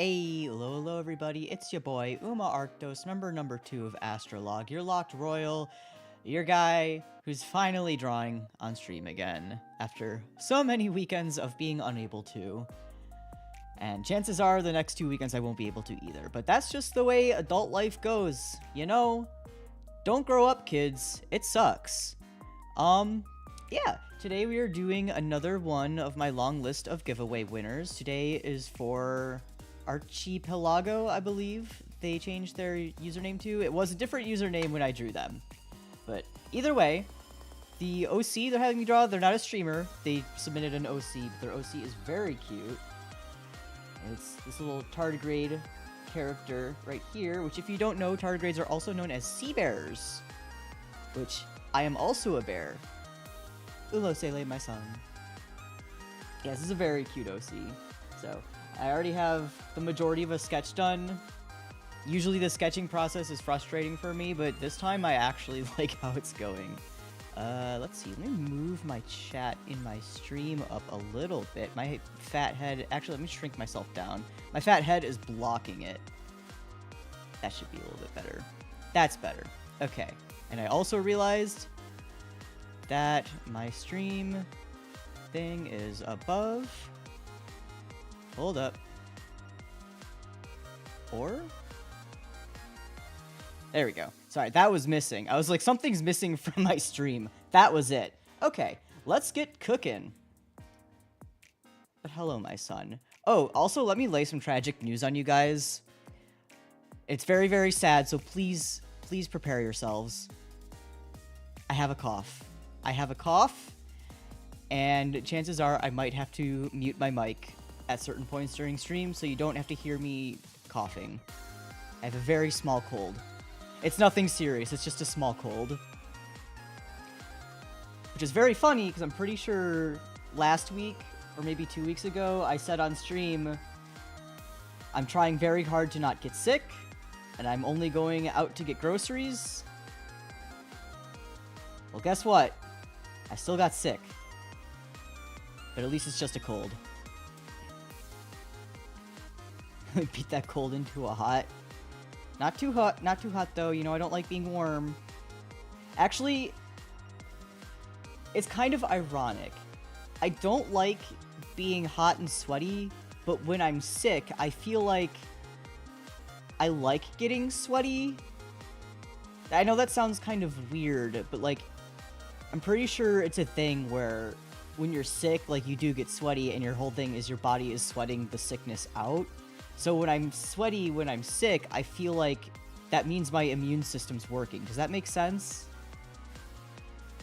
Hey, hello everybody, it's your boy, Arktos, member number 2 of AstraLog, your locked royal, your guy who's finally drawing on stream again, after so many weekends of being unable to. And chances are the next 2 weekends I won't be able to either, but that's just the way adult life goes, you know? Don't grow up, kids, it sucks. Yeah, today we are doing another one of my long list of giveaway winners. Today is for archiiipeIago, I believe they changed their username to. It was a different username when I drew them. But either way, the OC they're having me draw, they're not a streamer. They submitted an OC, but their OC is very cute. And it's this little tardigrade character right here, which if you don't know, tardigrades are also known as sea bears. Which, I am also a bear. Ullo, Sele, my son. Yeah, this is a very cute OC. So, I already have the majority of a sketch done. Usually the sketching process is frustrating for me, but this time I actually like how it's going. Let's see, let me move my chat in my stream up a little bit. My fat head, actually let me shrink myself down. My fat head is blocking it. That should be a little bit better. That's better. Okay, and I also realized that my stream thing is above. Hold up. Or? There we go. Sorry, that was missing. I was like, something's missing from my stream. That was it. Okay, let's get cooking. But hello, my son. Oh, also, let me lay some tragic news on you guys. It's very, very sad, so please, please prepare yourselves. I have a cough. I have a cough, and chances are I might have to mute my mic at certain points during stream, so you don't have to hear me coughing. I have a very small cold. It's nothing serious, it's just a small cold. Which is very funny, because I'm pretty sure last week, or maybe 2 weeks ago, I said on stream, I'm trying very hard to not get sick, and I'm only going out to get groceries. Well, guess what? I still got sick. But at least it's just a cold. Beat that cold into a hot. Not too hot though, you know, I don't like being warm. Actually, it's kind of ironic. I don't like being hot and sweaty, but when I'm sick, I feel like I like getting sweaty. I know that sounds kind of weird, but like, I'm pretty sure it's a thing where when you're sick, like, you do get sweaty, and your whole thing is your body is sweating the sickness out. So when I'm sweaty, when I'm sick, I feel like that means my immune system's working. Does that make sense?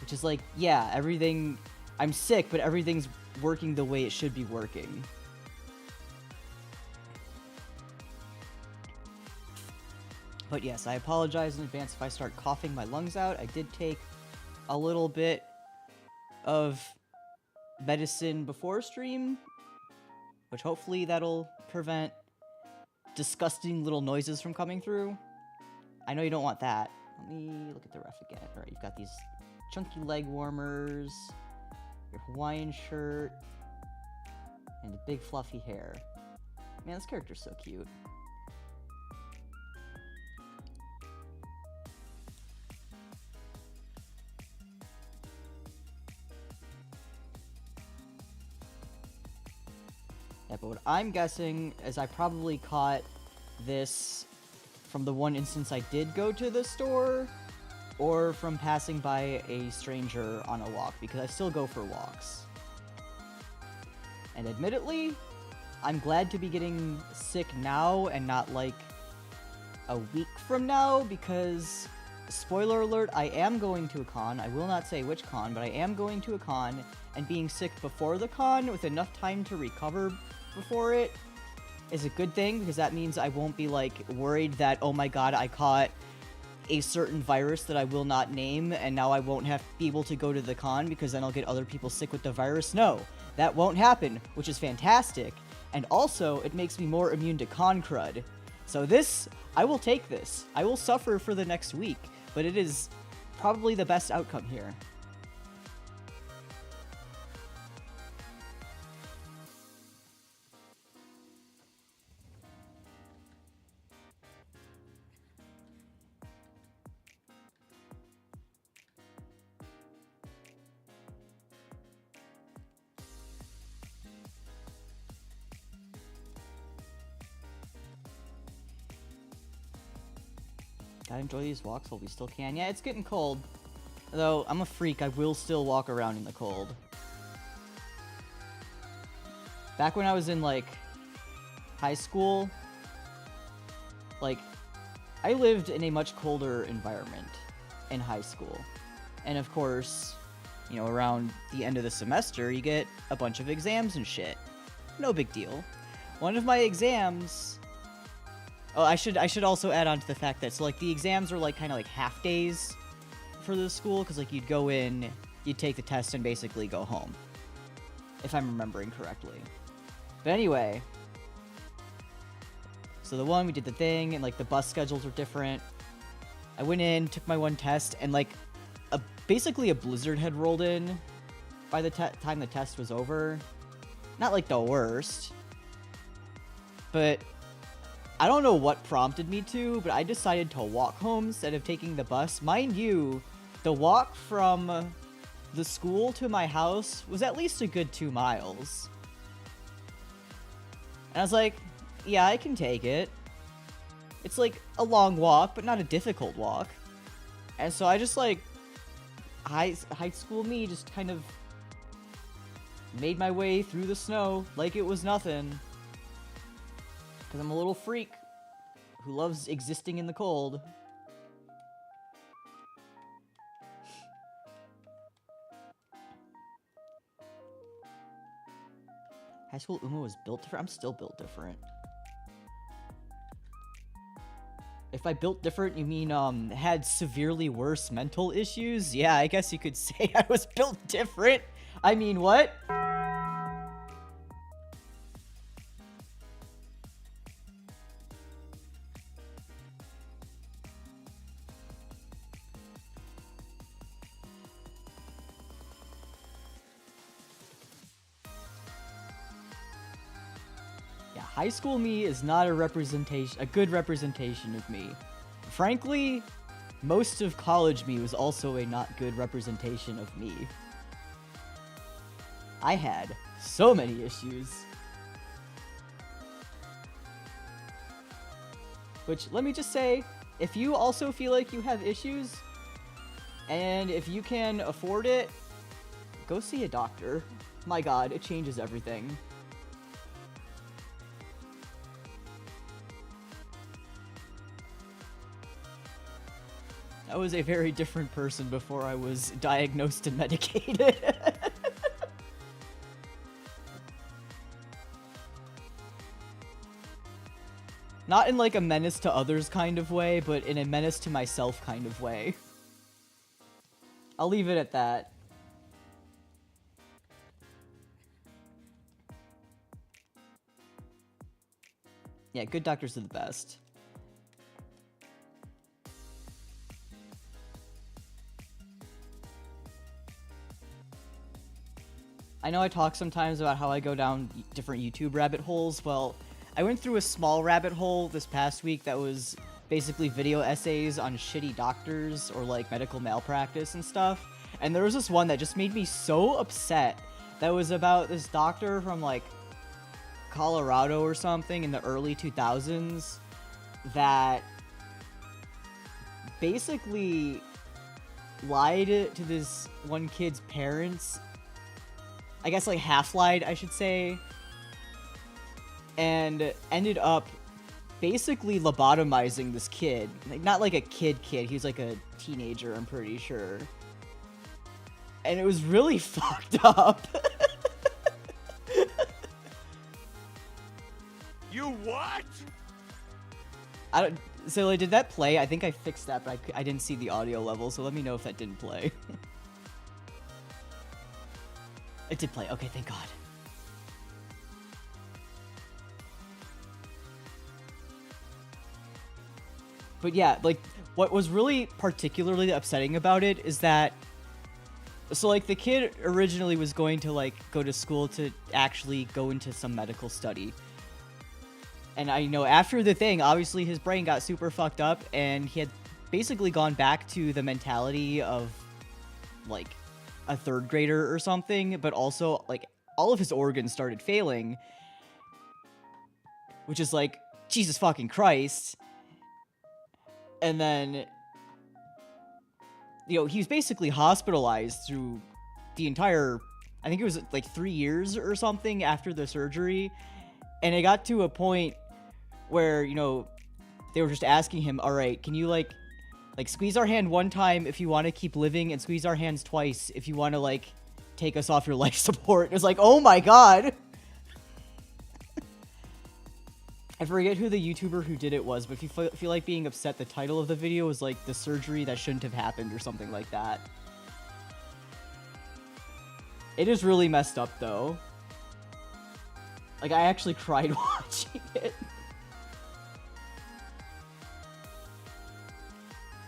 Which is like, yeah, everything... I'm sick, but everything's working the way it should be working. But yes, I apologize in advance if I start coughing my lungs out. I did take a little bit of medicine before stream, which hopefully that'll prevent disgusting little noises from coming through. I know you don't want that. Let me look at the ref again. Alright, you've got these chunky leg warmers, your Hawaiian shirt, and the big fluffy hair. Man, this character's so cute. Yeah, but what I'm guessing is I probably caught this from the one instance I did go to the store, or from passing by a stranger on a walk, because I still go for walks. And admittedly, I'm glad to be getting sick now and not like a week from now, because, spoiler alert, I am going to a con. I will not say which con, but I am going to a con, and being sick before the con with enough time to recover before it is a good thing, because that means I won't be like worried that, oh my god, I caught a certain virus that I will not name and now I won't be able to go to the con because then I'll get other people sick with the virus. No, that won't happen, which is fantastic. And also, it makes me more immune to con crud. So this, I will take this. I will suffer for the next week, but it is probably the best outcome here. Gotta enjoy these walks while we still can. Yeah, it's getting cold. Though, I'm a freak, I will still walk around in the cold. Back when I was in, like, high school, like, I lived in a much colder environment in high school. And of course, you know, around the end of the semester, you get a bunch of exams and shit. No big deal. One of my exams... Oh, I should also add on to the fact that, so, like, the exams are, like, kind of like half days for the school, because, like, you'd go in, you'd take the test, and basically go home. If I'm remembering correctly. But anyway... So the one, we did the thing, and, like, the bus schedules were different. I went in, took my one test, and, like, basically a blizzard had rolled in by the time the test was over. Not, like, the worst. But I don't know what prompted me to, but I decided to walk home instead of taking the bus. Mind you, the walk from the school to my house was at least a good 2 miles. And I was like, yeah, I can take it. It's like a long walk, but not a difficult walk. And so I just, like, high school me just kind of made my way through the snow like it was nothing. Because I'm a little freak who loves existing in the cold. High school Uma was built different? I'm still built different. If I built different, you mean, had severely worse mental issues? Yeah, I guess you could say I was built different. I mean, what? High school me is not a good representation of me. Frankly, most of college me was also a not good representation of me. I had so many issues. Which, let me just say, if you also feel like you have issues, and if you can afford it, go see a doctor. My god, it changes everything. I was a very different person before I was diagnosed and medicated. Not in, like, a menace to others kind of way, but in a menace to myself kind of way. I'll leave it at that. Yeah, good doctors are the best. I know I talk sometimes about how I go down different YouTube rabbit holes. Well, I went through a small rabbit hole this past week that was basically video essays on shitty doctors or, like, medical malpractice and stuff. And there was this one that just made me so upset. That was about this doctor from, like, Colorado or something in the early 2000s that basically lied to this one kid's parents. I guess, like, half-lied, I should say, and ended up basically lobotomizing this kid. Like, not like a kid, he was like a teenager, I'm pretty sure. And it was really fucked up. You what? So, like, did that play? I think I fixed that, but I didn't see the audio level, so let me know if that didn't play. It did play. Okay, thank God. But yeah, like, what was really particularly upsetting about it is that, so, like, the kid originally was going to, like, go to school to actually go into some medical study. And I know after the thing, obviously his brain got super fucked up, and he had basically gone back to the mentality of, like, a third grader or something, but also, like, all of his organs started failing, which is like, Jesus fucking Christ. And then, you know, he was basically hospitalized through the entire, I think it was like 3 years or something after the surgery. And it got to a point where, you know, they were just asking him, all right, can you like squeeze our hand one time if you want to keep living, and squeeze our hands twice if you want to like take us off your life support. It was like, oh my god. I forget who the YouTuber who did it was, but if you feel like being upset, the title of the video was like the surgery that shouldn't have happened or something like that. It is really messed up though. Like, I actually cried watching it.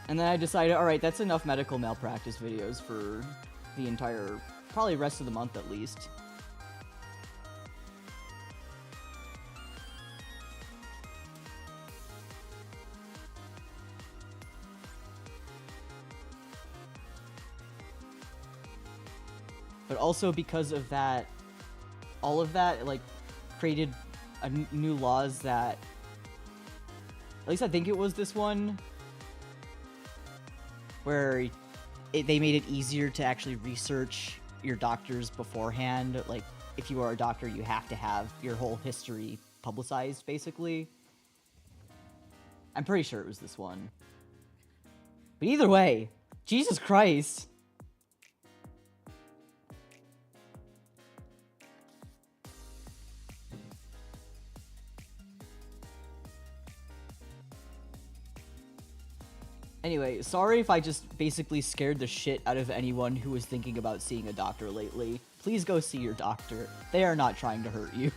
And then I decided, alright, that's enough medical malpractice videos for the entire, probably rest of the month at least. But also because of that, all of that, like, created new laws that, at least I think it was this one, where they made it easier to actually research your doctors beforehand. Like, if you are a doctor, you have to have your whole history publicized, basically. I'm pretty sure it was this one. But either way, Jesus Christ. Anyway, sorry if I just basically scared the shit out of anyone who was thinking about seeing a doctor lately. Please go see your doctor. They are not trying to hurt you.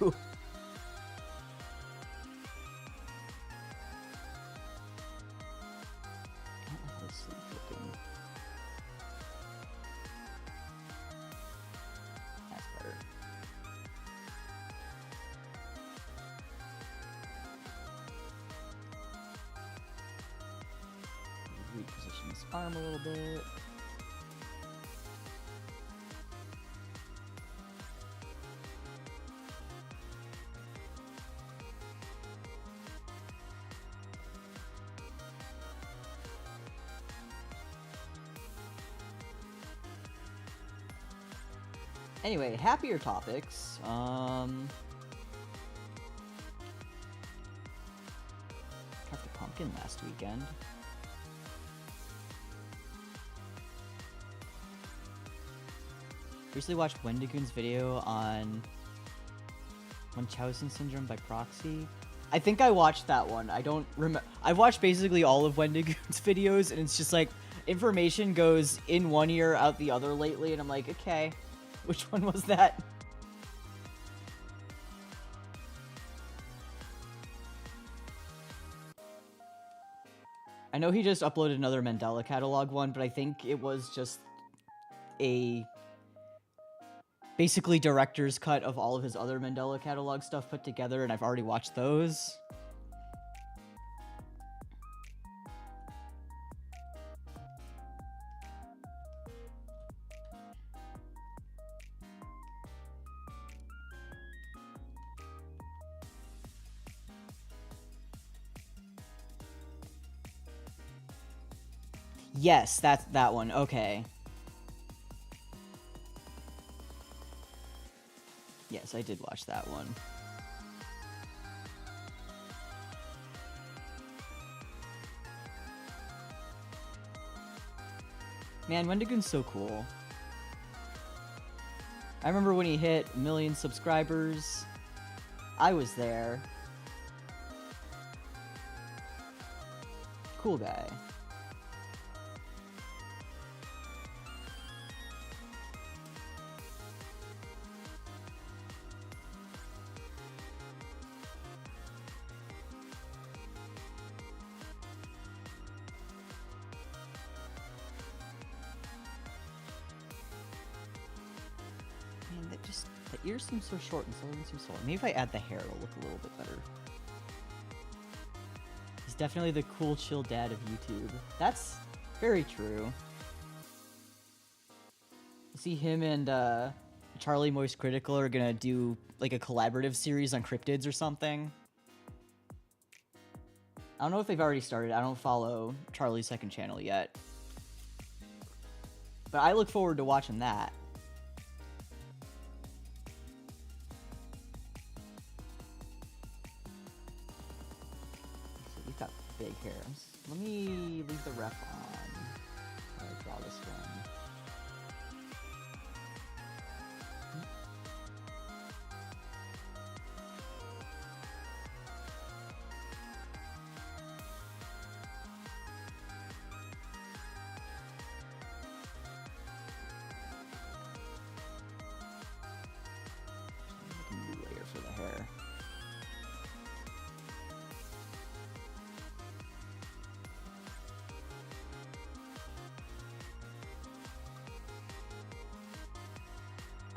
That's better. Reposition this arm a little bit. Anyway, happier topics. Got the pumpkin last weekend. Recently watched Wendigoon's video on One-Comme syndrome by proxy. I think I watched that one. I don't remember. I've watched basically all of Wendigoon's videos, and it's just like information goes in one ear, out the other lately, and I'm like, okay, which one was that? I know he just uploaded another Mandela catalog one, but I think it was just a basically director's cut of all of his other Mandela catalog stuff put together, and I've already watched those. Yes, that's that one. Okay. Yes, I did watch that one. Man, Wendigoon's so cool. I remember when he hit 1 million subscribers. I was there. Cool guy. The ears seem so short and so seems so long. Maybe if I add the hair, it'll look a little bit better. He's definitely the cool, chill dad of YouTube. That's very true. See, him and Charlie Moist Critical are gonna do like a collaborative series on cryptids or something. I don't know if they've already started. I don't follow Charlie's second channel yet. But I look forward to watching that. So you've got big hair. Let me leave the ref on. I'll draw this one. For the hair.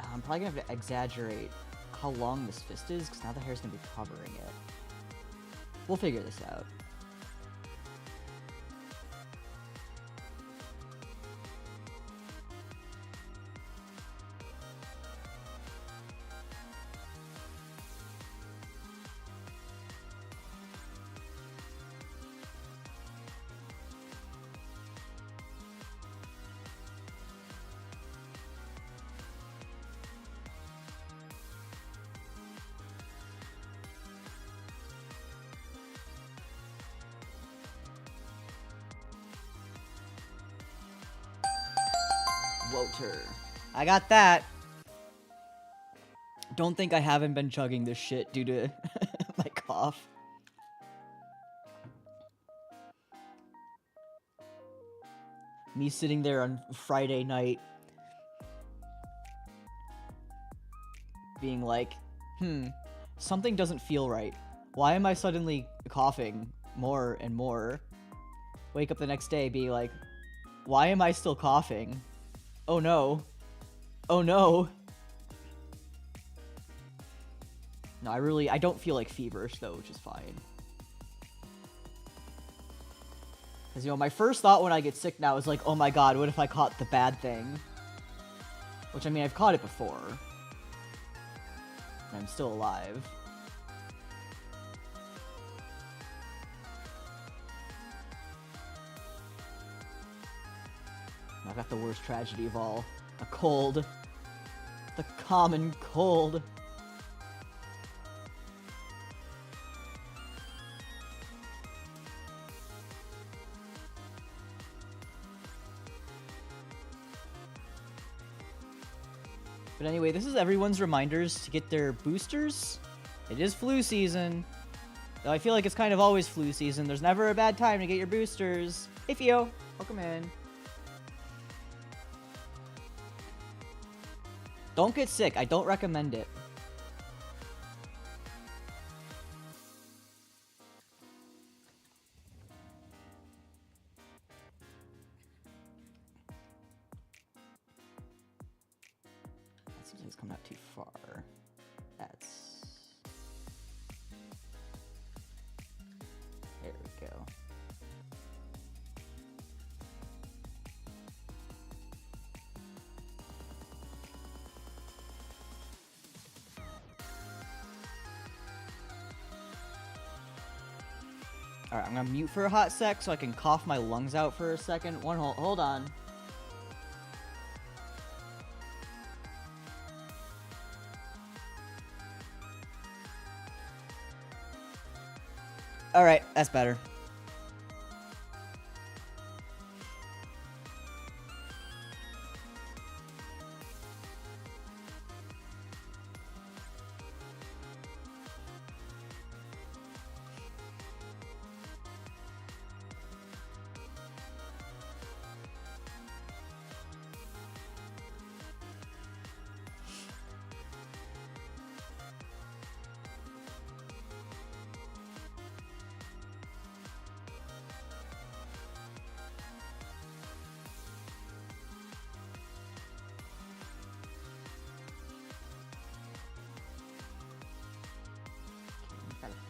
I'm probably gonna have to exaggerate how long this fist is, because now the hair's gonna be covering it. We'll figure this out. Woter. I got that. Don't think I haven't been chugging this shit due to my cough. Me sitting there on Friday night being like, something doesn't feel right. Why am I suddenly coughing more and more? Wake up the next day, be like, why am I still coughing? Oh no. Oh no. No, I don't feel like feverish though, which is fine. Because, you know, my first thought when I get sick now is like, oh my god, what if I caught the bad thing? Which, I mean, I've caught it before. And I'm still alive. I got the worst tragedy of all. A cold. The common cold. But anyway, this is everyone's reminders to get their boosters. It is flu season. Though I feel like it's kind of always flu season. There's never a bad time to get your boosters. Hey, Fio. Welcome in. Don't get sick. I don't recommend it. That seems like it's coming out too far. That's... There we go. Alright, I'm gonna mute for a hot sec so I can cough my lungs out for a second. Hold on. Alright, that's better.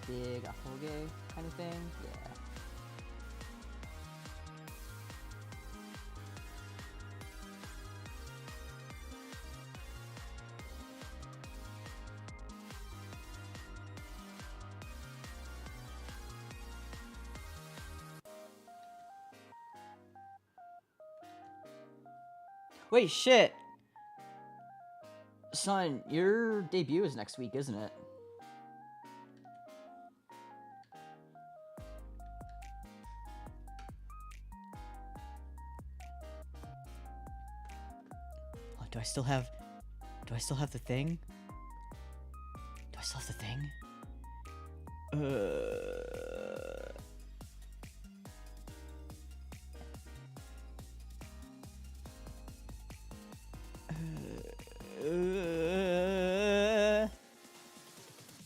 Big ahoge kind of thing. Yeah. Wait, shit. Son, your debut is next week, isn't it? Oh, do I still have the thing? Do I still have the thing?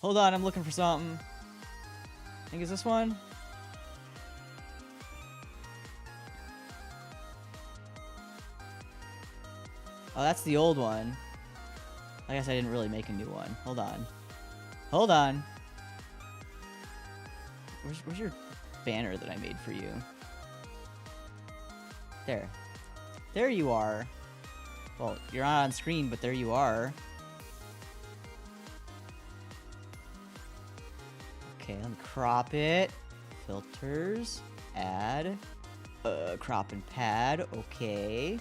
Hold on, I'm looking for something. I think it's this one. Oh, that's the old one. I guess I didn't really make a new one. Hold on. Hold on. Where's your banner that I made for you? There. There you are. Well, you're not on screen, but there you are. Okay, let me crop it. Filters. Add. Crop and pad. Okay.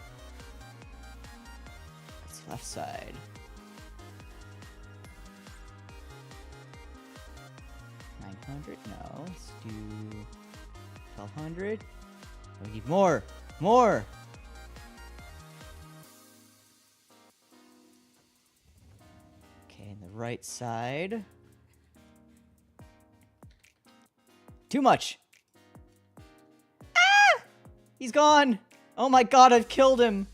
That's left side. No, let's do 1200. We need more. More. Okay, and the right side. Too much. Ah! He's gone. Oh my god, I've killed him.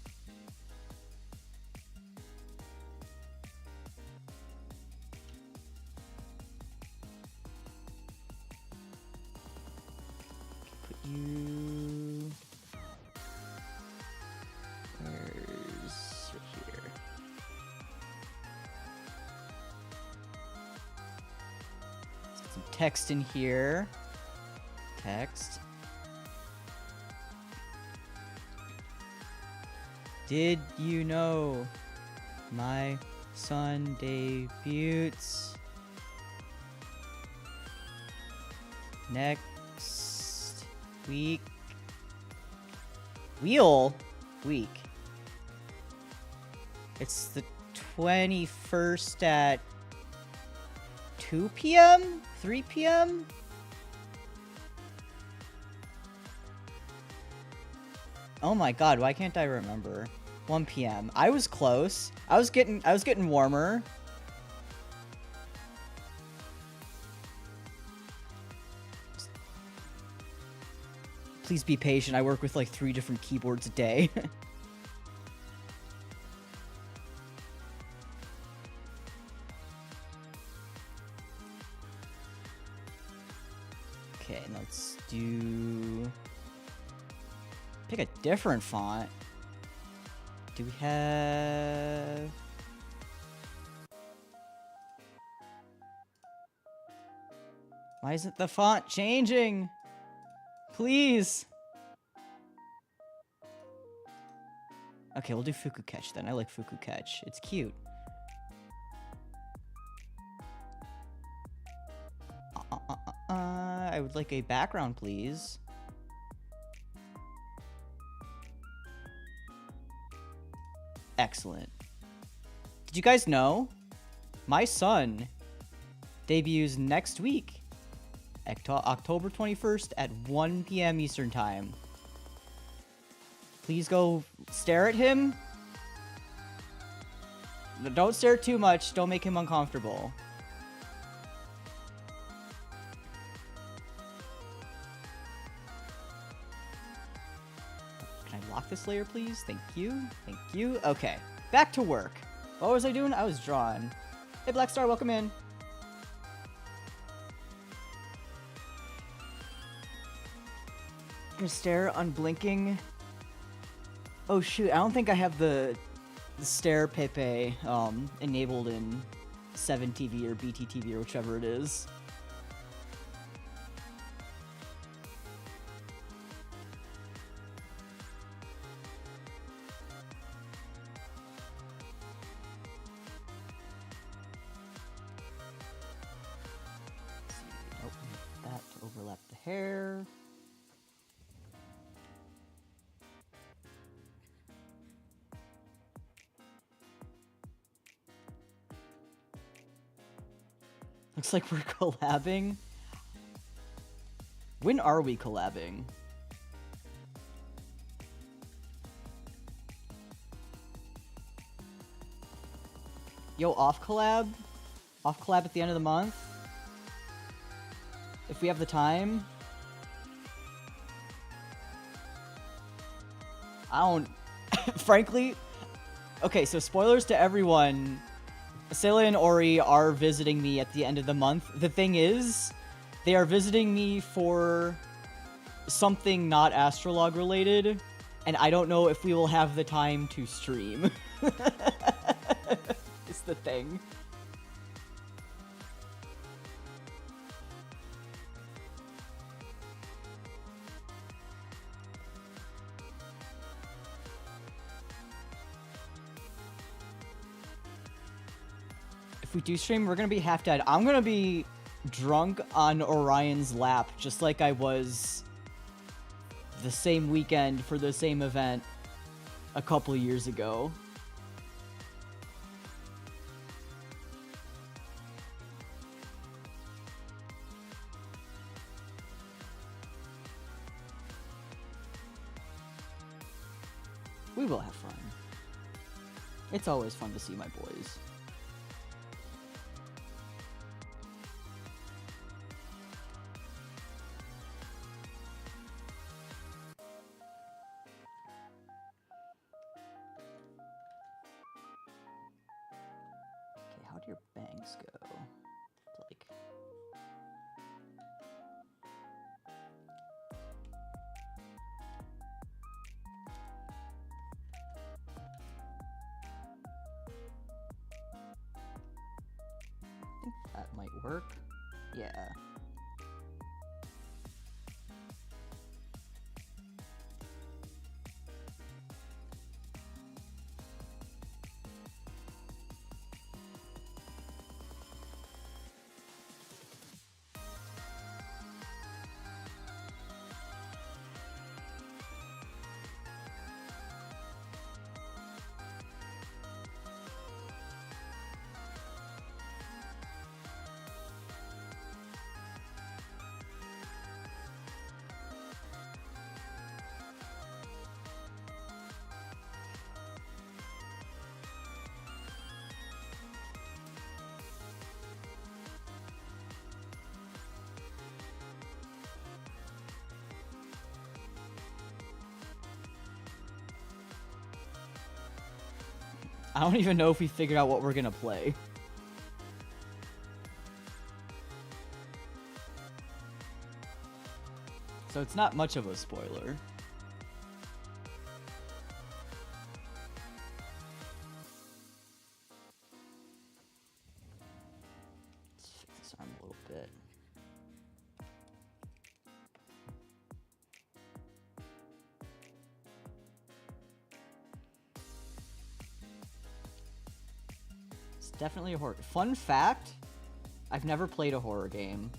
Text in here. Text. Did you know my son debuts next week? Week. It's the 21st at 2 p.m.? 3 p.m.? Oh my god, why can't I remember? 1 p.m. I was close. I was getting warmer. Please be patient. I work with like 3 different keyboards a day. Okay, let's do... Pick a different font. Do we have... Why isn't the font changing? Please. Okay, we'll do Fuku-Ketch then. I like Fuku-Ketch. It's cute. I would like a background, please. Excellent. Did you guys know? My son debuts next week, October 21st at 1 p.m. Eastern Time. Please go stare at him. Don't stare too much. Don't make him uncomfortable. Can I lock this layer, please? Thank you. Thank you. Okay. Back to work. What was I doing? I was drawing. Hey, Black Star, welcome in. Gonna stare unblinking. Oh shoot, I don't think I have the stare Pepe enabled in 7TV or BTTV or whichever it is. Nope, need that to overlap the hair. Looks like we're collabing. When are we collabing? Yo, off collab? Off collab at the end of the month? If we have the time? I don't... Frankly... Okay, so spoilers to everyone. Scylla and Ori are visiting me at the end of the month. The thing is, they are visiting me for something not AstraLog related, and I don't know if we will have the time to stream. It's the thing. If we do stream, we're gonna be half dead. I'm gonna be drunk on Orion's lap, just like I was the same weekend for the same event a couple years ago. We will have fun. It's always fun to see my boys. Okay, how do your bangs go? Like... I think that might work. Yeah. I don't even know if we figured out what we're gonna play. So it's not much of a spoiler. Let's fix this arm a little bit. Definitely a horror. Fun fact, I've never played a horror game.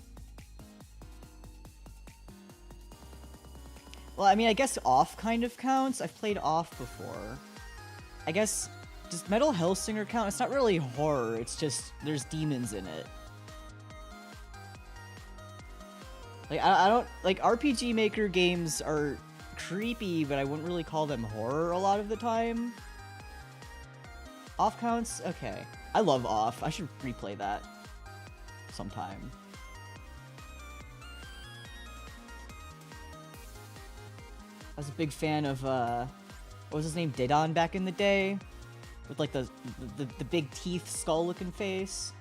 Well, I mean, I guess Off kind of counts. I've played Off before. I guess, does Metal Hellsinger count? It's not really horror, it's just, there's demons in it. Like, I don't, like, RPG Maker games are creepy, but I wouldn't really call them horror a lot of the time. Off counts? Okay. I love Off. I should replay that sometime. I was a big fan of, what was his name? Didon back in the day? With, like, the big teeth, skull-looking face.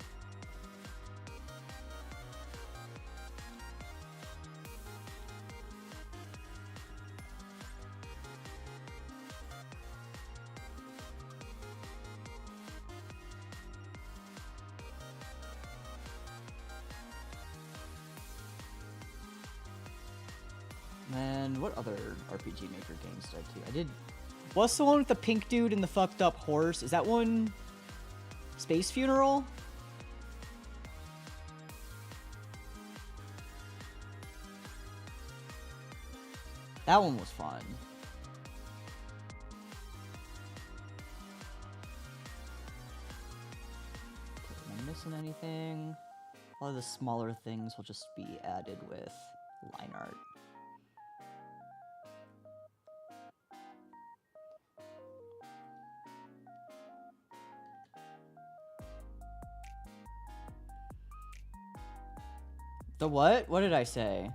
And what other RPG Maker games did I do? What's the one with the pink dude and the fucked up horse? Is that one Space Funeral? That one was fun. Okay, am I missing anything? All of the smaller things will just be added with line art. The what? What did I say?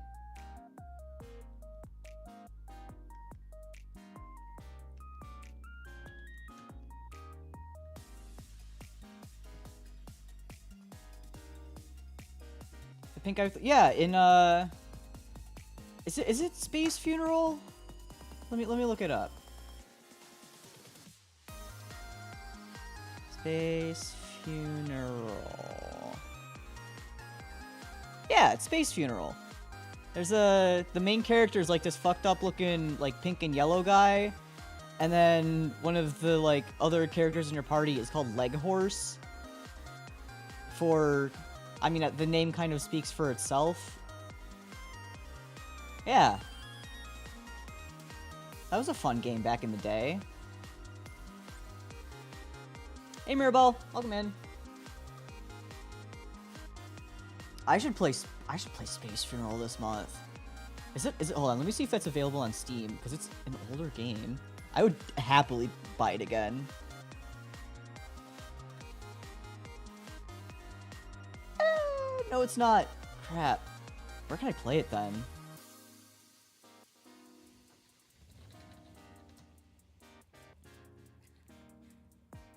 The pink eye. Yeah, in is it Space Funeral? Let me look it up. Space Funeral. Yeah, it's Space Funeral. There's the main character is like this fucked up looking like pink and yellow guy, and then one of the like other characters in your party is called Leghorse. I mean, the name kind of speaks for itself. Yeah. That was a fun game back in the day. Hey Mirabelle, welcome in. I should play Space Funeral this month. Is it hold on, let me see if that's available on Steam, because it's an older game. I would happily buy it again. No, it's not. Crap. Where can I play it then?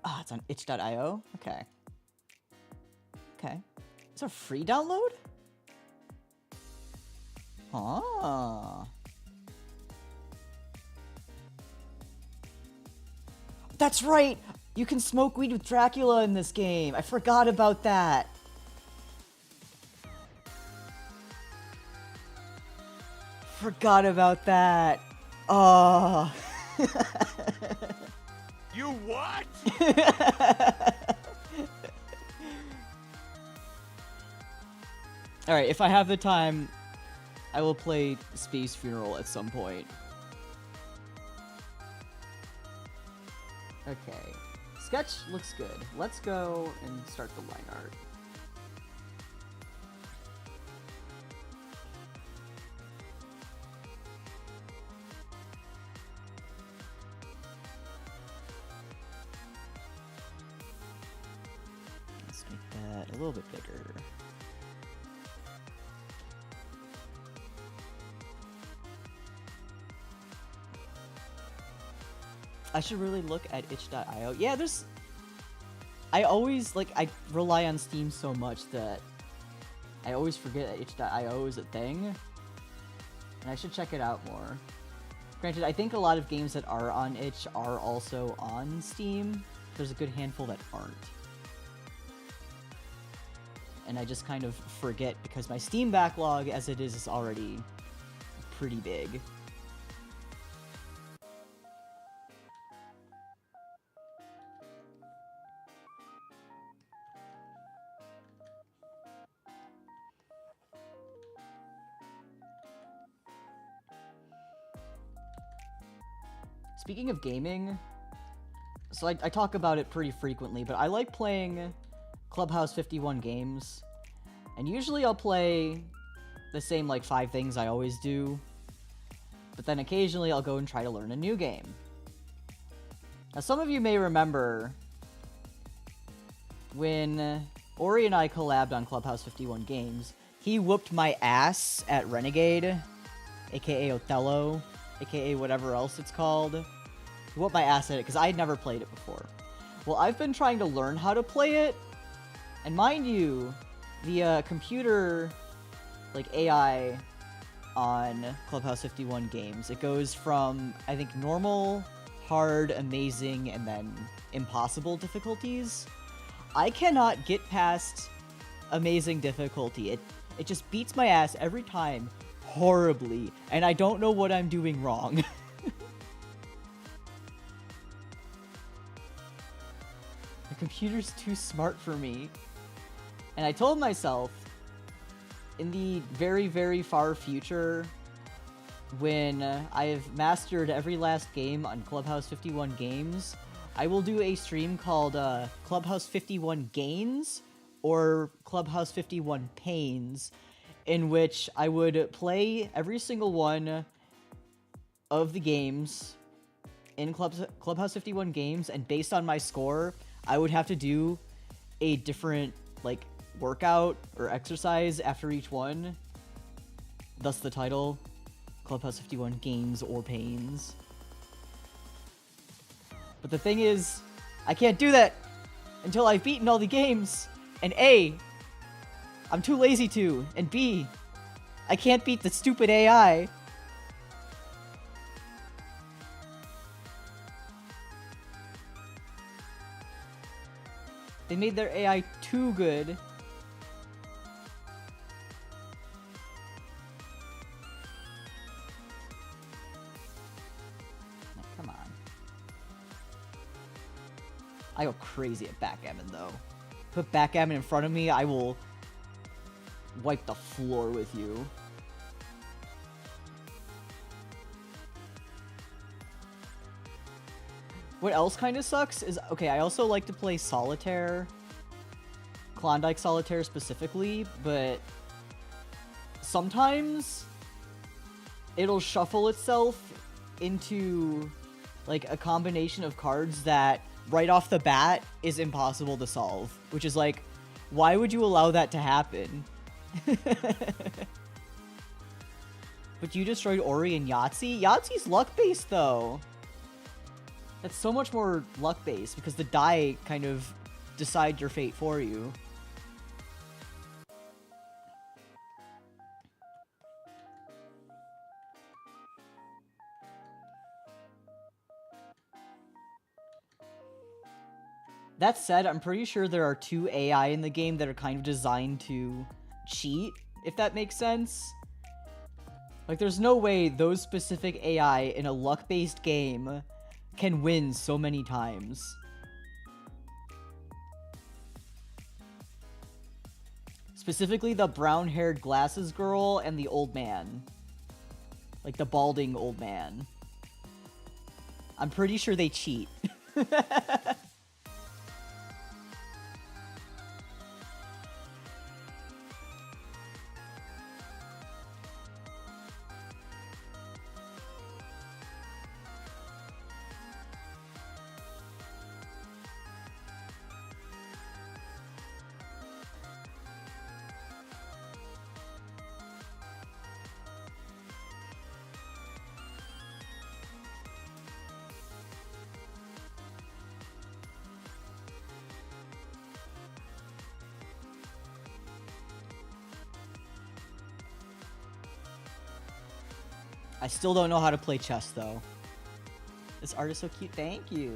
Ah, it's on itch.io? Okay. Okay. It's a free download? Ah. That's right! You can smoke weed with Dracula in this game. I forgot about that. Forgot about that. Oh. You what? Alright, if I have the time, I will play Space Funeral at some point. Okay. Sketch looks good. Let's go and start the line art. Let's make that a little bit bigger. I should really look at itch.io. Yeah, I always, like, I rely on Steam so much that I always forget that itch.io is a thing. And I should check it out more. Granted, I think a lot of games that are on itch are also on Steam. There's a good handful that aren't. And I just kind of forget because my Steam backlog, as it is already pretty big. Speaking of gaming, so I talk about it pretty frequently, but I like playing Clubhouse 51 games, and usually I'll play the same like 5 things I always do, but then occasionally I'll go and try to learn a new game. Now some of you may remember when Ori and I collabed on Clubhouse 51 games, he whooped my ass at Renegade, aka Othello, aka whatever else it's called. He whooped my ass at it because I had never played it before. Well, I've been trying to learn how to play it, and mind you, the computer, like AI on Clubhouse 51 games, it goes from, I think, normal, hard, amazing, and then impossible difficulties. I cannot get past amazing difficulty. It just beats my ass every time horribly, and I don't know what I'm doing wrong. The computer's too smart for me. And I told myself, in the very, very far future, when I have mastered every last game on Clubhouse 51 games, I will do a stream called Clubhouse 51 Games, or Clubhouse 51 Pains, in which I would play every single one of the games in Clubhouse 51 games, and based on my score, I would have to do a different, like, workout or exercise after each one. Thus the title, Clubhouse 51 Games or Pains. But the thing is, I can't do that until I've beaten all the games. And A, I'm too lazy to. And B, I can't beat the stupid AI. They made their AI too good. No, come on. I go crazy at backgammon, though. Put backgammon in front of me, I will wipe the floor with you. What else kind of sucks is, okay, I also like to play Solitaire, Klondike Solitaire specifically, but sometimes it'll shuffle itself into, like, a combination of cards that right off the bat is impossible to solve, which is like, why would you allow that to happen? But you destroyed Orion Yahtzee? Yahtzee's luck-based, though. That's so much more luck-based, because the die kind of decide your fate for you. That said, I'm pretty sure there are 2 AI in the game that are kind of designed to cheat, if that makes sense. Like, there's no way those specific AI in a luck-based game can win so many times. Specifically the brown-haired glasses girl and the old man. Like the balding old man. I'm pretty sure they cheat. I still don't know how to play chess, though. This art is so cute. Thank you.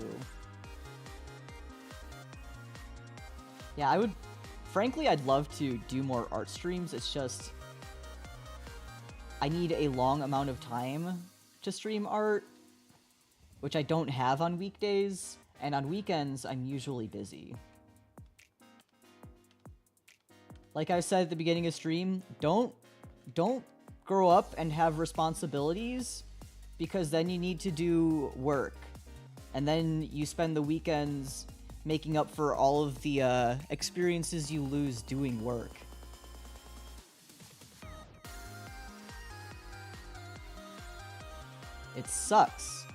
Yeah, I would... Frankly, I'd love to do more art streams. It's just... I need a long amount of time to stream art, which I don't have on weekdays. And on weekends, I'm usually busy. Like I said at the beginning of stream, don't grow up and have responsibilities, because then you need to do work, and then you spend the weekends making up for all of the experiences you lose doing work. It sucks.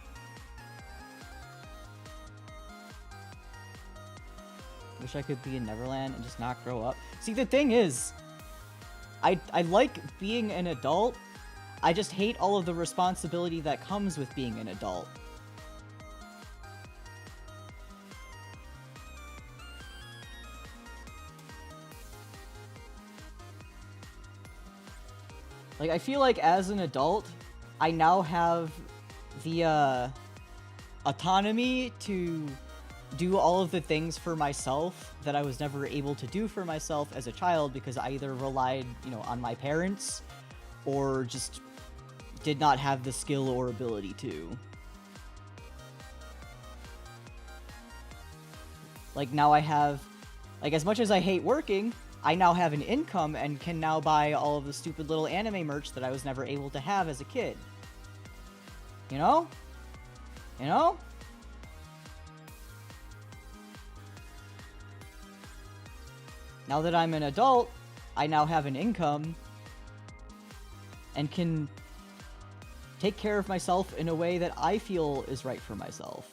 Wish I could be in Neverland and just not grow up. See, the thing is, I like being an adult. I just hate all of the responsibility that comes with being an adult. Like, I feel like as an adult, I now have the autonomy to do all of the things for myself that I was never able to do for myself as a child, because I either relied, you know, on my parents or just did not have the skill or ability to. Like, now I have, like, as much as I hate working, I now have an income and can now buy all of the stupid little anime merch that I was never able to have as a kid. You know? You know? Now that I'm an adult, I now have an income and can take care of myself in a way that I feel is right for myself.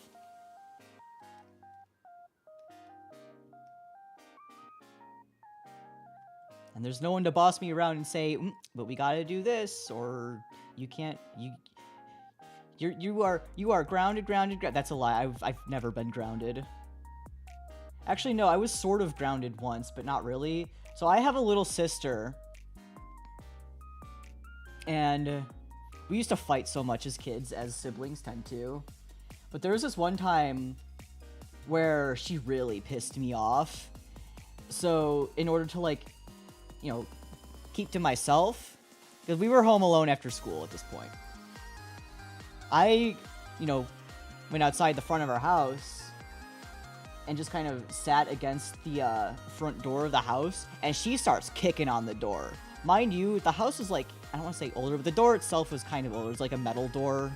And there's no one to boss me around and say, but we gotta do this, or you can't, you are grounded. That's a lie. I've never been grounded. Actually, no, I was sort of grounded once, but not really. So I have a little sister, and we used to fight so much as kids, as siblings tend to. But there was this one time where she really pissed me off. So in order to, like, you know, keep to myself, because we were home alone after school at this point, I, you know, went outside the front of our house and just kind of sat against the front door of the house, and she starts kicking on the door. Mind you, the house is like, I don't want to say older, but the door itself was kind of older. It was like a metal door,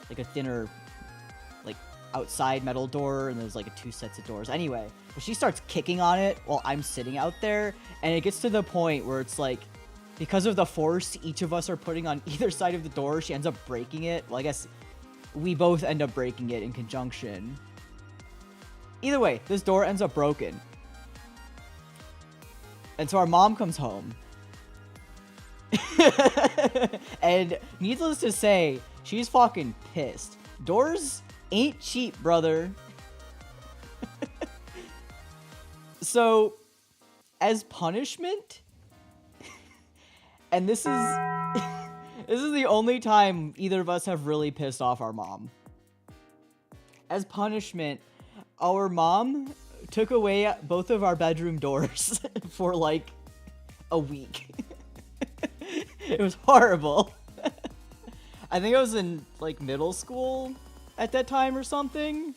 like a thinner, like, outside metal door, and there's like 2 sets of doors. Anyway, but she starts kicking on it while I'm sitting out there, and it gets to the point where it's like, because of the force each of us are putting on either side of the door, she ends up breaking it. Well, I guess we both end up breaking it in conjunction. Either way, this door ends up broken. And so our mom comes home. And needless to say, she's fucking pissed. Doors ain't cheap, brother. So, as punishment, and this is this is the only time either of us have really pissed off our mom. As punishment, our mom took away both of our bedroom doors for like a week. It was horrible. I think I was in like middle school at that time or something.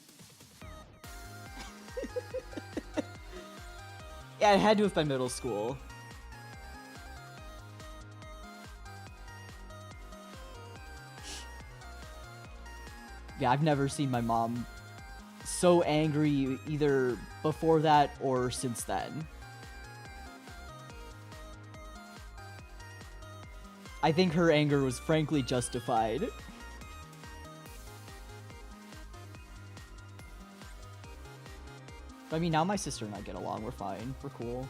Yeah, it had to have been middle school. Yeah, I've never seen my mom so angry either before that or since then. I think her anger was frankly justified. But I mean, now my sister and I get along. We're fine. We're cool.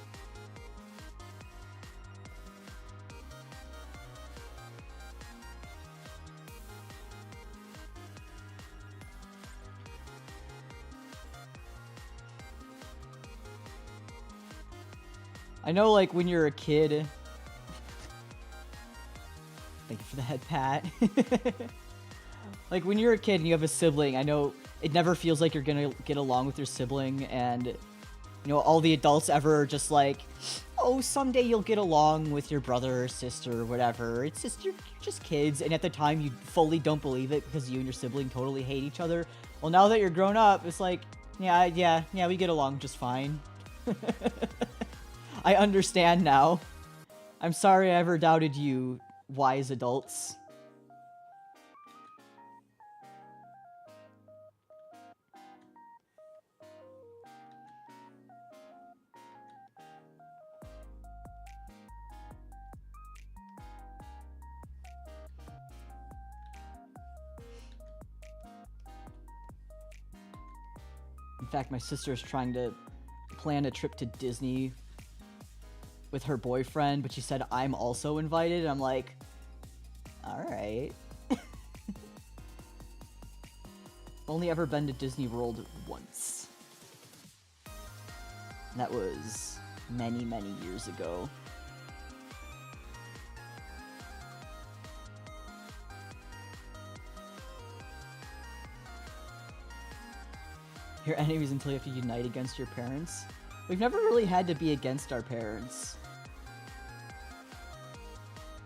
I know, like, when you're a kid... Thank you for the head pat. Like, when you're a kid and you have a sibling, I know it never feels like you're gonna get along with your sibling, and, you know, all the adults ever are just like, oh, someday you'll get along with your brother or sister or whatever. It's just, you're just kids, and at the time you fully don't believe it because you and your sibling totally hate each other. Well, now that you're grown up, it's like, yeah, we get along just fine. I understand now. I'm sorry I ever doubted you, wise adults. In fact, my sister's trying to plan a trip to Disney with her boyfriend, but she said I'm also invited, and I'm like, alright. Only ever been to Disney World once. And that was many, many years ago. Your enemies until you have to unite against your parents. We've never really had to be against our parents.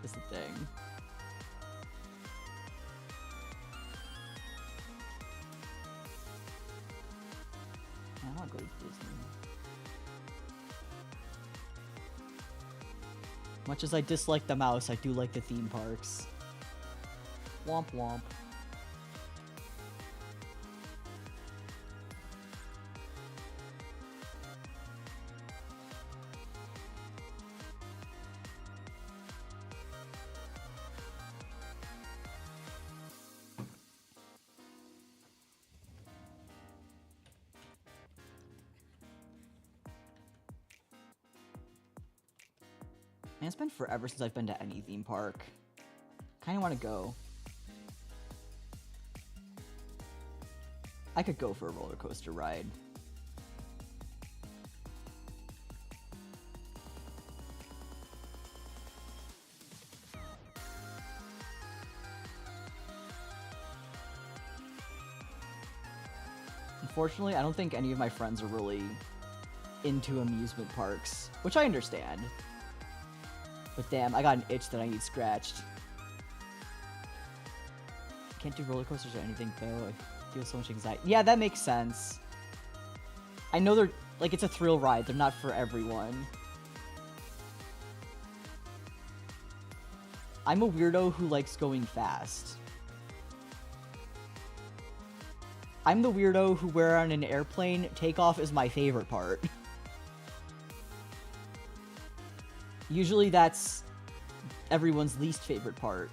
That's the thing. I want to go to Disney. Much as I dislike the mouse, I do like the theme parks. Womp womp. And it's been forever since I've been to any theme park. Kind of want to go. I could go for a roller coaster ride. Unfortunately, I don't think any of my friends are really into amusement parks, which I understand. But damn, I got an itch that I need scratched. Can't do roller coasters or anything though. I feel so much anxiety. Yeah, that makes sense. I know they're, like, it's a thrill ride. They're not for everyone. I'm a weirdo who likes going fast. I'm the weirdo who, where on an airplane, takeoff is my favorite part. Usually that's everyone's least favorite part.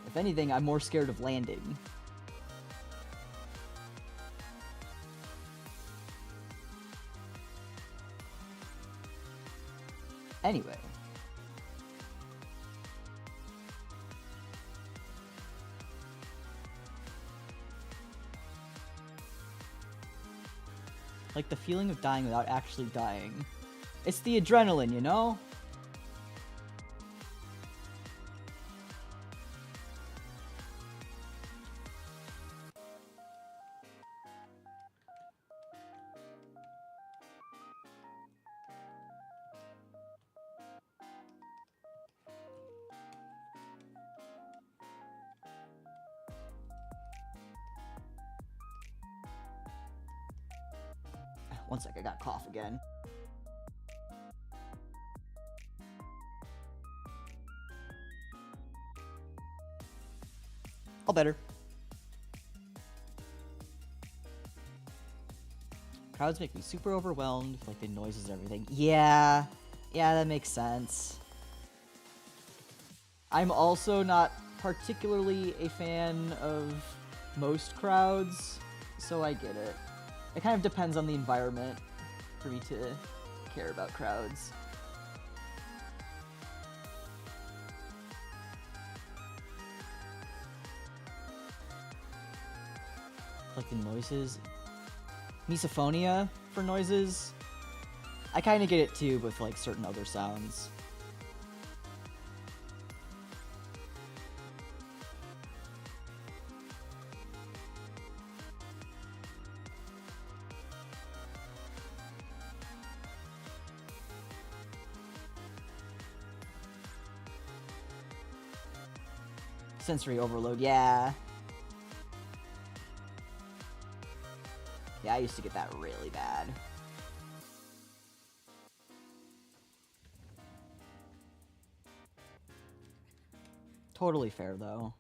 If anything, I'm more scared of landing. Anyway. Like the feeling of dying without actually dying. It's the adrenaline, you know? One sec, I got cough again. All better. Crowds make me super overwhelmed, like the noises and everything. Yeah, that makes sense. I'm also not particularly a fan of most crowds, so I get it. It kind of depends on the environment for me to care about crowds. Like the noises. Misophonia for noises. I kind of get it too with like certain other sounds. Sensory overload, yeah. Yeah, I used to get that really bad. Totally fair, though.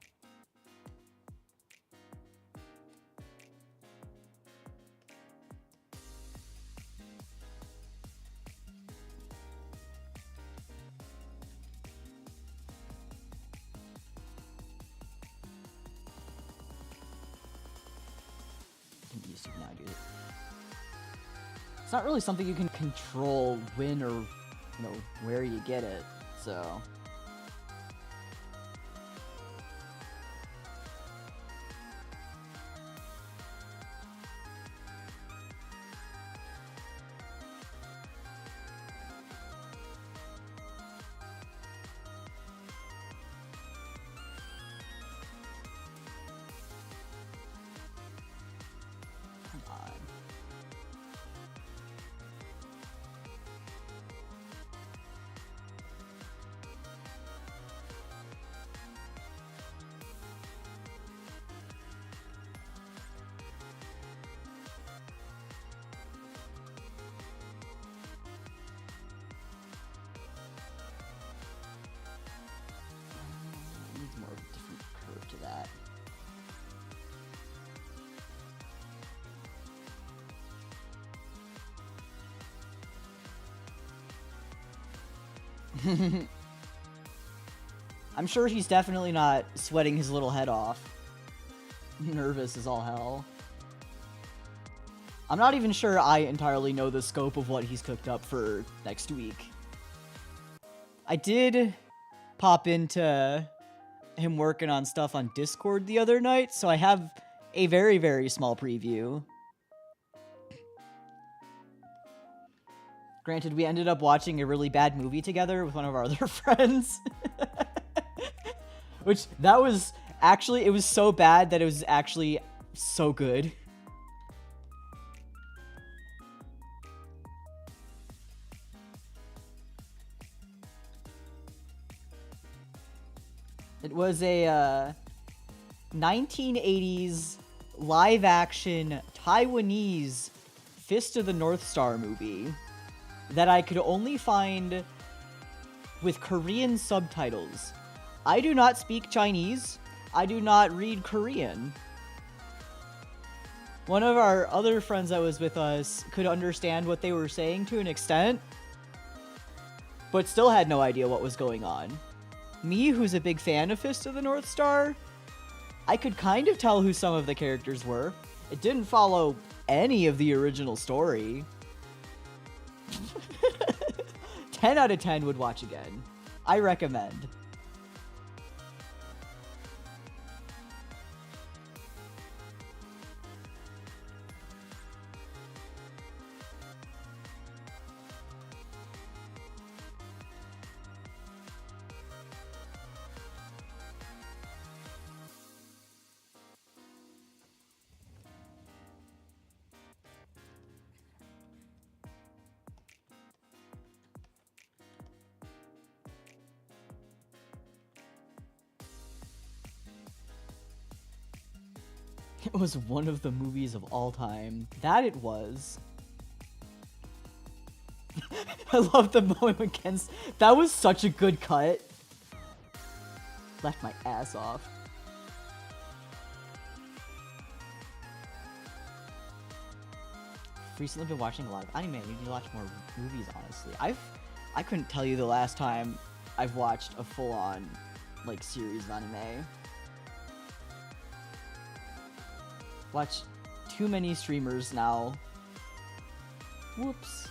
It's not really something you can control when or, where you get it, so. I'm sure he's definitely not sweating his little head off. Nervous as all hell. I'm not even sure I entirely know the scope of what he's cooked up for next week. I did pop into him working on stuff on Discord the other night, so I have a very, very small preview. Granted, we ended up watching a really bad movie together with one of our other friends. Which, that was actually, it was so bad that it was actually so good. It was a 1980s live-action Taiwanese Fist of the North Star movie that I could only find with Korean subtitles. I do not speak Chinese. I do not read Korean. One of our other friends that was with us could understand what they were saying to an extent, but still had no idea what was going on. Me, who's a big fan of Fist of the North Star, I could kind of tell who some of the characters were. It didn't follow any of the original story. 10 out of 10 would watch again. I recommend. It was one of the movies of all time. That it was. I love the moment when Ken's... That was such a good cut. Left my ass off. Recently been watching a lot of anime. I need to watch more movies, honestly. I couldn't tell you the last time I've watched a full-on, like, series of anime. Watch too many streamers now. Whoops.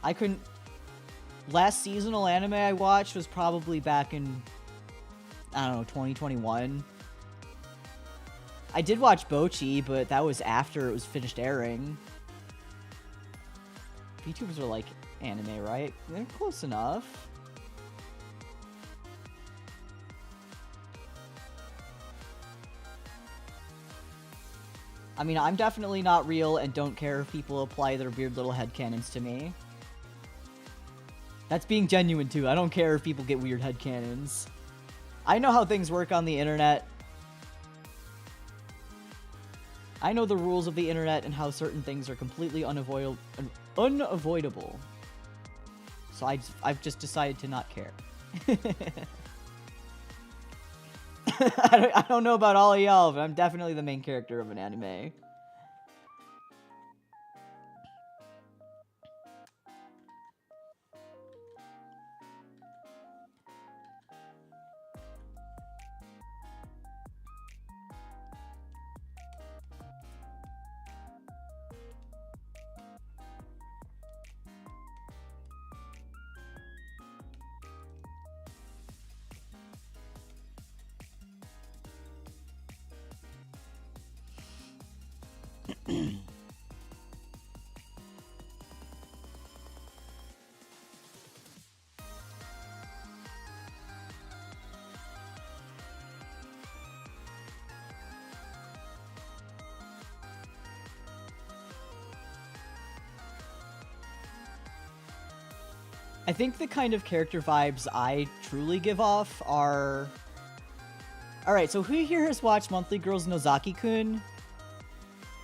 I couldn't... Last seasonal anime I watched was probably back in, I don't know, 2021. I did watch Bocchi, but that was after it was finished airing. VTubers are like anime, right? They're close enough. I mean, I'm definitely not real and don't care if people apply their weird little headcanons to me. That's being genuine, too. I don't care if people get weird headcanons. I know how things work on the internet. I know the rules of the internet and how certain things are completely unavoidable. So I've just decided to not care. I don't know about all of y'all, but I'm definitely the main character of an anime. I think the kind of character vibes I truly give off are... Alright, so who here has watched Monthly Girls Nozaki-kun?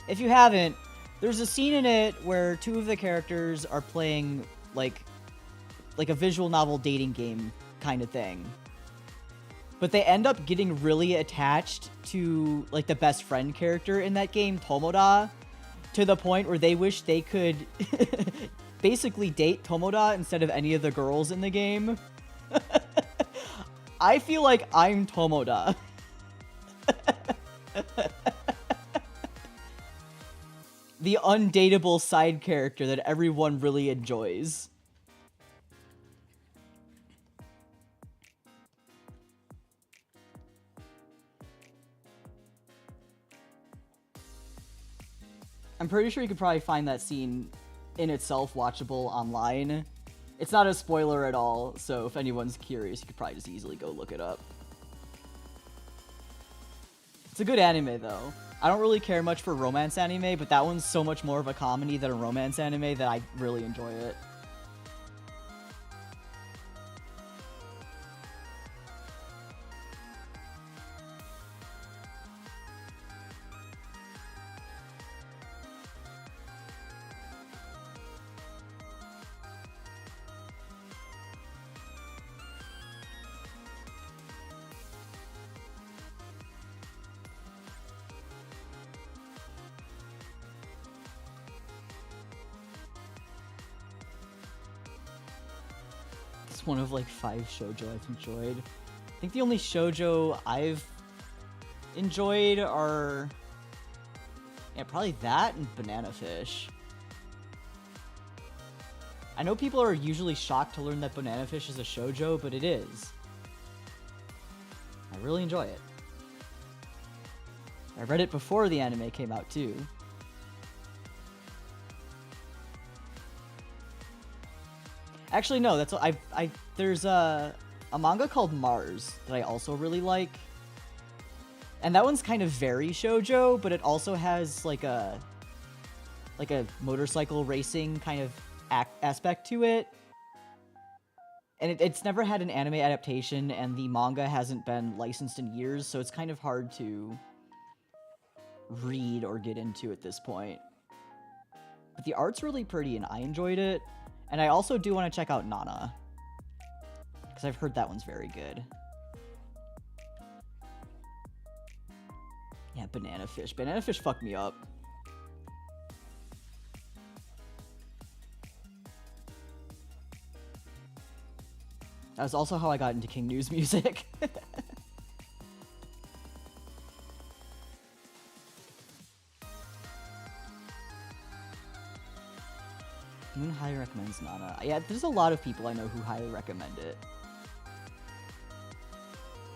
If you haven't, there's a scene in it where two of the characters are playing, like a visual novel dating game kind of thing. But they end up getting really attached to, like, the best friend character in that game, Tomoda, to the point where they wish they could... basically date Tomoda instead of any of the girls in the game. I feel like I'm Tomoda. the undateable side character that everyone really enjoys. I'm pretty sure you could probably find that scene in itself watchable online. It's not a spoiler at all, so if anyone's curious, you could probably just easily go look it up. It's a good anime, though. I don't really care much for romance anime, but that one's so much more of a comedy than a romance anime that I really enjoy it. One of like 5 shoujo I've enjoyed. I think the only shoujo I've enjoyed are probably that and Banana Fish. I know people are usually shocked to learn that Banana Fish is a shoujo, but it is. I really enjoy it. I read it before the anime came out too. Actually, no, that's there's a manga called Mars that I also really like. And that one's kind of very shoujo, but it also has like a motorcycle racing kind of aspect to it. And it's never had an anime adaptation, and the manga hasn't been licensed in years, so it's kind of hard to read or get into at this point. But the art's really pretty, and I enjoyed it. And I also do want to check out Nana, because I've heard that one's very good. Yeah, Banana Fish. Banana Fish fucked me up. That was also how I got into King News music. Moon highly recommends Nana. Yeah, there's a lot of people I know who highly recommend it.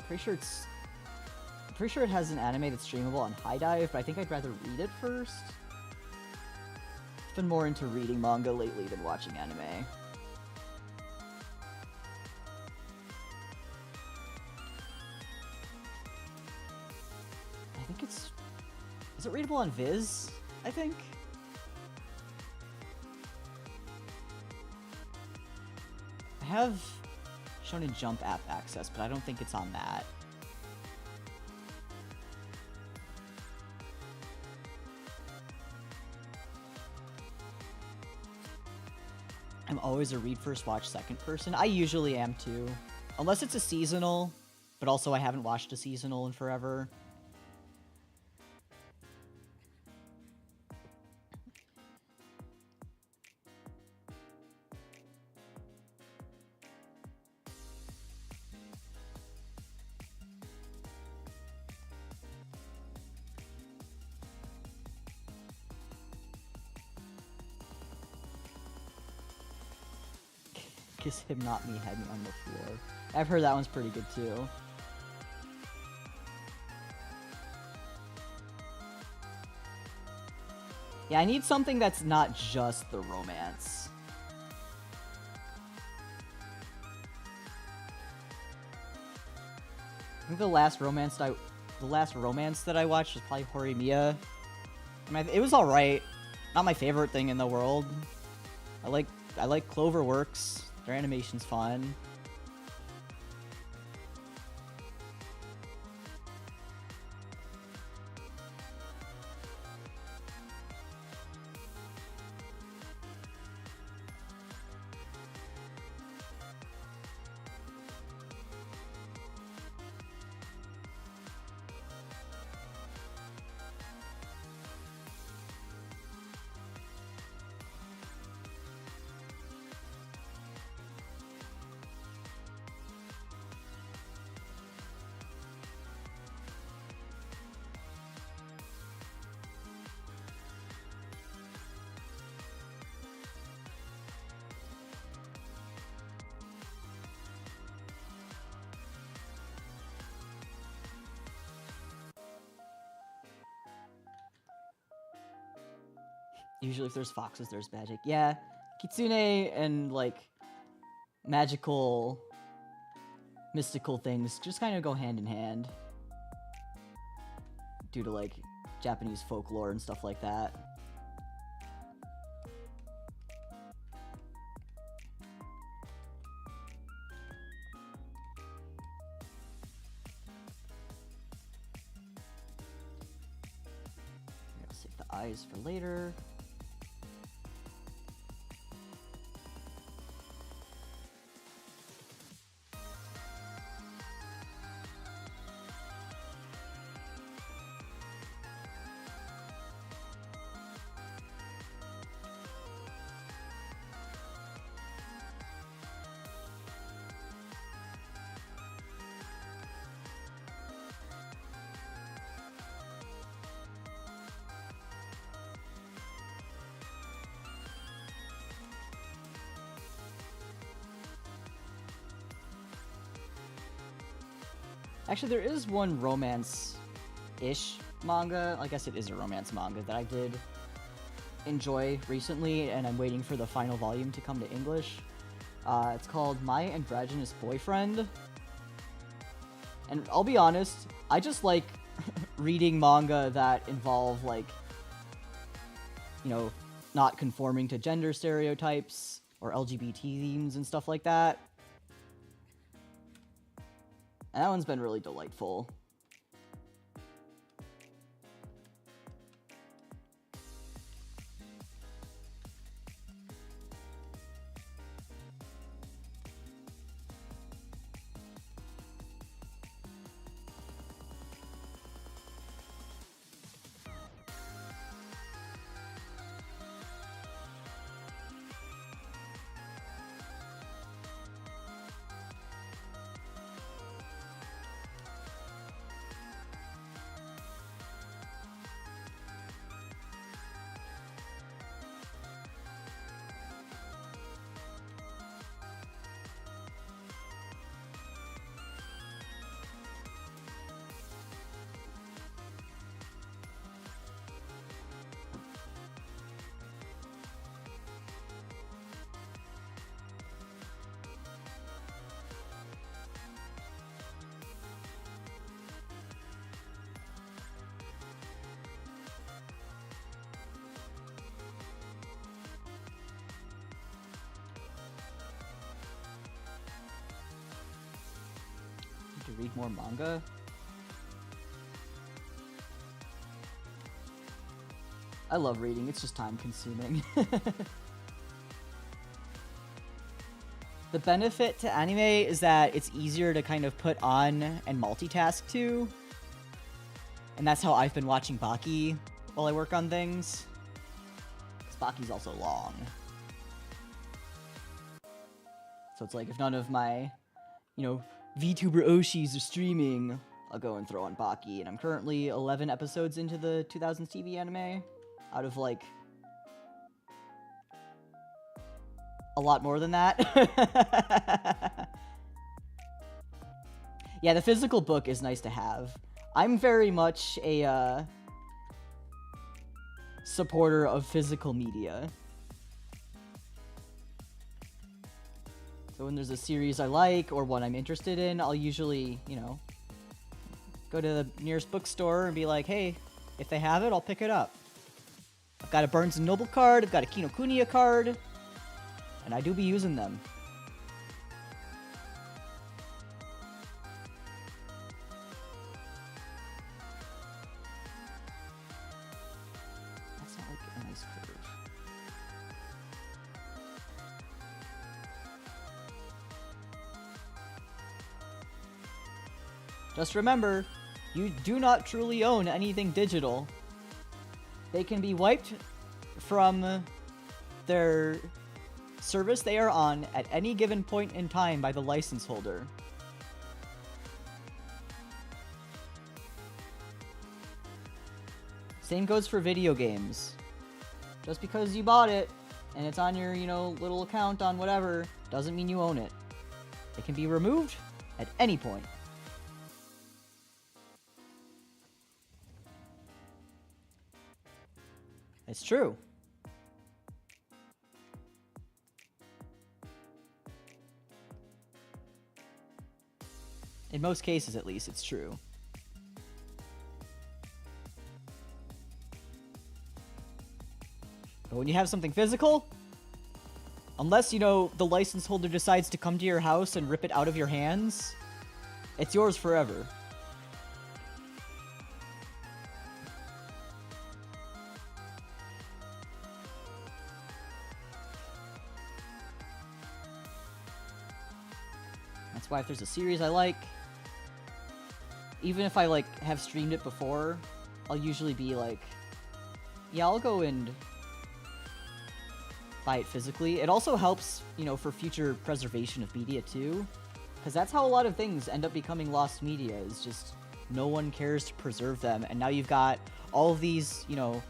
Pretty sure it has an anime that's streamable on High Dive, but I think I'd rather read it first. I've been more into reading manga lately than watching anime. I think is it readable on Viz? I think. I have Shonen Jump app access, but I don't think it's on that. I'm always a read first, watch second person. I usually am too. Unless it's a seasonal, but also I haven't watched a seasonal in forever. Kiss him, not me, had me on the floor. I've heard that one's pretty good too. Yeah, I need something that's not just the romance. I think the last romance that I watched was probably Horimiya. I mean, it was alright. Not my favorite thing in the world. I like Cloverworks. Their animation's fun. Usually if there's foxes, there's magic. Yeah, kitsune and, like, magical, mystical things just kind of go hand in hand. Due to, like, Japanese folklore and stuff like that. I'll save the eyes for later. Actually, there is one romance-ish manga, I guess it is a romance manga, that I did enjoy recently, and I'm waiting for the final volume to come to English. It's called My Androgynous Boyfriend. And I'll be honest, I just like reading manga that involve, like, you know, not conforming to gender stereotypes or LGBT themes and stuff like that. And that one's been really delightful. To read more manga. I love reading, it's just time consuming. The benefit to anime is that it's easier to kind of put on and multitask to. And that's how I've been watching Baki while I work on things. Because Baki's also long. So it's like if none of my, you know, VTuber Oshis are streaming, I'll go and throw on Baki, and I'm currently 11 episodes into the 2000s TV anime, out of, like, a lot more than that. Yeah, the physical book is nice to have. I'm very much a, supporter of physical media. So when there's a series I like, or one I'm interested in, I'll usually, you know, go to the nearest bookstore and be like, hey, if they have it, I'll pick it up. I've got a Barnes & Noble card, I've got a Kinokuniya card, and I do be using them. That's not like a nice curve. Just remember, you do not truly own anything digital. They can be wiped from their service they are on at any given point in time by the license holder. Same goes for video games. Just because you bought it and it's on your, you know, little account on whatever, doesn't mean you own it. It can be removed at any point. It's true. In most cases, at least, it's true. But when you have something physical, unless, you know, the license holder decides to come to your house and rip it out of your hands, it's yours forever. That's why if there's a series I like, even if I, like, have streamed it before, I'll usually be like, yeah, I'll go and buy it physically. It also helps, you know, for future preservation of media too, because that's how a lot of things end up becoming lost media, is just no one cares to preserve them. And now you've got all of these, you know,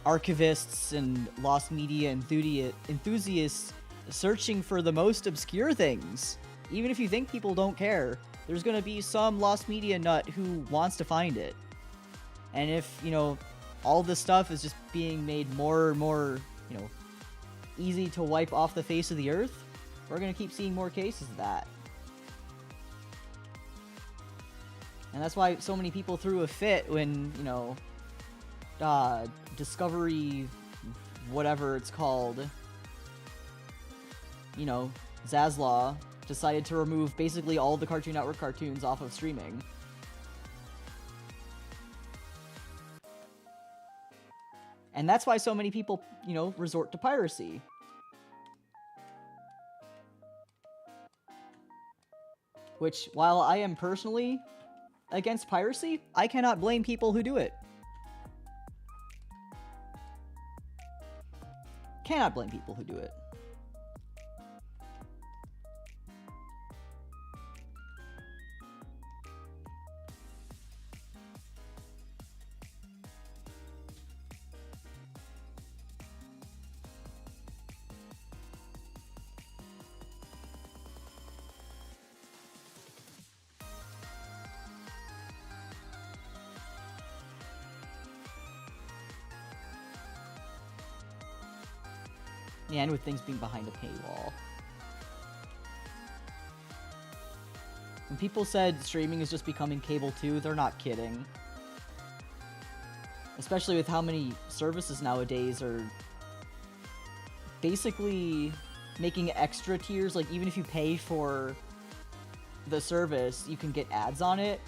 archivists and lost media enthusiasts searching for the most obscure things. Even if you think people don't care, there's going to be some lost media nut who wants to find it. And if, you know, all this stuff is just being made more and more, you know, easy to wipe off the face of the earth, we're going to keep seeing more cases of that. And that's why so many people threw a fit when, you know, Discovery, whatever it's called, you know, Zaslaw, decided to remove basically all the Cartoon Network cartoons off of streaming. And that's why so many people, you know, resort to piracy. Which, while I am personally against piracy, I cannot blame people who do it. Cannot blame people who do it. Yeah, and with things being behind a paywall. When people said streaming is just becoming cable too, they're not kidding. Especially with how many services nowadays are basically making extra tiers. Like, even if you pay for the service, you can get ads on it,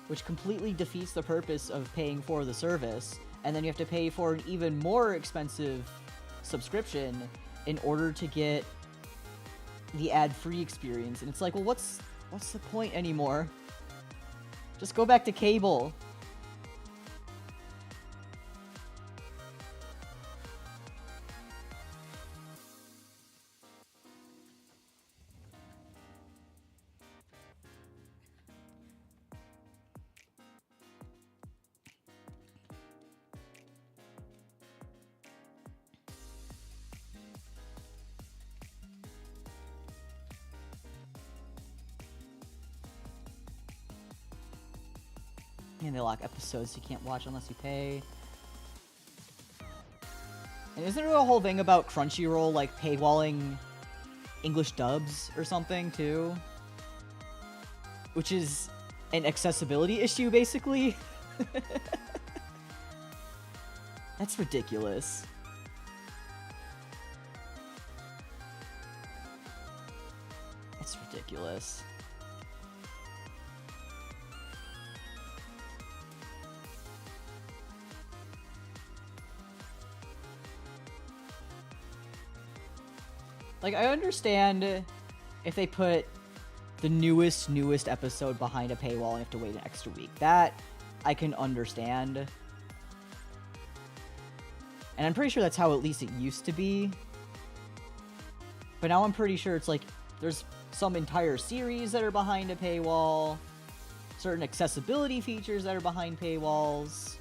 which completely defeats the purpose of paying for the service. And then you have to pay for an even more expensive subscription in order to get the ad-free experience. And it's like, well, what's the point anymore? Just go back to cable. And they lock episodes you can't watch unless you pay. And isn't there a whole thing about Crunchyroll, like, paywalling English dubs or something, too? Which is an accessibility issue, basically? That's ridiculous. It's ridiculous. Like, I understand if they put the newest episode behind a paywall and you have to wait an extra week. That I can understand. And I'm pretty sure that's how at least it used to be. But now I'm pretty sure it's like, there's some entire series that are behind a paywall, certain accessibility features that are behind paywalls.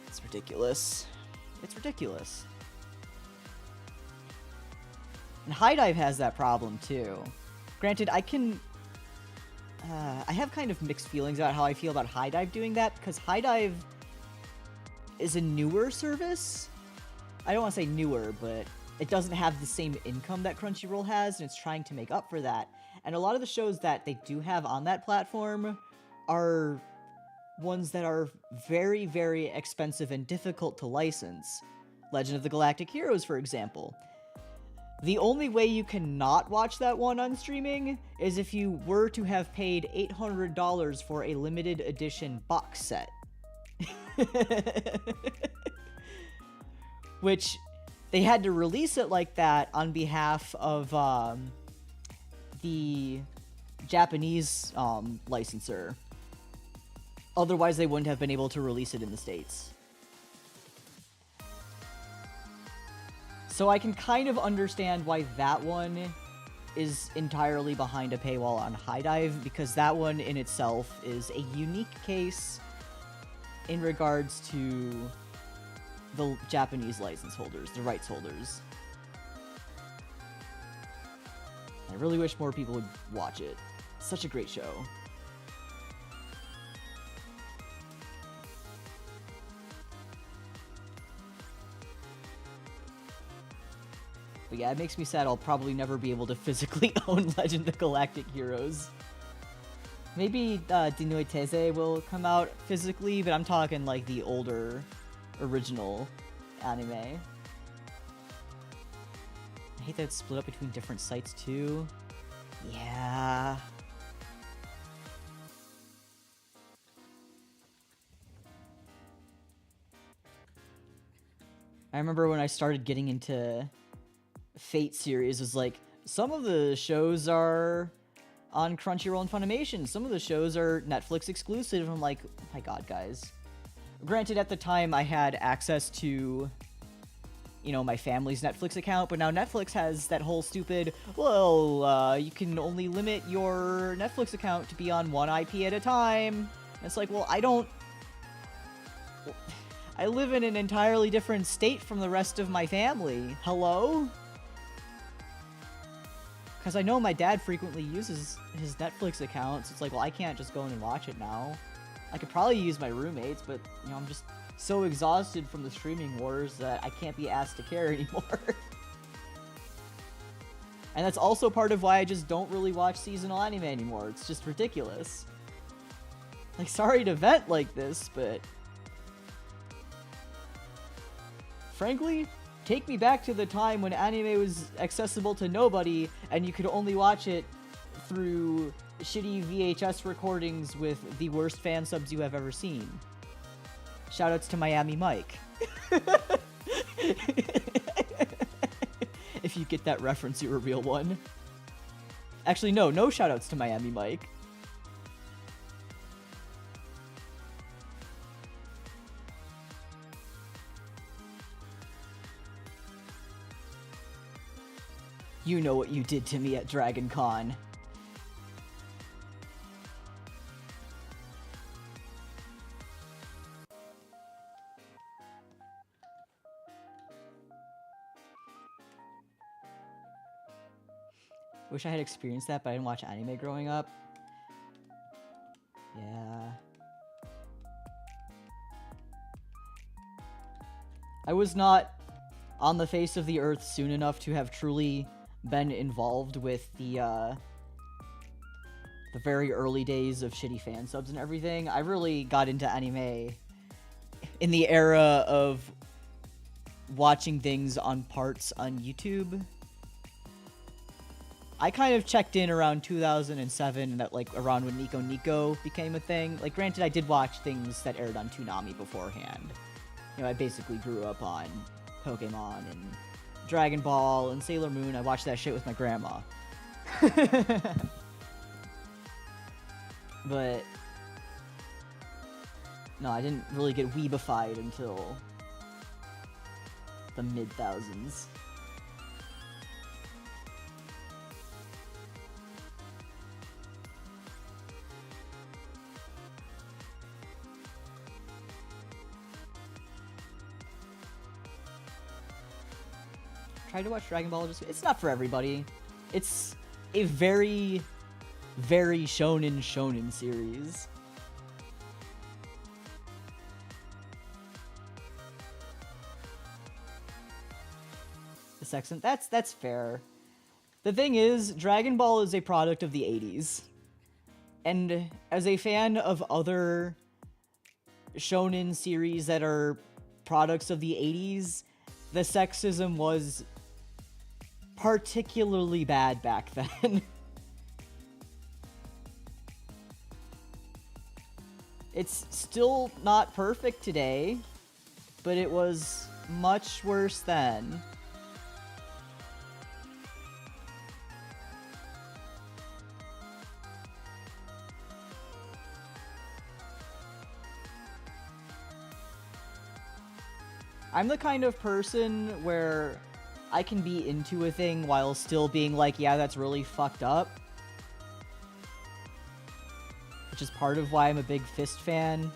It's ridiculous. It's ridiculous. And High Dive has that problem, too. Granted, I have kind of mixed feelings about how I feel about High Dive doing that, because High Dive is a newer service. I don't want to say newer, but it doesn't have the same income that Crunchyroll has, and it's trying to make up for that. And a lot of the shows that they do have on that platform are ones that are very, very expensive and difficult to license. Legend of the Galactic Heroes, for example. The only way you cannot watch that one on streaming is if you were to have paid $800 for a limited edition box set. Which, they had to release it like that on behalf of the Japanese licensor. Otherwise, they wouldn't have been able to release it in the States. So I can kind of understand why that one is entirely behind a paywall on High Dive, because that one in itself is a unique case in regards to the Japanese license holders, the rights holders. I really wish more people would watch it. Such a great show. But yeah, it makes me sad I'll probably never be able to physically own Legend of Galactic Heroes. Maybe Dinoi Teze will come out physically, but I'm talking like the older original anime. I hate that it's split up between different sites too. Yeah. I remember when I started getting into Fate series, was like, some of the shows are on Crunchyroll and Funimation, some of the shows are Netflix exclusive. I'm like, oh my god, guys. Granted, at the time I had access to, you know, my family's Netflix account, but now Netflix has that whole stupid, well, you can only limit your Netflix account to be on one IP at a time. And it's like, well, I live in an entirely different state from the rest of my family. Hello? Because I know my dad frequently uses his Netflix account, so it's like, well, I can't just go in and watch it now. I could probably use my roommates, but, you know, I'm just so exhausted from the streaming wars that I can't be asked to care anymore. And that's also part of why I just don't really watch seasonal anime anymore. It's just ridiculous. Like, sorry to vent like this, but frankly, take me back to the time when anime was accessible to nobody and you could only watch it through shitty VHS recordings with the worst fan subs you have ever seen. Shoutouts to Miami Mike. If you get that reference, you're a real one. Actually, no shoutouts to Miami Mike. You know what you did to me at Dragon Con. Wish I had experienced that, but I didn't watch anime growing up. Yeah. I was not on the face of the earth soon enough to have truly been involved with the very early days of shitty fan subs and everything. I really got into anime in the era of watching things on parts on YouTube. I kind of checked in around 2007, that like around when Nico Nico became a thing. Like, granted, I did watch things that aired on Toonami beforehand. You know, I basically grew up on Pokemon and Dragon Ball and Sailor Moon. I watched that shit with my grandma. But no, I didn't really get weebified until the mid-thousands. Tried to watch Dragon Ball, it's not for everybody. It's a very, very shonen series. The accent, that's fair. The thing is, Dragon Ball is a product of the 80s. And as a fan of other shonen series that are products of the 80s, the sexism was particularly bad back then. It's still not perfect today, but it was much worse then. I'm the kind of person where I can be into a thing while still being like, yeah, that's really fucked up. Which is part of why I'm a big Fist fan.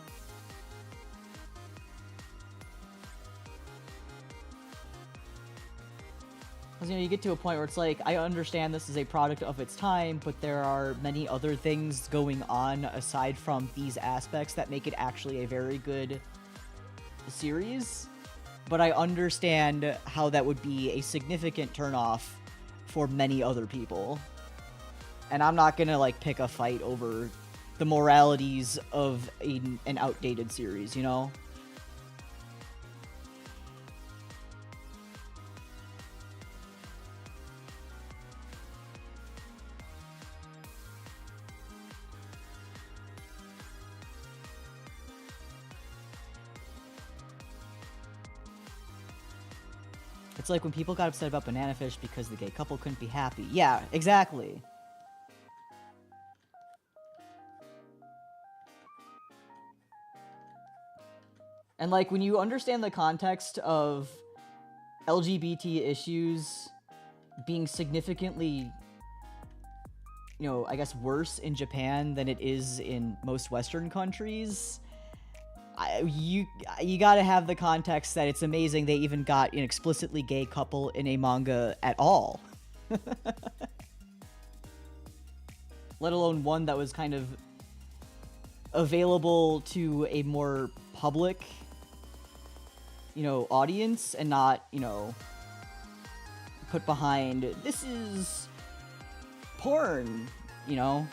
Because, you know, you get to a point where it's like, I understand this is a product of its time, but there are many other things going on aside from these aspects that make it actually a very good series. But I understand how that would be a significant turnoff for many other people. And I'm not gonna, like, pick a fight over the moralities of an outdated series, you know? It's like when people got upset about Banana Fish because the gay couple couldn't be happy. Yeah, exactly. And, like, when you understand the context of LGBT issues being significantly, you know, I guess worse in Japan than it is in most Western countries, you gotta have the context that it's amazing they even got an explicitly gay couple in a manga at all. Let alone one that was kind of available to a more public, you know, audience and not, you know, put behind, this is porn, you know?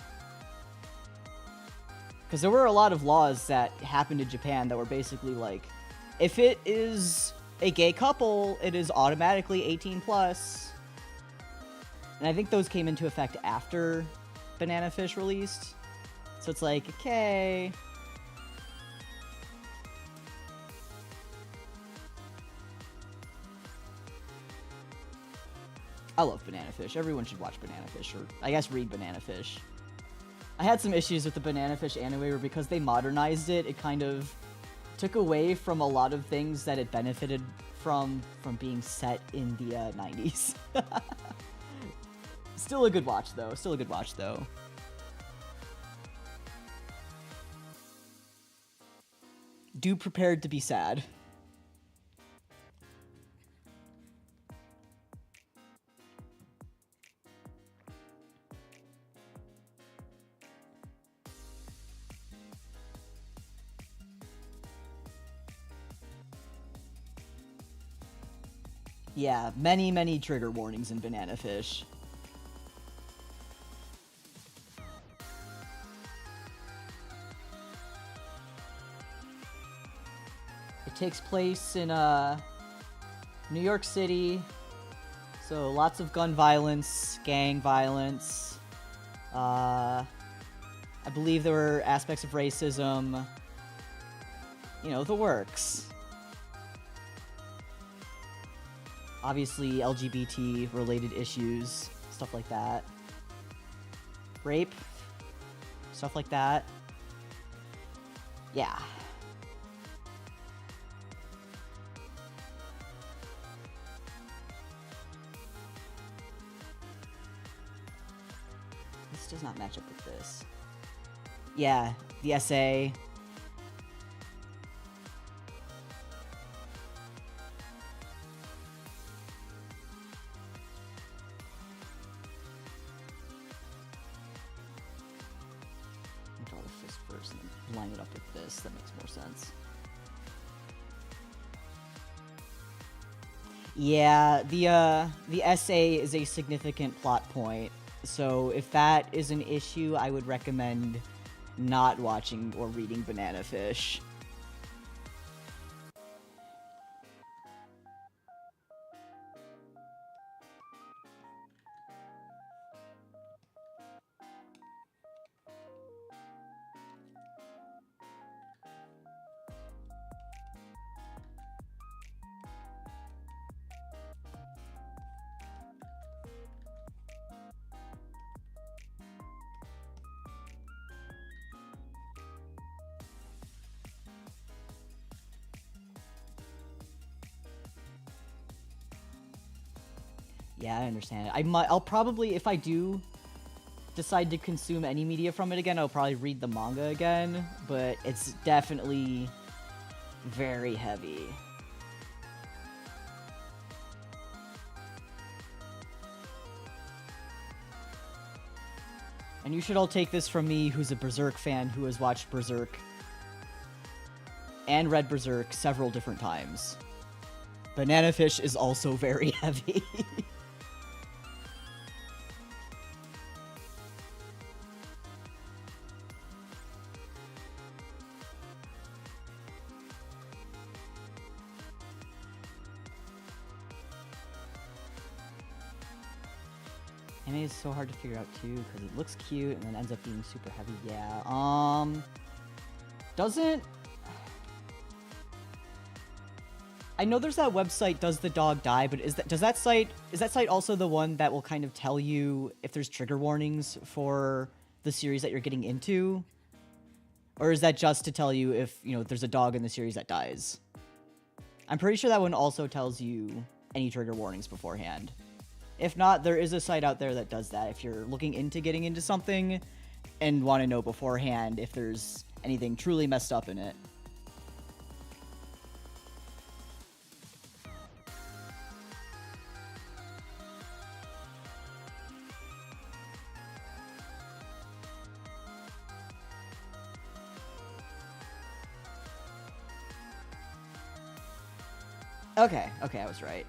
Because there were a lot of laws that happened in Japan that were basically like, if it is a gay couple, it is automatically 18 plus. And I think those came into effect after Banana Fish released. So it's like, okay. I love Banana Fish. Everyone should watch Banana Fish, or I guess read Banana Fish. I had some issues with the Banana Fish anime where because they modernized it, it kind of took away from a lot of things that it benefited from being set in the 90s. Still a good watch, though. Still a good watch, though. Do prepared to be sad. Yeah, many, many trigger warnings in Banana Fish. It takes place in New York City, so lots of gun violence, gang violence. I believe there were aspects of racism. You know, the works. Obviously, LGBT-related issues, stuff like that. Rape, stuff like that. Yeah. This does not match up with this. Yeah, the essay. Draw the fist first and then line it up with this. That makes more sense. Yeah, the essay is a significant plot point, so if that is an issue, I would recommend not watching or reading Banana Fish. Yeah, I understand it. I'll probably, if I do decide to consume any media from it again, I'll probably read the manga again, but it's definitely very heavy. And you should all take this from me, who's a Berserk fan who has watched Berserk and read Berserk several different times. Banana Fish is also very heavy. Anime is so hard to figure out too, because it looks cute and then ends up being super heavy. Yeah. Doesn't... I know there's that website, Does the Dog Die? But is that site also the one that will kind of tell you if there's trigger warnings for the series that you're getting into? Or is that just to tell you if, you know, there's a dog in the series that dies? I'm pretty sure that one also tells you any trigger warnings beforehand. If not, there is a site out there that does that if you're looking into getting into something and want to know beforehand if there's anything truly messed up in it. Okay, I was right.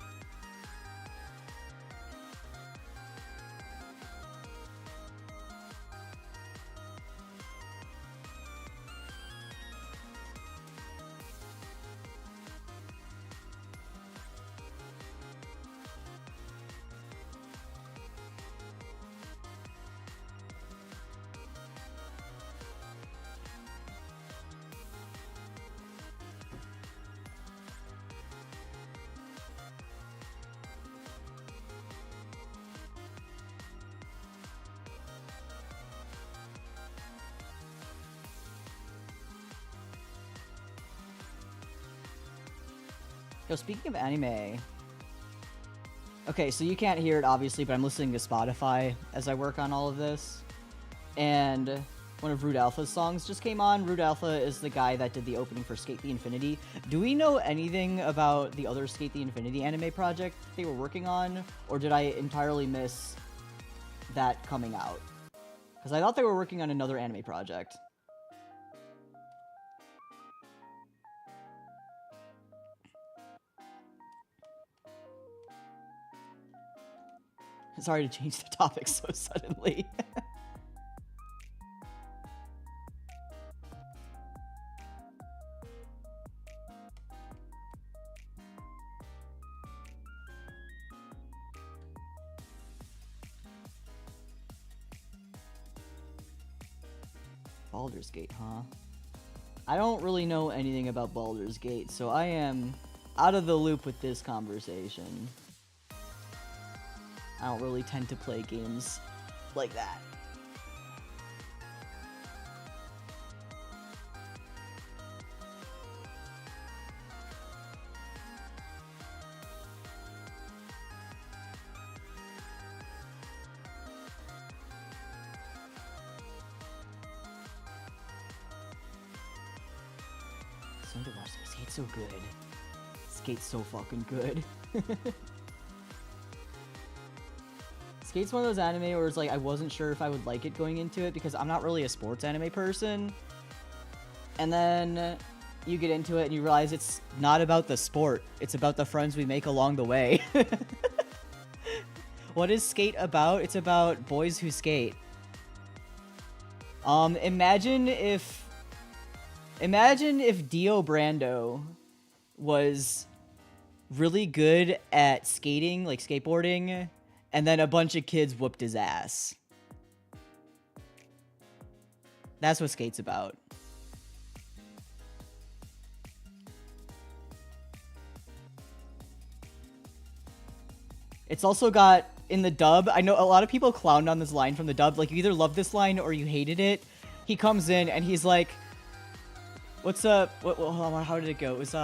Yo, speaking of anime... Okay, so you can't hear it, obviously, but I'm listening to Spotify as I work on all of this. And one of Rude Alpha's songs just came on. Rude Alpha is the guy that did the opening for Skate the Infinity. Do we know anything about the other Skate the Infinity anime project they were working on? Or did I entirely miss that coming out? Because I thought they were working on another anime project. Sorry to change the topic so suddenly. Baldur's Gate, huh? I don't really know anything about Baldur's Gate, so I am out of the loop with this conversation. I don't really tend to play games like that. So to watch this. Skate's so good. Skate's so fucking good. Skate's one of those anime where it's like I wasn't sure if I would like it going into it because I'm not really a sports anime person. And then, you get into it and you realize it's not about the sport. It's about the friends we make along the way. What is skate about? It's about boys who skate. Imagine if Dio Brando was really good at skating, like skateboarding, and then a bunch of kids whooped his ass. That's what skate's about. It's also got, in the dub, I know a lot of people clowned on this line from the dub. Like, you either love this line or you hated it. He comes in and he's like, what's up? Hold on, how did it go? It was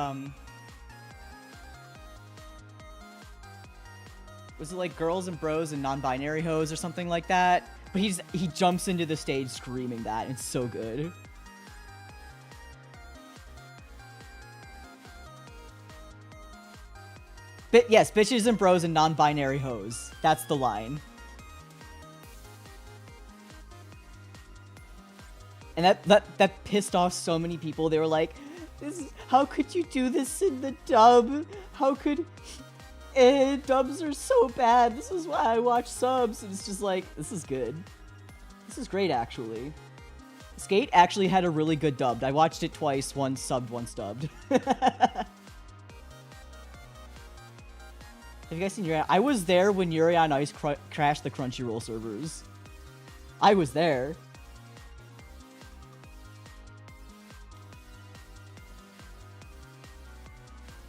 it like girls and bros and non-binary hoes or something like that? But he jumps into the stage screaming that. It's so good. Yes, bitches and bros and non-binary hoes. That's the line. And that pissed off so many people. They were like, how could you do this in the dub? How could... dubs are so bad. This is why I watch subs. And it's just like, this is good. This is great, actually. Skate actually had a really good dub. I watched it twice. Once subbed, once dubbed. Have you guys seen Yuri? I was there when Yuri on Ice crashed the Crunchyroll servers. I was there.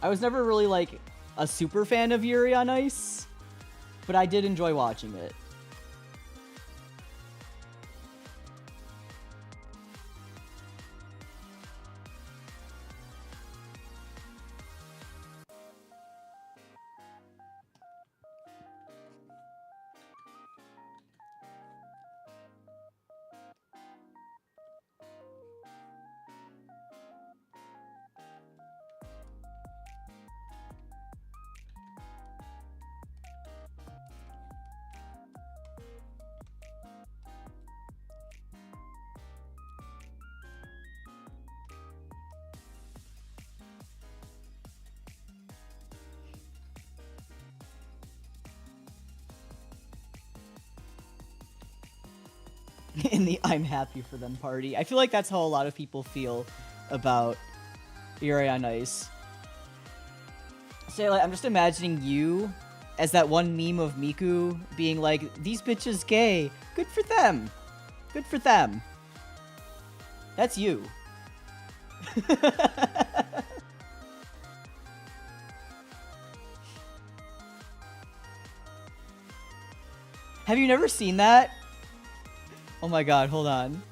I was never really, like, a super fan of Yuri on Ice, but I did enjoy watching it. In the I'm happy for them party. I feel like that's how a lot of people feel about Yuri on Ice. So, like, I'm just imagining you as that one meme of Miku being like, these bitches gay. Good for them. Good for them. That's you. Have you never seen that? Oh my god, hold on.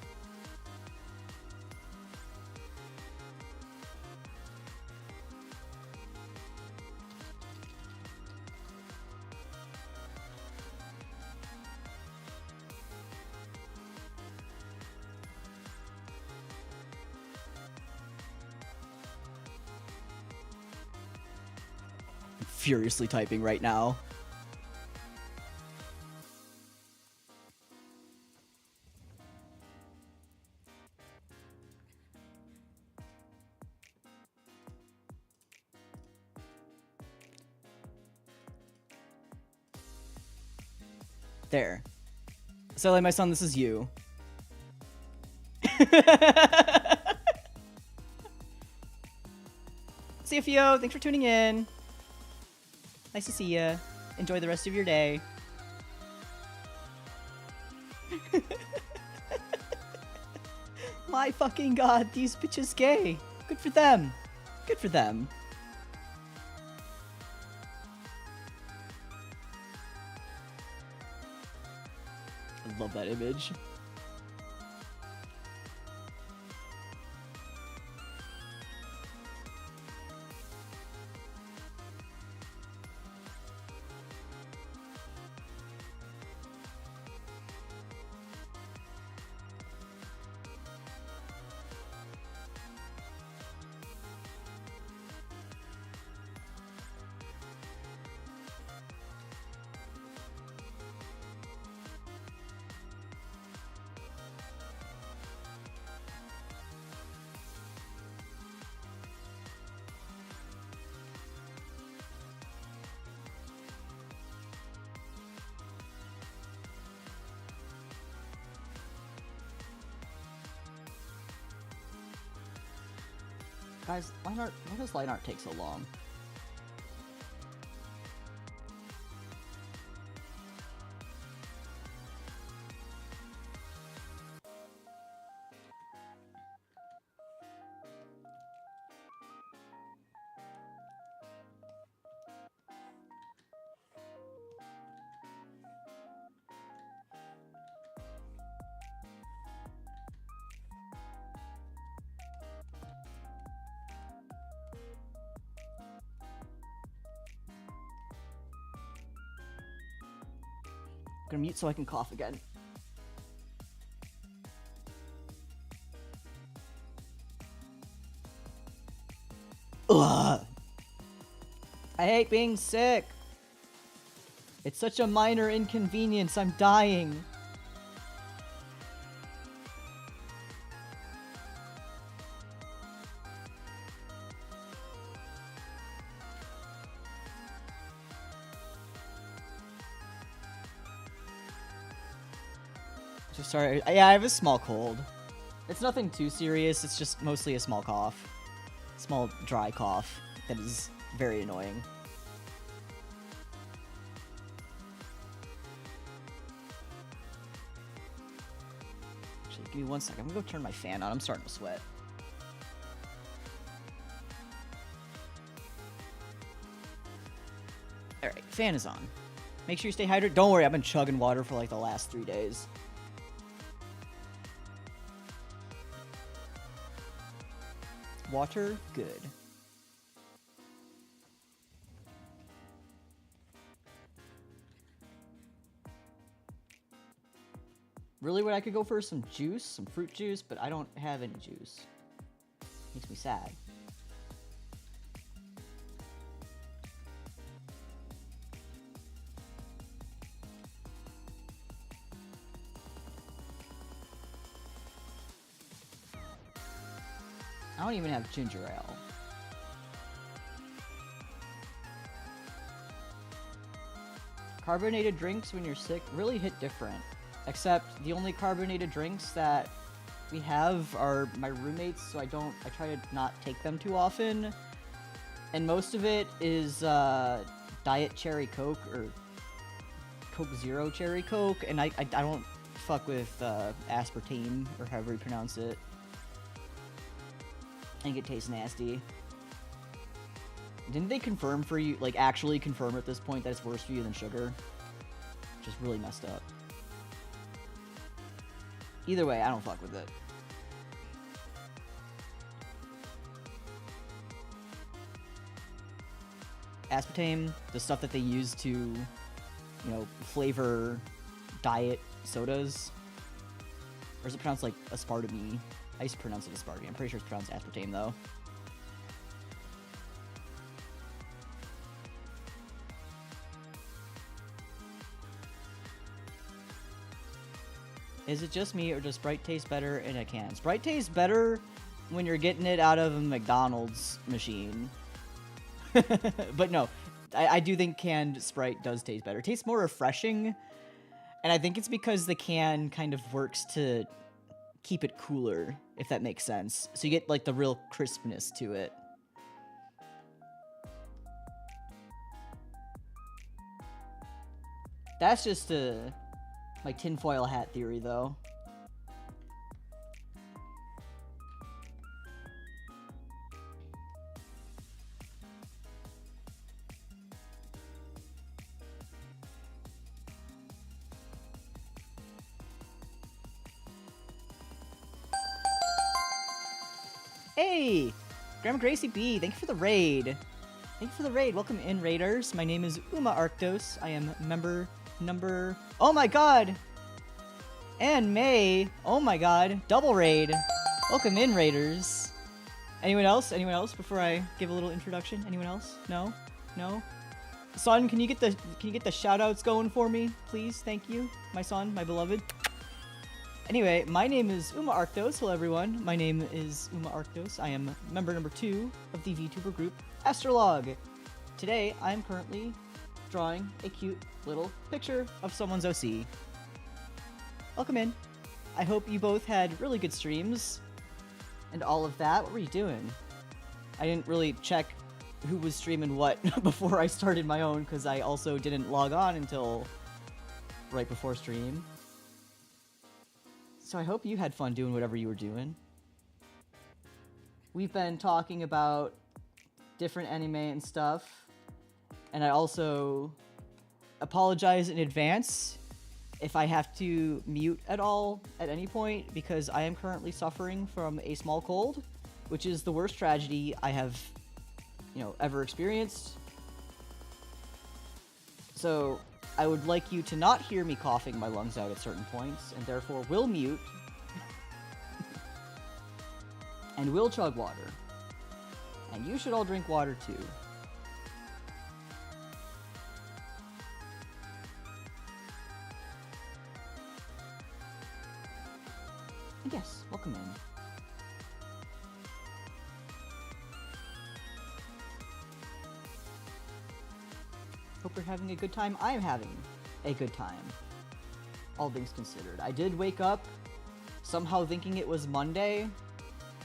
I'm furiously typing right now. There. So, like, my son, this is you. See you, Fio. Thanks for tuning in. Nice to see you. Enjoy the rest of your day. My fucking god, these bitches gay. Good for them. Good for them. I love that image. Guys, why does line art take so long? I'm gonna mute so I can cough again. Ugh. I hate being sick. It's such a minor inconvenience. I'm dying. Just sorry. Yeah, I have a small cold. It's nothing too serious. It's just mostly a small cough. Small dry cough that is very annoying. Actually, give me 1 second. I'm gonna go turn my fan on. I'm starting to sweat. Alright, fan is on. Make sure you stay hydrated. Don't worry, I've been chugging water for like the last 3 days. Water, good. Really, what I could go for is some juice, some fruit juice, but I don't have any juice. Makes me sad. I don't even have ginger ale. Carbonated drinks when you're sick really hit different. Except the only carbonated drinks that we have are my roommates, so I try to not take them too often. And most of it is Diet Cherry Coke or Coke Zero Cherry Coke, and I don't fuck with aspartame or however you pronounce it. I think it tastes nasty. Didn't they confirm for you, like actually confirm at this point that it's worse for you than sugar? Which is really messed up. Either way, I don't fuck with it. Aspartame, the stuff that they use to, you know, flavor diet sodas. Or is it pronounced like aspartame? I used to pronounce it aspartame. I'm pretty sure it's pronounced aspartame though. Is it just me, or does Sprite taste better in a can? Sprite tastes better when you're getting it out of a McDonald's machine. But no, I do think canned Sprite does taste better. It tastes more refreshing, and I think it's because the can kind of works to keep it cooler, if that makes sense. So you get, like, the real crispness to it. That's just my tinfoil hat theory, though. Hey! Grandma Gracie B, thank you for the raid. Thank you for the raid. Welcome in, raiders. My name is Arktos. I am member number... Oh my god! And May. Oh my god. Double raid. Welcome in, raiders. Anyone else? Anyone else before I give a little introduction? Anyone else? No? No? Son, can you get the shout outs going for me, please? Thank you. My son, my beloved. Anyway, my name is Arktos. Hello, everyone. My name is Arktos. I am member number 2 of the VTuber group AstraLog. Today, I am currently drawing a cute little picture of someone's OC. Welcome in. I hope you both had really good streams and all of that. What were you doing? I didn't really check who was streaming what before I started my own, because I also didn't log on until right before stream. So I hope you had fun doing whatever you were doing. We've been talking about different anime and stuff, and I also apologize in advance if I have to mute at all at any point, because I am currently suffering from a small cold, which is the worst tragedy I have, ever experienced. So I would like you to not hear me coughing my lungs out at certain points, and therefore will mute and will chug water. And you should all drink water too. And yes, welcome in. Hope you're having a good time. I am having a good time, all things considered. I did wake up somehow thinking it was Monday,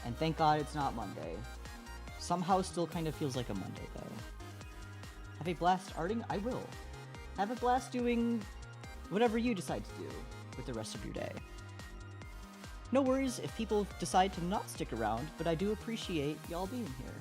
and thank God it's not Monday. Somehow still kind of feels like a Monday, though. Have a blast arting? I will. Have a blast doing whatever you decide to do with the rest of your day. No worries if people decide to not stick around, but I do appreciate y'all being here.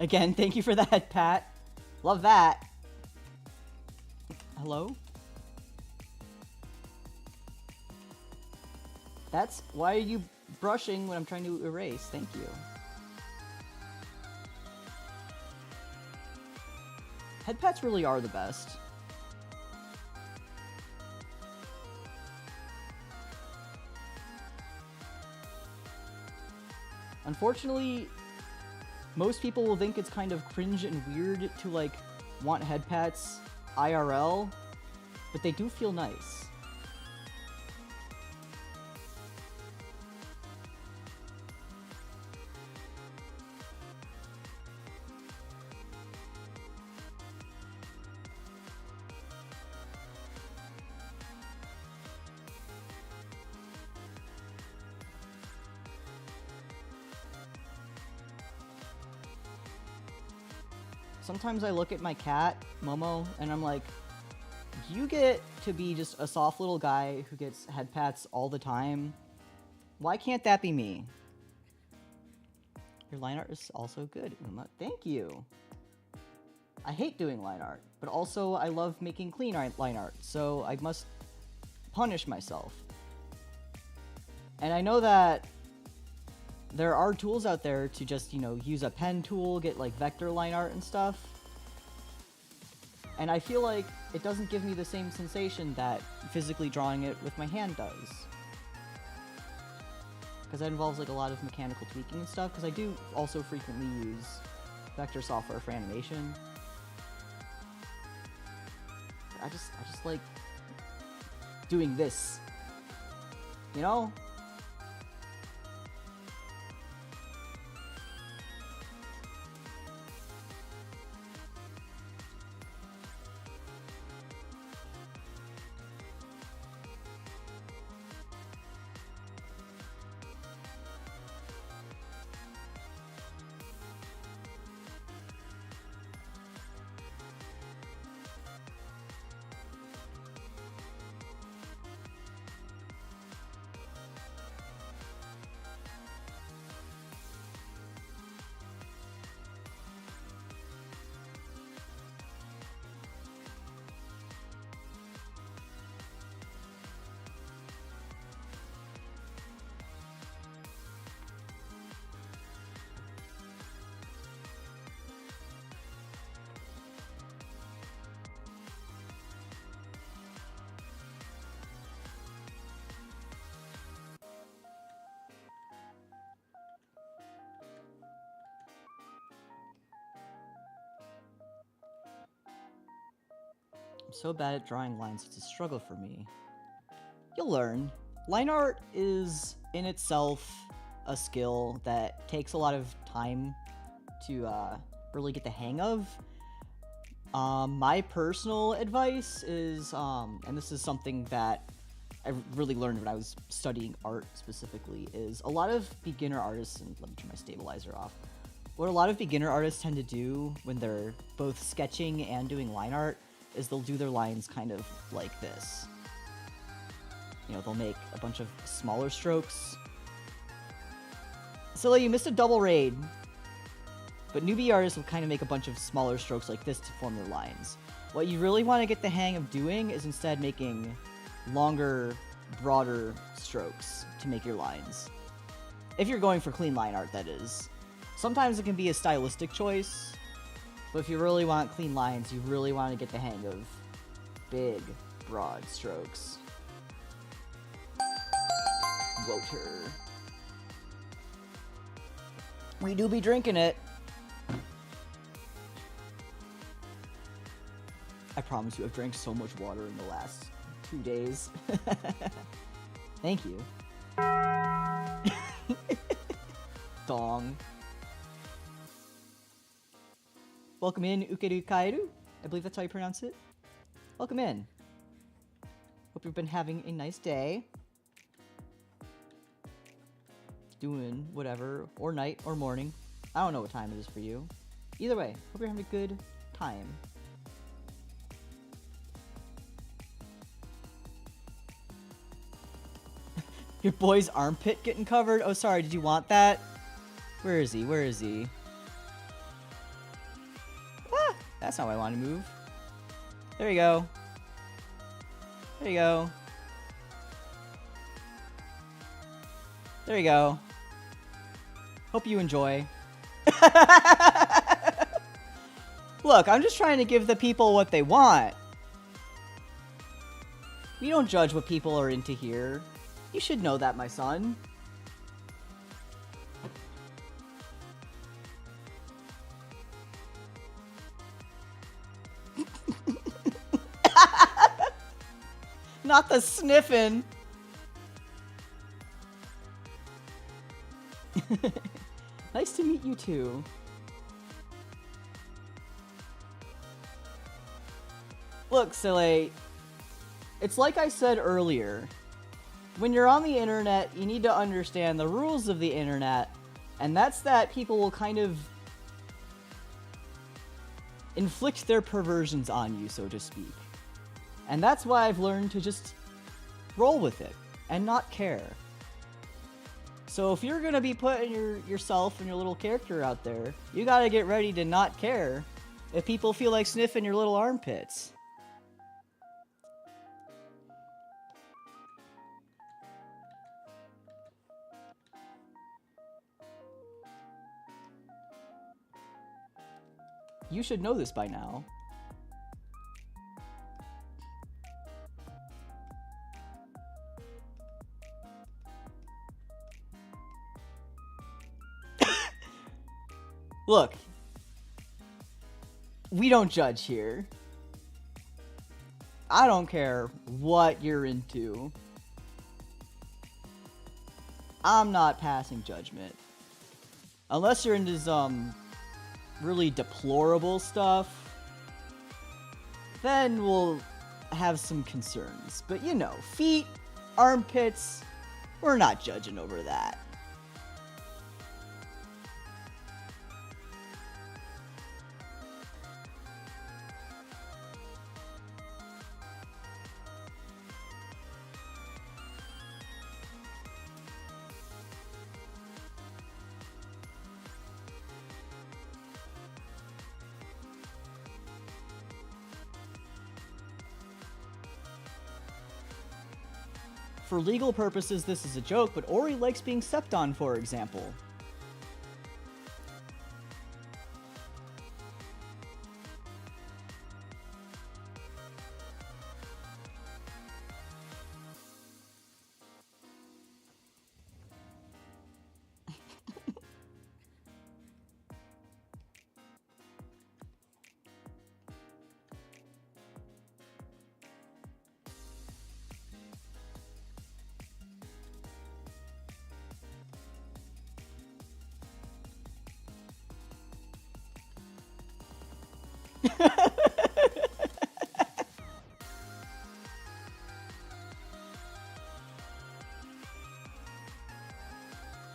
Again, thank you for that, Pat. Love that. Hello? That's... Why are you brushing when I'm trying to erase? Thank you. Head pats really are the best. Unfortunately, most people will think it's kind of cringe and weird to, like, want head pats IRL, but they do feel nice. Sometimes I look at my cat, Momo, and I'm like, you get to be just a soft little guy who gets head pats all the time. Why can't that be me? Your line art is also good, Uma. Thank you. I hate doing line art, but also I love making clean line art, so I must punish myself. And I know that there are tools out there to just, use a pen tool, get, like, vector line art and stuff. And I feel like it doesn't give me the same sensation that physically drawing it with my hand does. Because that involves, like, a lot of mechanical tweaking and stuff, because I do also frequently use vector software for animation. I just like doing this, you know? I'm so bad at drawing lines, it's a struggle for me. You'll learn. Line art is, in itself, a skill that takes a lot of time to really get the hang of. My personal advice is, and this is something that I really learned when I was studying art specifically, is a lot of beginner artists, and let me turn my stabilizer off, what a lot of beginner artists tend to do when they're both sketching and doing line art is they'll do their lines kind of like this. You know, they'll make a bunch of smaller strokes. So you missed a double raid. But newbie artists will kind of make a bunch of smaller strokes like this to form their lines. What you really want to get the hang of doing is instead making longer, broader strokes to make your lines. If you're going for clean line art, that is. Sometimes it can be a stylistic choice, but if you really want clean lines, you really want to get the hang of big, broad strokes. Water. We do be drinking it. I promise you, I've drank so much water in the last 2 days. Thank you. Dong. Welcome in, Ukeru Kaeru. I believe that's how you pronounce it. Welcome in. Hope you've been having a nice day. Doing whatever, or night, or morning. I don't know what time it is for you. Either way, hope you're having a good time. Your boy's armpit getting covered? Oh, sorry, did you want that? Where is he? Where is he? Ah, that's not how I want to move. There you go. There you go. There you go. Hope you enjoy. Look, I'm just trying to give the people what they want. We don't judge what people are into here. You should know that, my son. Not the sniffing. Nice to meet you too. Look, silly. It's like I said earlier. When you're on the internet, you need to understand the rules of the internet, and that's that people will kind of inflict their perversions on you, so to speak. And that's why I've learned to just roll with it and not care. So if you're gonna be putting yourself and your little character out there, you gotta get ready to not care if people feel like sniffing your little armpits. You should know this by now. Look, we don't judge here. I don't care what you're into. I'm not passing judgment. Unless you're into some really deplorable stuff, then we'll have some concerns. But you know, feet, armpits, we're not judging over that. For legal purposes, this is a joke, but Ori likes being stepped on, for example.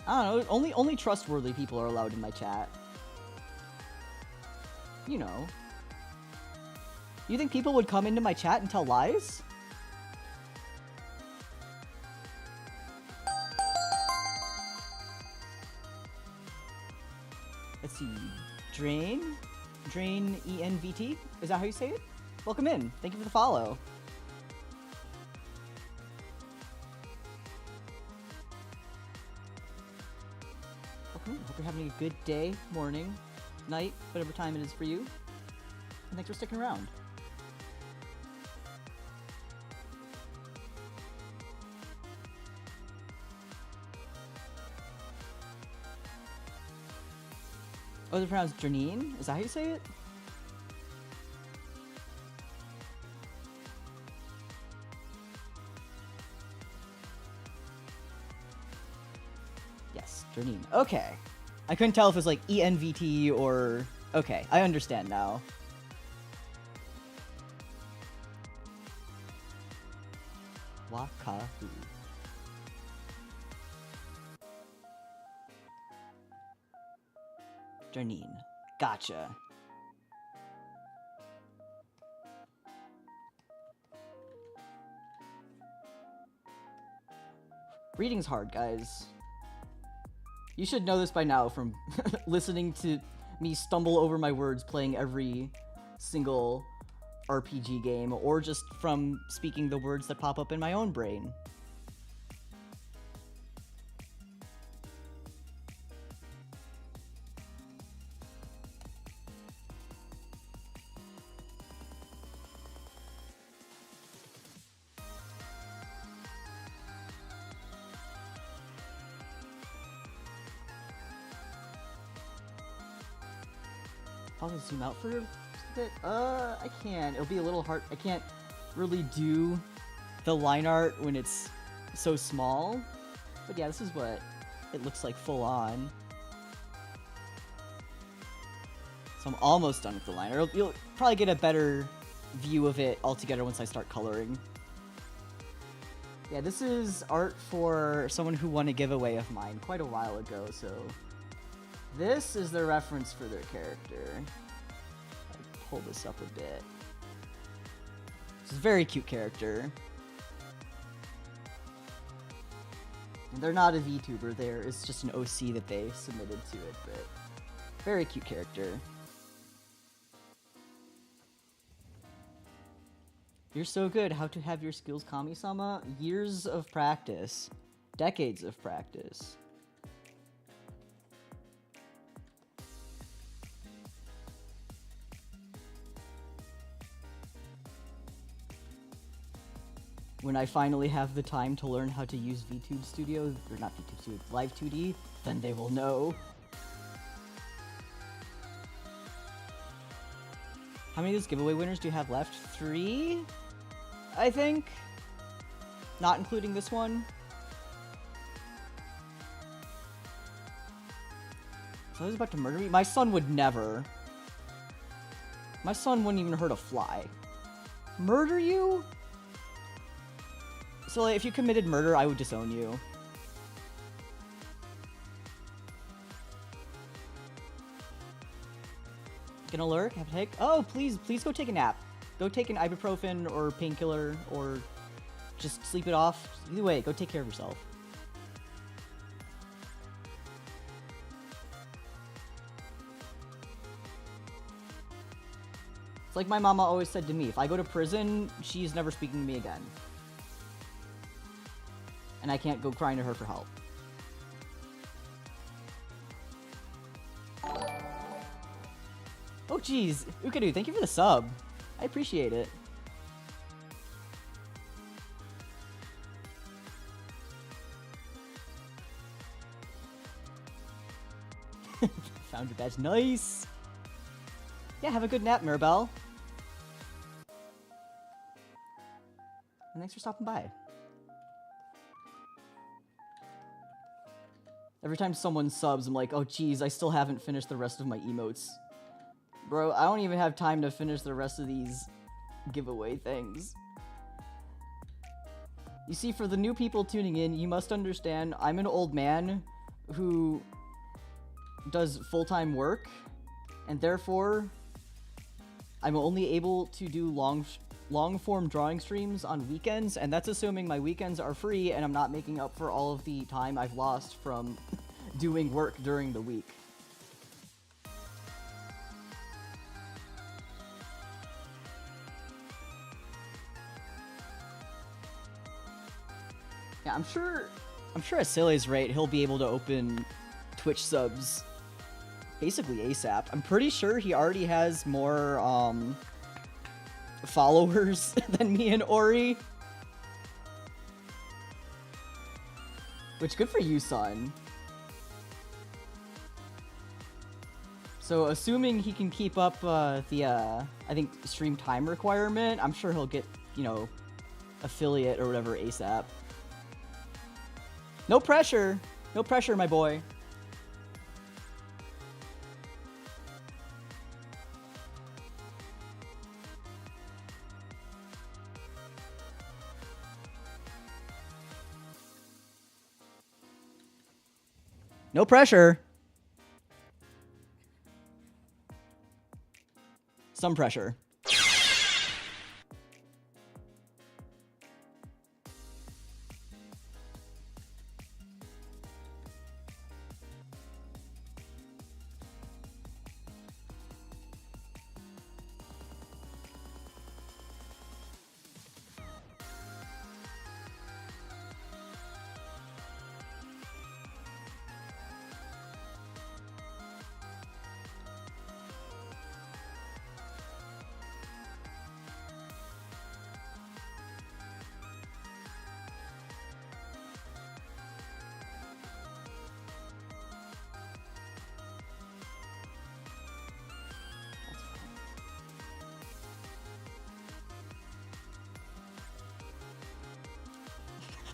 I don't know, only trustworthy people are allowed in my chat. You know. You think people would come into my chat and tell lies? Let's see. Drain ENVT? Is that how you say it? Welcome in. Thank you for the follow. Welcome in. Hope you're having a good day, morning, night, whatever time it is for you. And thanks for sticking around. Oh, they're pronounced Janine? Is that how you say it? Yes, Janine. Okay. I couldn't tell if it was like ENVT or... Okay, I understand now. Wakahu. Janine. Gotcha. Reading's hard, guys. You should know this by now from listening to me stumble over my words playing every single RPG game, or just from speaking the words that pop up in my own brain. I'll zoom out for a bit. I can. It'll be a little hard. I can't really do the line art when it's so small. But yeah, this is what it looks like full on. So I'm almost done with the line art. You'll probably get a better view of it altogether once I start coloring. Yeah, this is art for someone who won a giveaway of mine quite a while ago, so... This is the reference for their character. I'll pull this up a bit. It's a very cute character. And they're not a VTuber, it's just an OC that they submitted to it, but very cute character. You're so good. How to have your skills, Kami-sama? Years of practice. Decades of practice. When I finally have the time to learn how to use VTube Studio, or not VTube Studio, Live 2D, then they will know. How many of those giveaway winners do you have left? 3, I think? Not including this one. So I was about to murder me? My son would never. My son wouldn't even hurt a fly. Murder you? So, like, if you committed murder, I would disown you. Gonna lurk? Have a take? Oh, please go take a nap. Go take an ibuprofen or painkiller, or just sleep it off. Either way, go take care of yourself. It's like my mama always said to me, if I go to prison, she's never speaking to me again. And I can't go crying to her for help. Oh geez, Ukadu, thank you for the sub. I appreciate it. Found your badge, nice! Yeah, have a good nap, Mirabelle. And thanks for stopping by. Every time someone subs, I'm like, oh geez, I still haven't finished the rest of my emotes. Bro, I don't even have time to finish the rest of these giveaway things. You see, for the new people tuning in, you must understand I'm an old man who does full-time work, and therefore I'm only able to do long-form drawing streams on weekends, and that's assuming my weekends are free and I'm not making up for all of the time I've lost from doing work during the week. Yeah, I'm sure at Silly's rate, he'll be able to open Twitch subs basically ASAP. I'm pretty sure he already has more, followers than me and Ori. Which, good for you, son. So, assuming he can keep up, I think, stream time requirement, I'm sure he'll get, you know, affiliate or whatever ASAP. No pressure! No pressure, my boy. No pressure. Some pressure.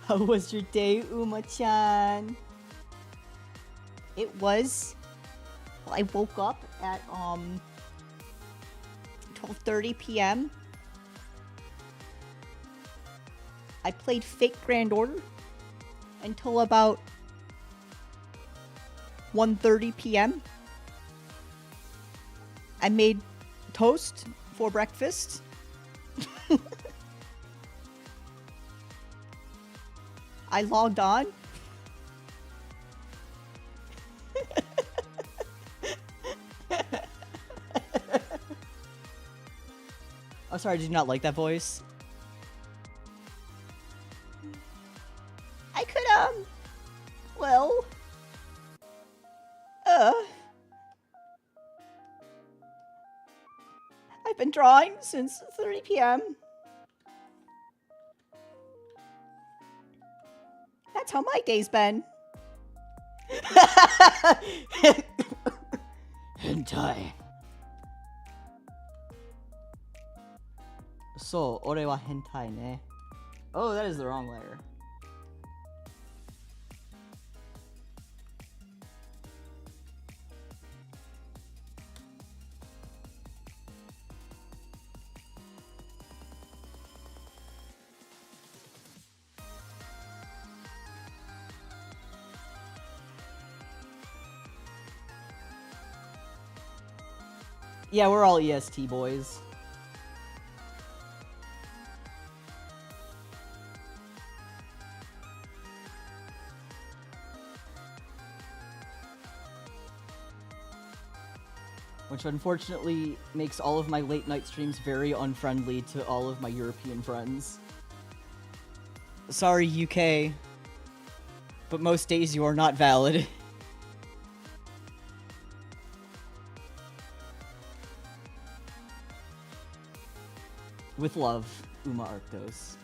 How was your day, Uma-chan? It was... Well, I woke up at, 12:30 p.m. I played Fate Grand Order until about 1:30 p.m. I made toast for breakfast. I logged on. Oh, sorry, did you not like that voice? I could, well... I've been drawing since 3 p.m. That's how my day's been. Hentai. So, ore wa hentai ne. Oh, that is the wrong letter. Yeah, we're all EST boys. Which unfortunately makes all of my late night streams very unfriendly to all of my European friends. Sorry, UK, but most days you are not valid. With love, Uma Arktos.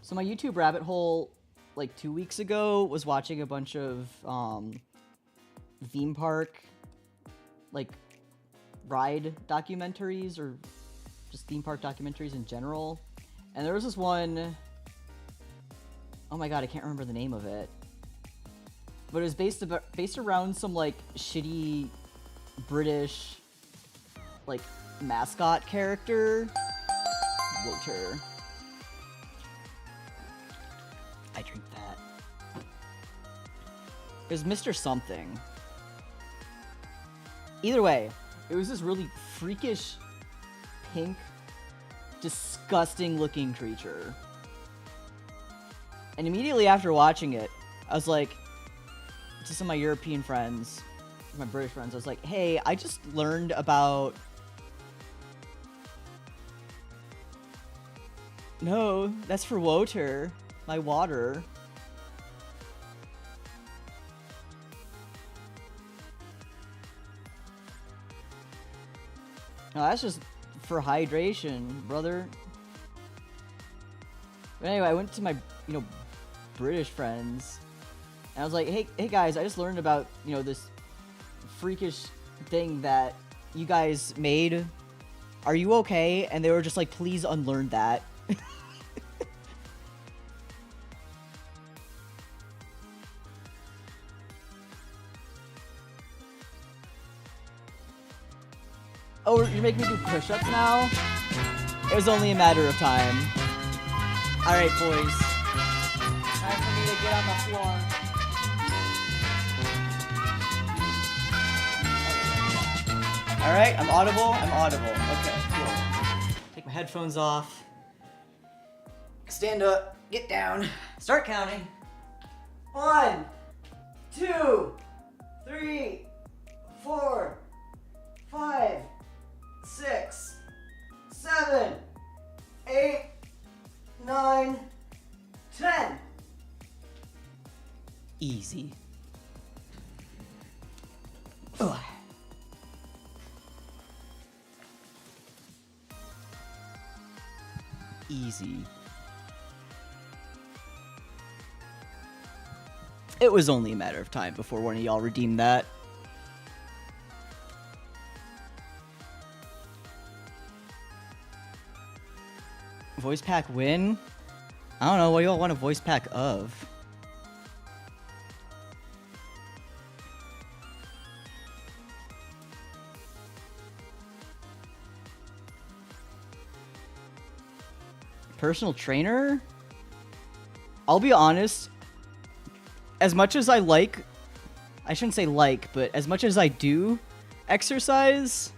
So my YouTube rabbit hole, like 2 weeks ago, was watching a bunch of theme park, like, ride documentaries, or just theme park documentaries in general. And there was this one, oh my god, I can't remember the name of it. But it was based around some, like, shitty British, like, mascot character. Water. I drink that. It was Mr. Something. Either way, it was this really freakish, pink, disgusting looking creature. And immediately after watching it, I was like, to some of my European friends, my British friends, I was like, hey, I just learned about... No, that's for water. My water. No, that's just for hydration, brother. But anyway, I went to my, British friends, and I was like, hey guys, I just learned about, this freakish thing that you guys made. Are you okay? And they were just like, please unlearn that. Oh, you're making me do push-ups now? It was only a matter of time. Alright, boys. Time for me to get on the floor. Alright, I'm audible. Okay, cool. Take my headphones off. Stand up. Get down. Start counting. 1, 2, 3, 4, 5, 6, 7, 8, 9, 10. Easy. Ugh. Easy. It was only a matter of time before one of y'all redeemed that. Voice pack win? I don't know, what do y'all want a voice pack of? Personal trainer? I'll be honest, as much as I shouldn't say but as much as I do exercise,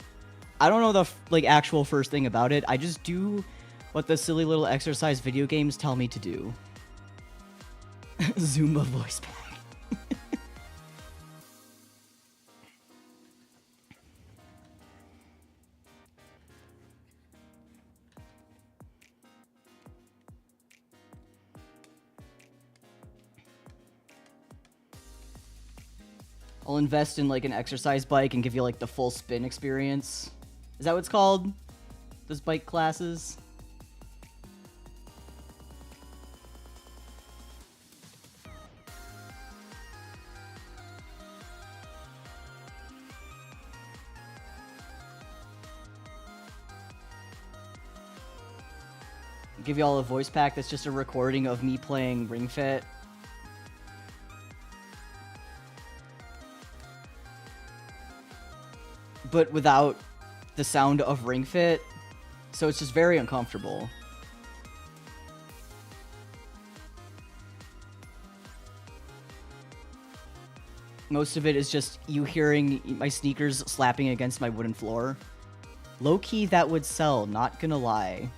I don't know the actual first thing about it. I just do what the silly little exercise video games tell me to do. Zumba voice pack. I'll invest in an exercise bike and give you the full spin experience. Is that what it's called? Those bike classes? Give you all a voice pack that's just a recording of me playing Ring Fit. But without the sound of Ring Fit, so it's just very uncomfortable. Most of it is just you hearing my sneakers slapping against my wooden floor. Low-key, that would sell, not gonna lie.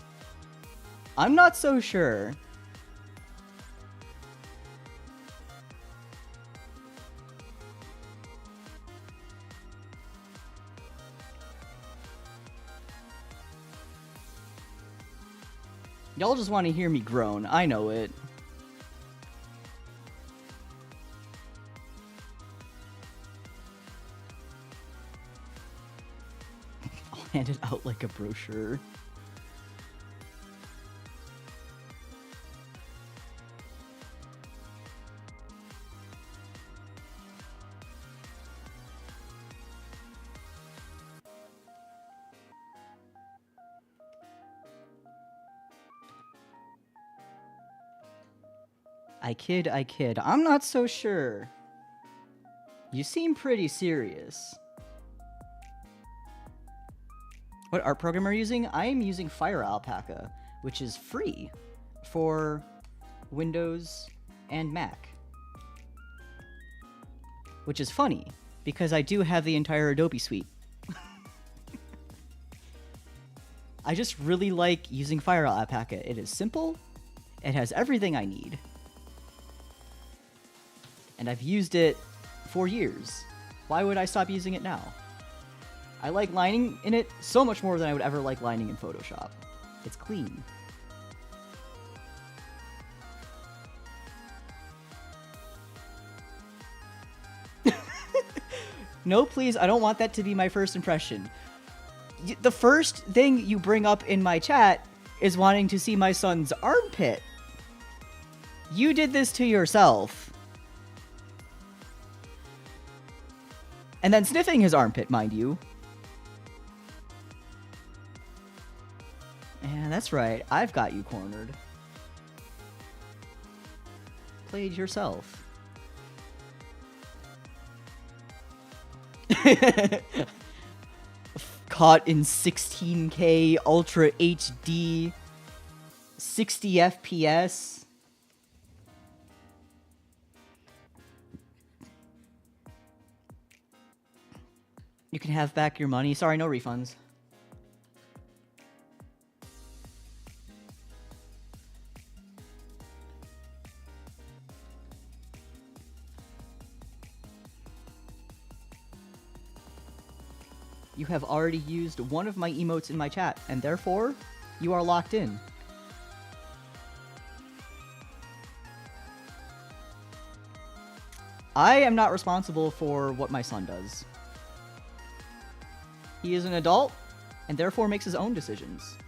I'm not so sure. Y'all just want to hear me groan. I know it. I'll hand it out like a brochure. I kid. I'm not so sure. You seem pretty serious. What art program are you using? I am using Fire Alpaca, which is free for Windows and Mac. Which is funny, because I do have the entire Adobe suite. I just really like using Fire Alpaca. It is simple, it has everything I need. And I've used it for years. Why would I stop using it now? I like lining in it so much more than I would ever like lining in Photoshop. It's clean. No, please, I don't want that to be my first impression. The first thing you bring up in my chat is wanting to see my son's armpit. You did this to yourself. And then sniffing his armpit, mind you. Yeah, that's right. I've got you cornered. Played yourself. Caught in 16K Ultra HD 60 FPS. You can have back your money. Sorry, no refunds. You have already used one of my emotes in my chat, and therefore, you are locked in. I am not responsible for what my son does. He is an adult, and therefore makes his own decisions.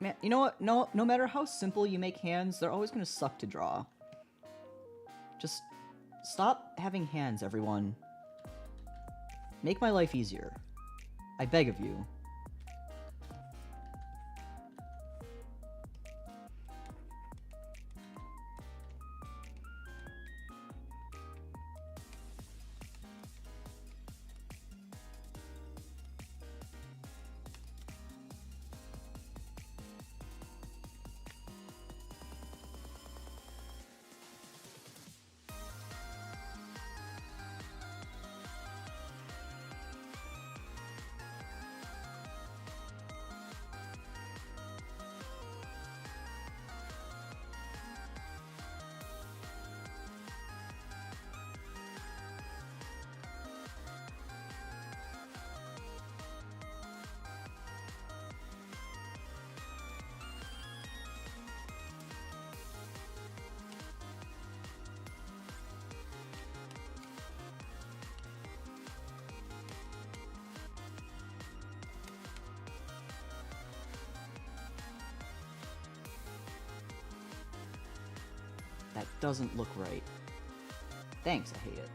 Man, you know what? No matter how simple you make hands, they're always gonna suck to draw. Just stop having hands, everyone. Make my life easier. I beg of you. That doesn't look right. Thanks, I hate it.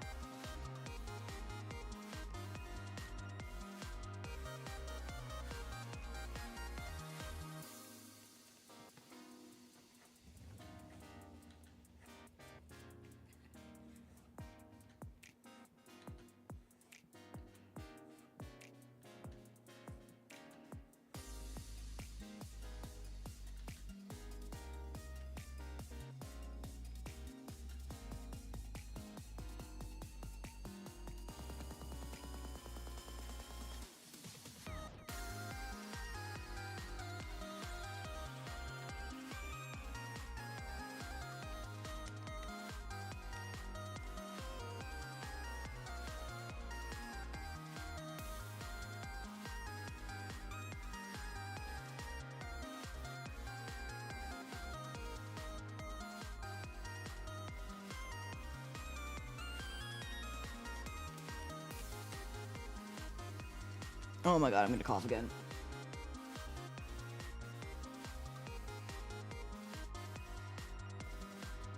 Oh my god, I'm gonna cough again.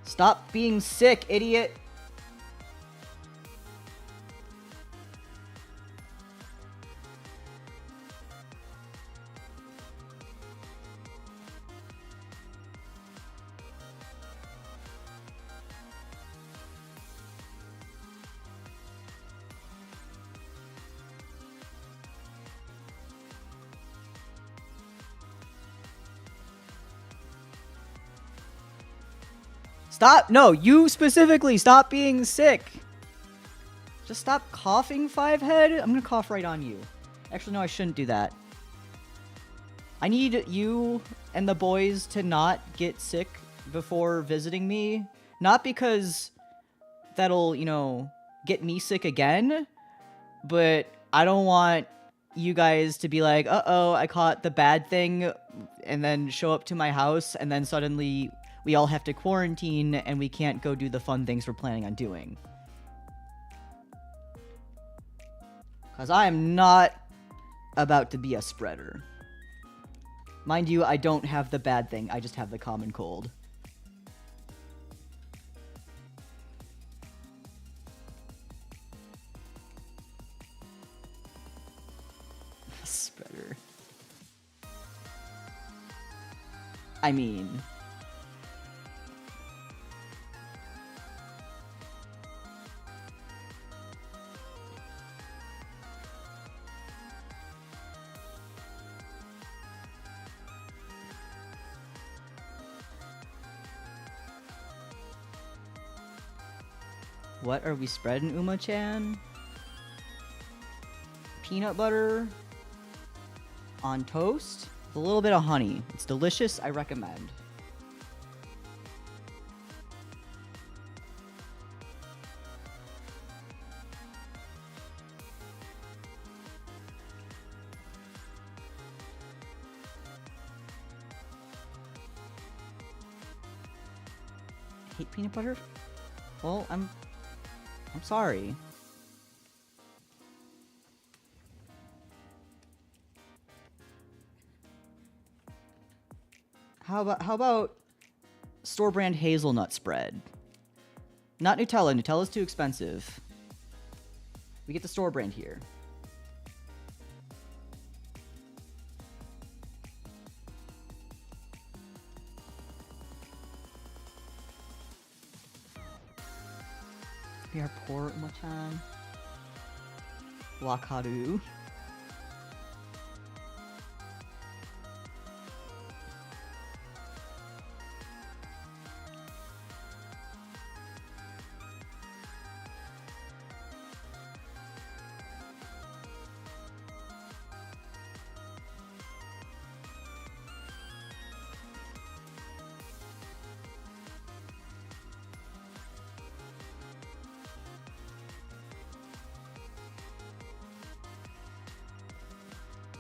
Stop being sick, idiot! Stop! No, you specifically, stop being sick! Just stop coughing, Fivehead. I'm gonna cough right on you. Actually, no, I shouldn't do that. I need you and the boys to not get sick before visiting me. Not because that'll, you know, get me sick again, but I don't want you guys to be like, uh-oh, I caught the bad thing, and then show up to my house, and then suddenly we all have to quarantine, and we can't go do the fun things we're planning on doing. Because I am not about to be a spreader. Mind you, I don't have the bad thing, I just have the common cold. Spreader. I mean... What are we spreading, Uma-chan? Peanut butter on toast with a little bit of honey. It's delicious, I recommend. I hate peanut butter? Well, I'm sorry. How about store brand hazelnut spread? Not Nutella. Nutella's too expensive. We get the store brand here. We are poor, Uma-chan. Wakaru.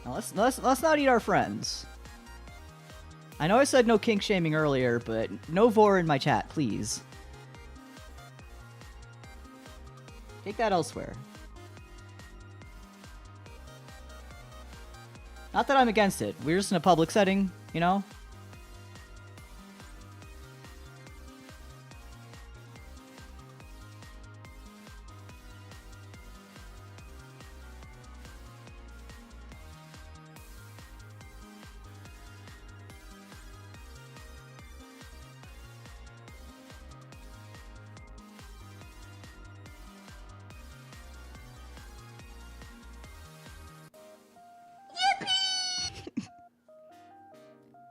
Now let's not eat our friends. I know I said no kink shaming earlier, but no vor in my chat, please. Take that elsewhere. Not that I'm against it. We're just in a public setting, you know?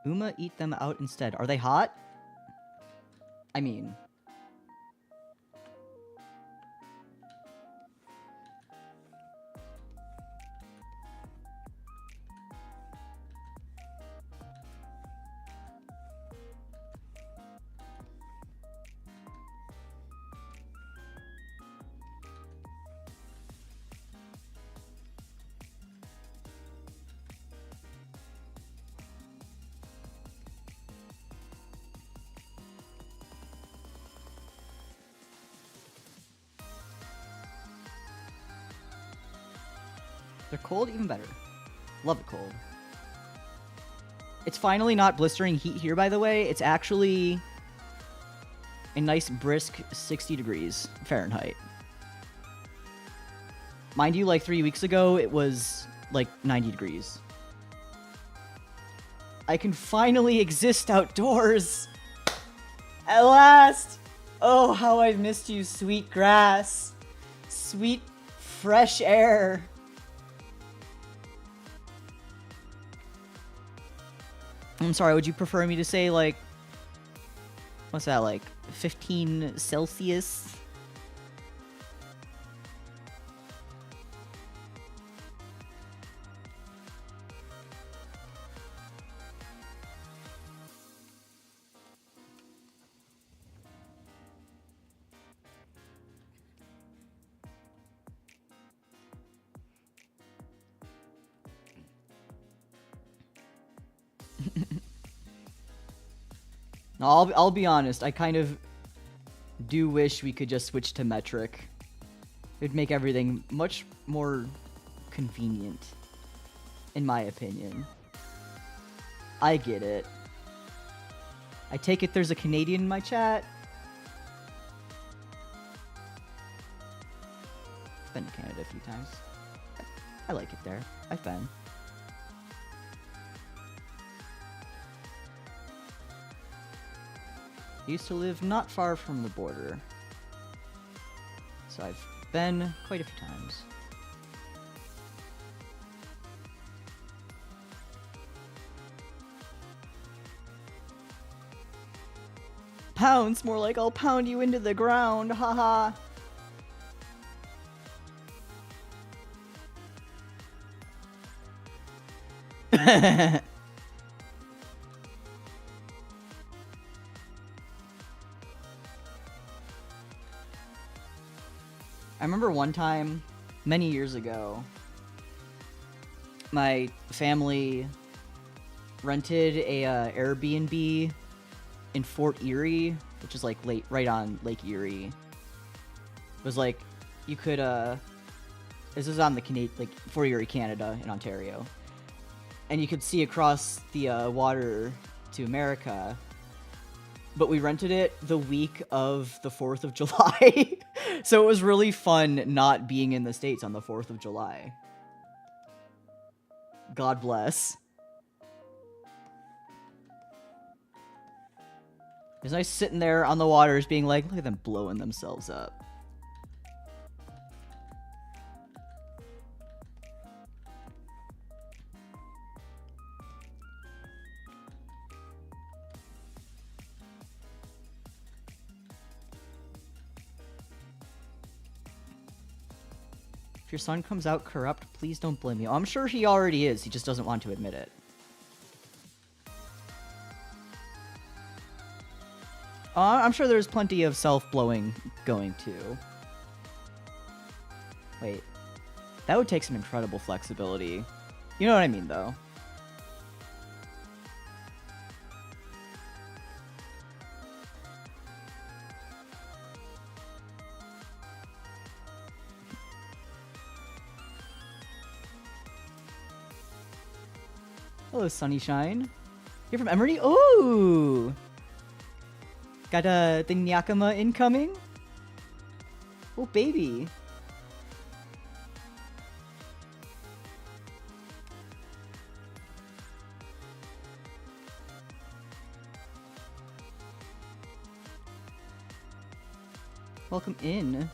Uma, eat them out instead. Are they hot? I mean... They're cold, even better. Love it cold. It's finally not blistering heat here, by the way. It's actually a nice brisk 60 degrees Fahrenheit. Mind you, like 3 weeks ago, it was like 90 degrees. I can finally exist outdoors. At last. Oh, how I've missed you, sweet grass. Sweet, fresh air. I'm sorry, would you prefer me to say, like, what's that, like, 15 Celsius? No, I'll be honest, I kind of do wish we could just switch to metric. It'd make everything much more convenient, in my opinion. I get it. I take it there's a Canadian in my chat. I've been to Canada a few times. I like it there. I've been. I used to live not far from the border, so I've been quite a few times. Pounds, more like I'll pound you into the ground, haha. I remember one time, many years ago, my family rented a Airbnb in Fort Erie, which is like right on Lake Erie. It was like, you could, this is on the like Fort Erie, Canada, in Ontario. And you could see across the water to America. But we rented it the week of the 4th of July. So it was really fun not being in the States on the 4th of July. God bless. It was nice sitting there on the waters being like, look at them blowing themselves up. If your son comes out corrupt, please don't blame me. Oh, I'm sure he already is. He just doesn't want to admit it. I'm sure there's plenty of self-blowing going too. Wait. That would take some incredible flexibility. You know what I mean, though. Hello, Sunnyshine. You're from Emery? Ooh! Got the Nyakama incoming? Oh, baby. Welcome in.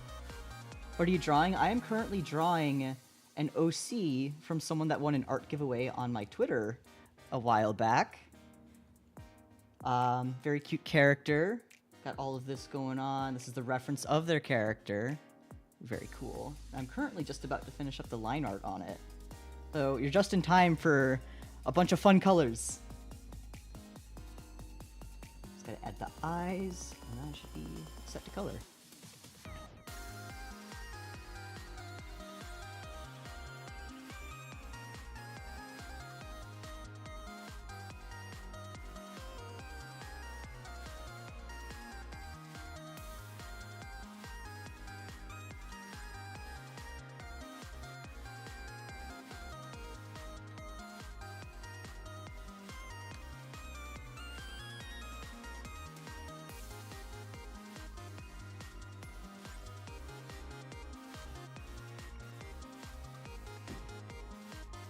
What are you drawing? I am currently drawing an OC from someone that won an art giveaway on my Twitter a while back. Very cute character. Got all of this going on. This is the reference of their character. Very cool. I'm currently just about to finish up the line art on it. So you're just in time for a bunch of fun colors. Just gotta add the eyes, and that should be set to color.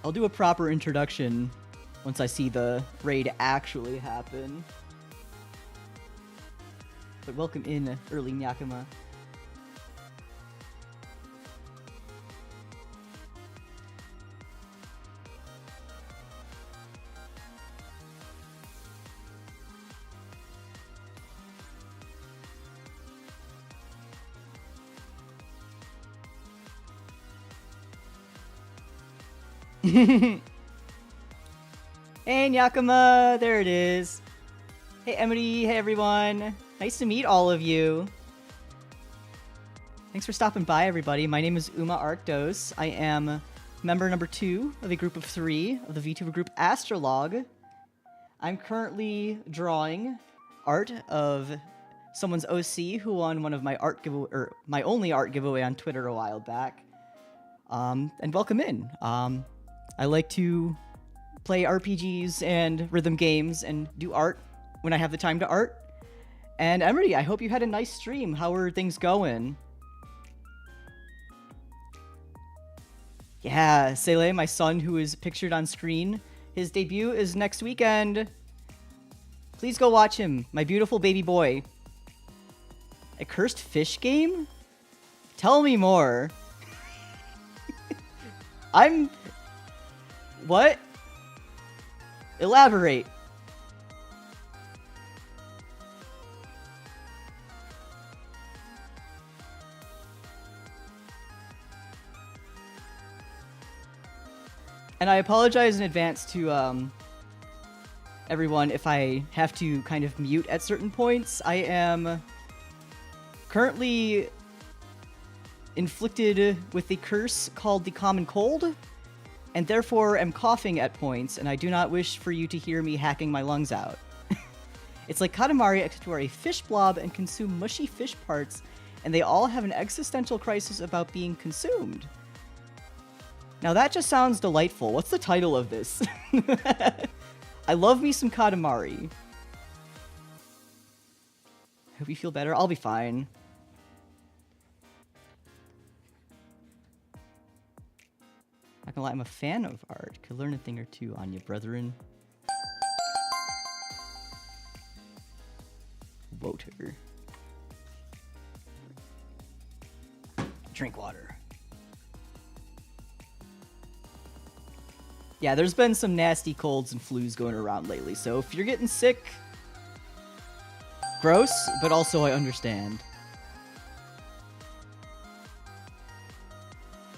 I'll do a proper introduction once I see the raid actually happen. But welcome in, early Nyakama. Hey Nyakama, there it is. Hey Emily, hey everyone. Nice to meet all of you. Thanks for stopping by, everybody. My name is Arktos. I am member number 2 of a group of 3 of the VTuber group AstraLog. I'm currently drawing art of someone's OC who won one of my art giveaway, or my only art giveaway on Twitter a while back. And welcome in. I like to play RPGs and rhythm games and do art when I have the time to art. And Emery, I hope you had a nice stream. How are things going? Yeah, Sele, my son who is pictured on screen, his debut is next weekend. Please go watch him, my beautiful baby boy. A cursed fish game? Tell me more. What? Elaborate. And I apologize in advance to everyone if I have to kind of mute at certain points. I am currently inflicted with a curse called the common cold, and therefore am coughing at points, and I do not wish for you to hear me hacking my lungs out. It's like Katamari, except we're a fish blob and consume mushy fish parts, and they all have an existential crisis about being consumed. Now that just sounds delightful. What's the title of this? I love me some Katamari. Hope you feel better. I'll be fine. Not gonna lie, I'm a fan of art. Could learn a thing or two on you, brethren. Water. Drink water. Yeah, there's been some nasty colds and flus going around lately, so if you're getting sick, gross, but also I understand.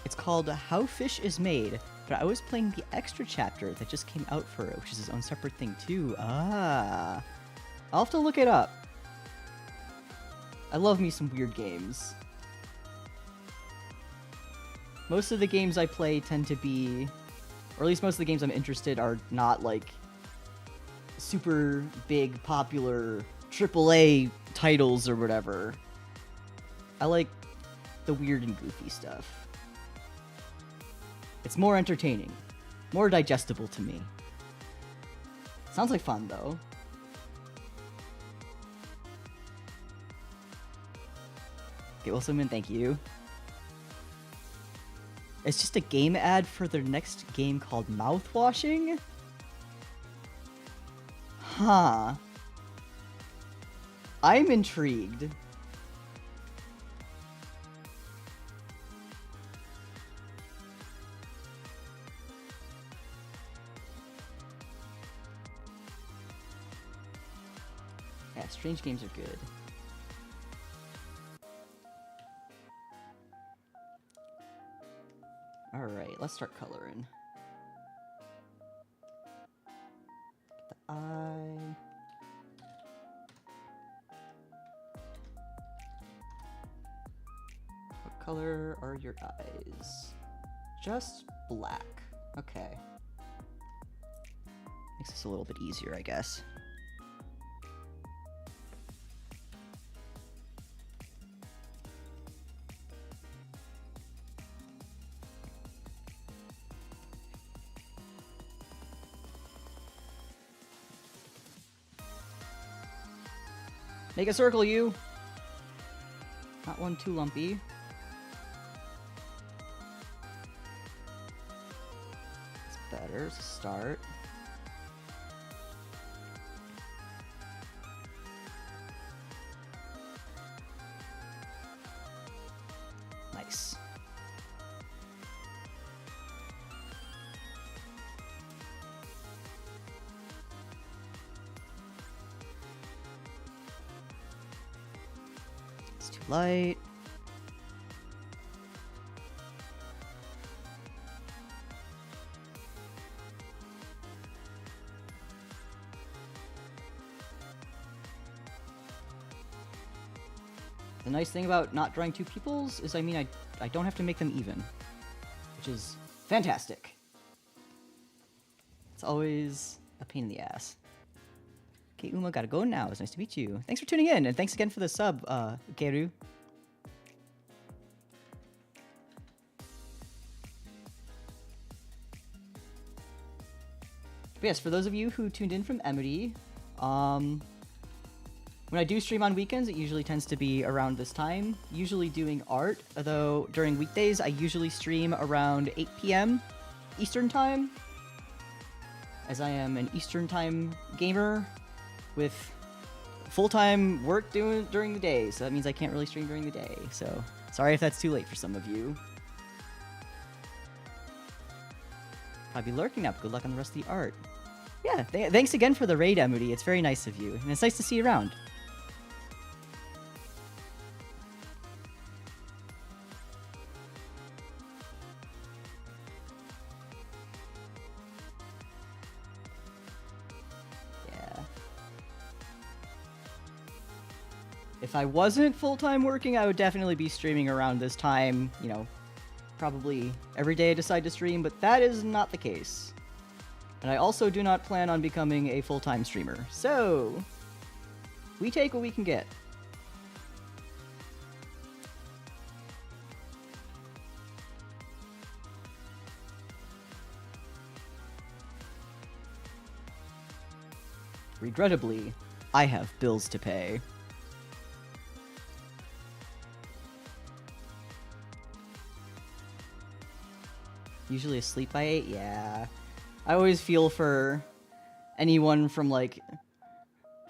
It's called How Fish is Made, but I was playing the extra chapter that just came out for it, which is its own separate thing too. Ah. I'll have to look it up. I love me some weird games. Most of the games I play tend to be, or at least most of the games I'm interested are not like super big, popular AAA titles or whatever. I like the weird and goofy stuff. It's more entertaining, more digestible to me. Sounds like fun, though. Okay, Wilson, thank you. It's just a game ad for their next game called Mouthwashing? Huh. I'm intrigued. Yeah, strange games are good. Alright, let's start coloring. Get the eye. What color are your eyes? Just black. Okay. Makes this a little bit easier, I guess. Make a circle, you! Not one too lumpy. It's better. It's a start. Nice. It's too light. The nice thing about not drawing two peoples is, I mean, I don't have to make them even, which is fantastic. It's always a pain in the ass. Okay, Uma, gotta go now. It's nice to meet you. Thanks for tuning in, and thanks again for the sub, Geru. But yes, for those of you who tuned in from Emity, when I do stream on weekends, it usually tends to be around this time, usually doing art, although during weekdays, I usually stream around 8 p.m. Eastern Time, as I am an Eastern Time gamer with full-time work during the day, so that means I can't really stream during the day, so sorry if that's too late for some of you. Probably lurking up. Good luck on the rest of the art. Yeah, thanks again for the raid, Emity. It's very nice of you, and it's nice to see you around. If I wasn't full-time working, I would definitely be streaming around this time, you know, probably every day I decide to stream, but that is not the case. And I also do not plan on becoming a full-time streamer, so we take what we can get. Regrettably, I have bills to pay. Usually asleep by 8? Yeah. I always feel for anyone from, like,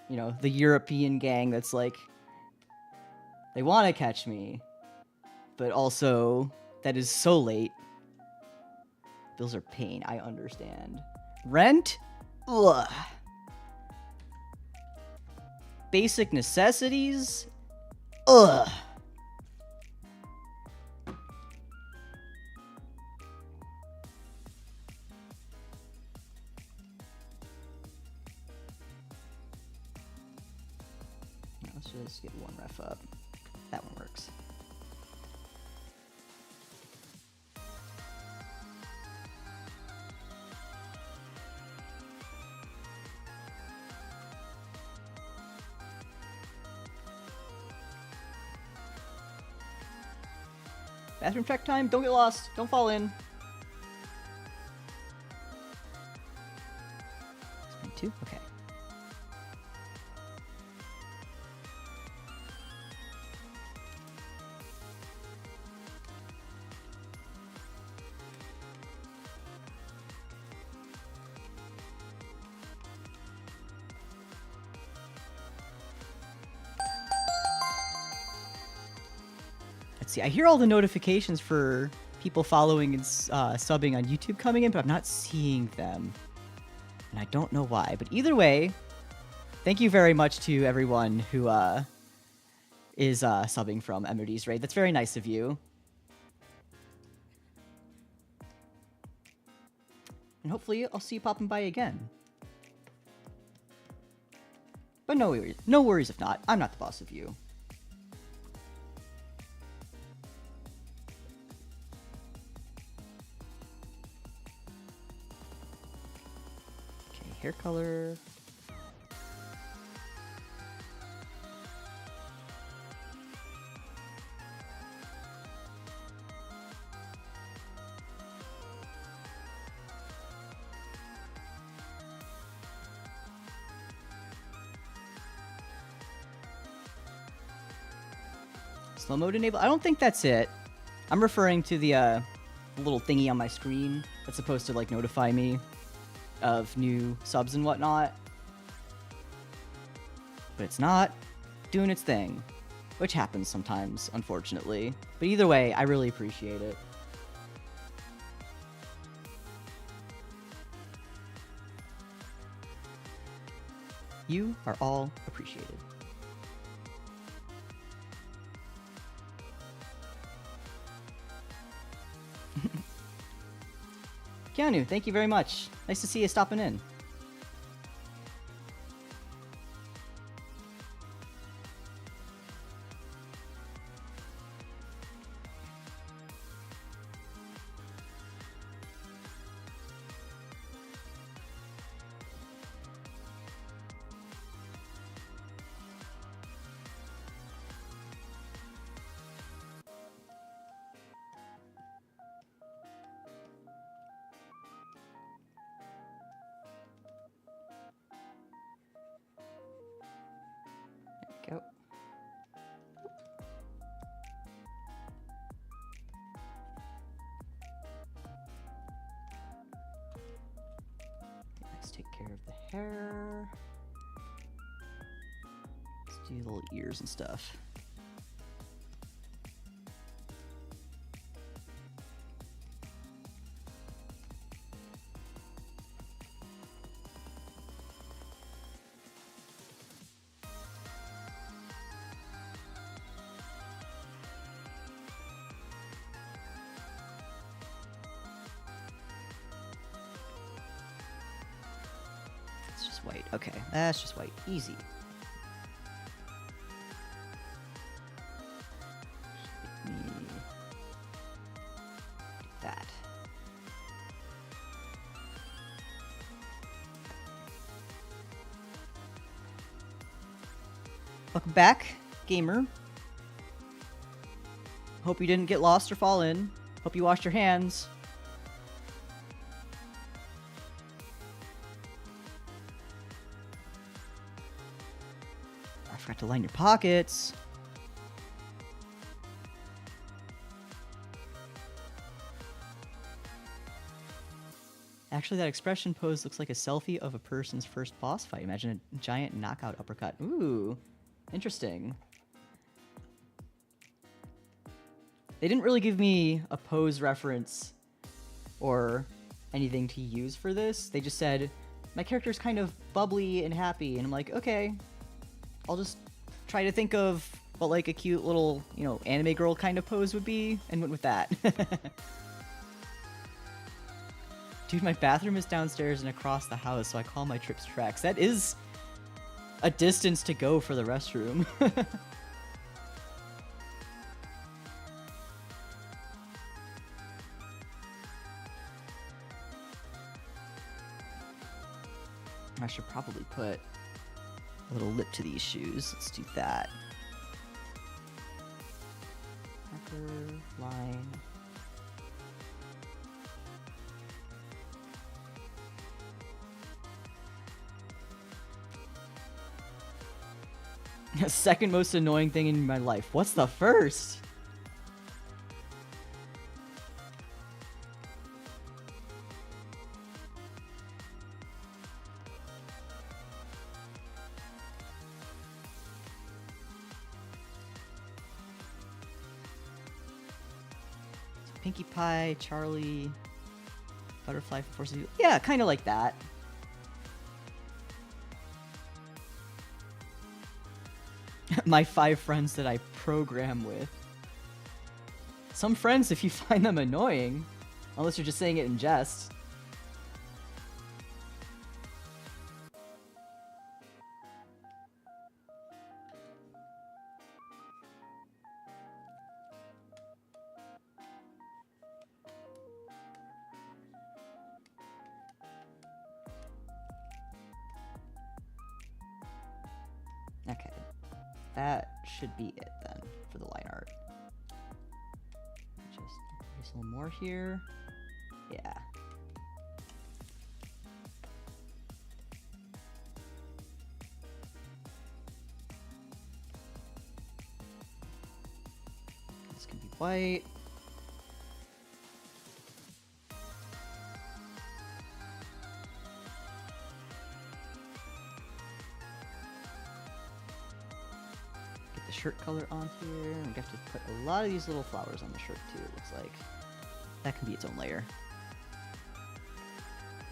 you know, the European gang that's like, they want to catch me, but also that is so late. Bills are pain, I understand. Rent? Ugh. Basic necessities? Ugh. Let's just get one ref up. That one works. Bathroom check time. Don't get lost. Don't fall in. 6.2? Okay. See, I hear all the notifications for people following and subbing on YouTube coming in, but I'm not seeing them. And I don't know why. But either way, thank you very much to everyone who is subbing from Emity's raid. That's very nice of you. And hopefully I'll see you popping by again. But no worries if not. I'm not the boss of you. Hair color. Slow mode enable. I don't think that's it. I'm referring to the little thingy on my screen. that's supposed to like notify me of new subs and whatnot. But it's not doing its thing, which happens sometimes, unfortunately. But either way, I really appreciate it. You are all appreciated. Keanu, thank you very much. Nice to see you stopping in. Go. Let's take care of the hair. Let's do little ears and stuff. White. Okay, that's just white. Easy. Let me do that. Welcome back, gamer. Hope you didn't get lost or fall in. Hope you washed your hands. I forgot to line your pockets. Actually, that expression pose looks like a selfie of a person's first boss fight. Imagine a giant knockout uppercut. Ooh, interesting. They didn't really give me a pose reference or anything to use for this. They just said, my character's kind of bubbly and happy. And I'm like, okay, I'll just try to think of what like a cute little, you know, anime girl kind of pose would be, and went with that. Dude, my bathroom is downstairs and across the house, so I call my trips tracks. That is a distance to go for the restroom. I should probably put a little lip to these shoes. Let's do that. Marker, line. Second most annoying thing in my life. What's the first? Pinkie Pie, Charlie, Butterfly Forces. Yeah, kind of like that. My 5 friends that I program with. Some friends, if you find them annoying, unless you're just saying it in jest. Okay. That should be it then for the line art. Just place a little more here. Yeah. This can be white. shirt color on here. We have to put a lot of these little flowers on the shirt too, it looks like. That can be its own layer.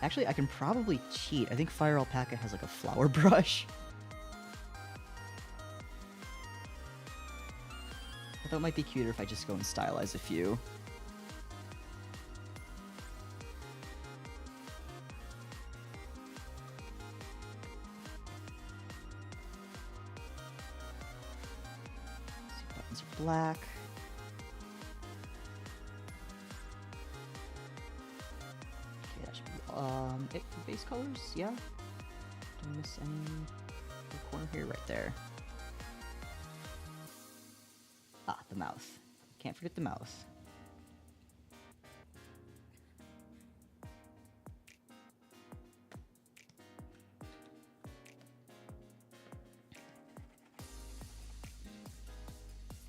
Actually, I can probably cheat. I think Fire Alpaca has like a flower brush. I thought it might be cuter if I just go and stylize a few. Buttons are black. Okay, that should be it for base colors, yeah. Don't miss any corner here, right there. Ah, the mouth. Can't forget the mouth.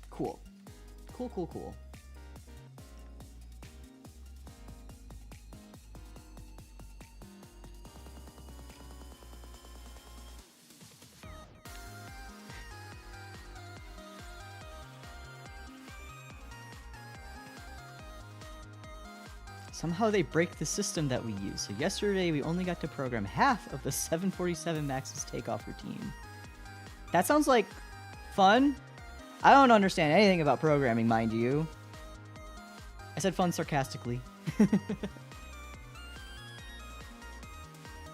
Cool. Cool, cool, cool. Somehow they break the system that we use. So yesterday we only got to program half of the 747 Max's takeoff routine. That sounds like fun. I don't understand anything about programming, mind you. I said fun sarcastically.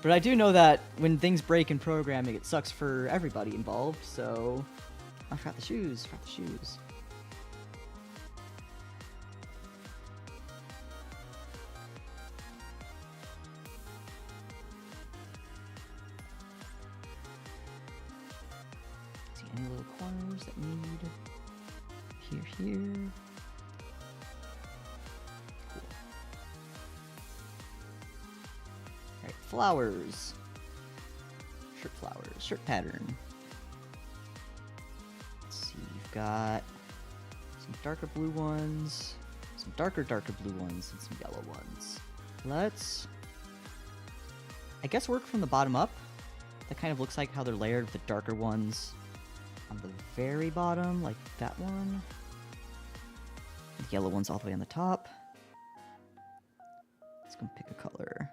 But I do know that when things break in programming, it sucks for everybody involved, so... I forgot the shoes, forgot the shoes. See any little corners that need... Here. Cool. Alright, flowers. Shirt flowers. Shirt pattern. Let's see, we've got some darker blue ones, some darker blue ones, and some yellow ones. Let's, I guess, work from the bottom up. That kind of looks like how they're layered with the darker ones on the very bottom, like that one. The yellow one's all the way on the top. Let's go pick a color.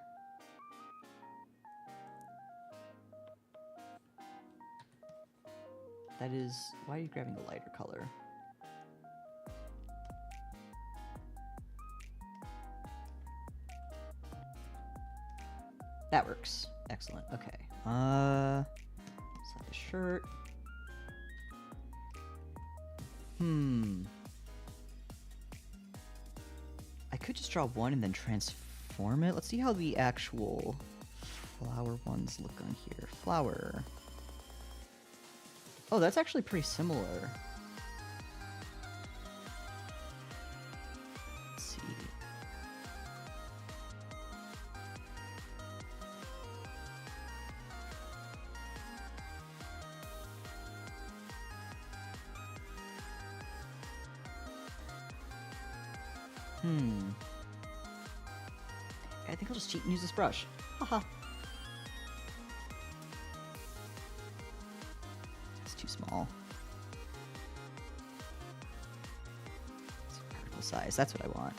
That is... Why are you grabbing the lighter color? That works. Excellent. Okay. Set the shirt. I could just draw one and then transform it. Let's see how the actual flower ones look on here. Flower. Oh, that's actually pretty similar. Let's see. I think I'll just cheat and use this brush. Haha. It's too small. It's particle size. That's what I want.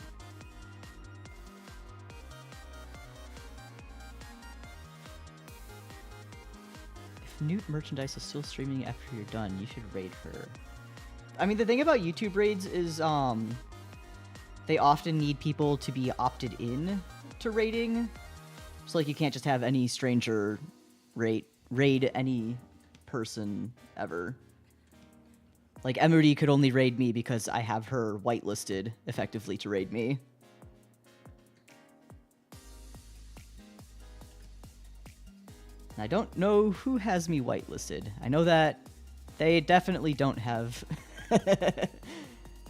If Newt Merchandise is still streaming after you're done, you should raid her. I mean, the thing about YouTube raids is, they often need people to be opted in to raiding. So, like, you can't just have any stranger raid any person ever. Like, Emery could only raid me because I have her whitelisted, effectively, to raid me. And I don't know who has me whitelisted. I know that they definitely don't have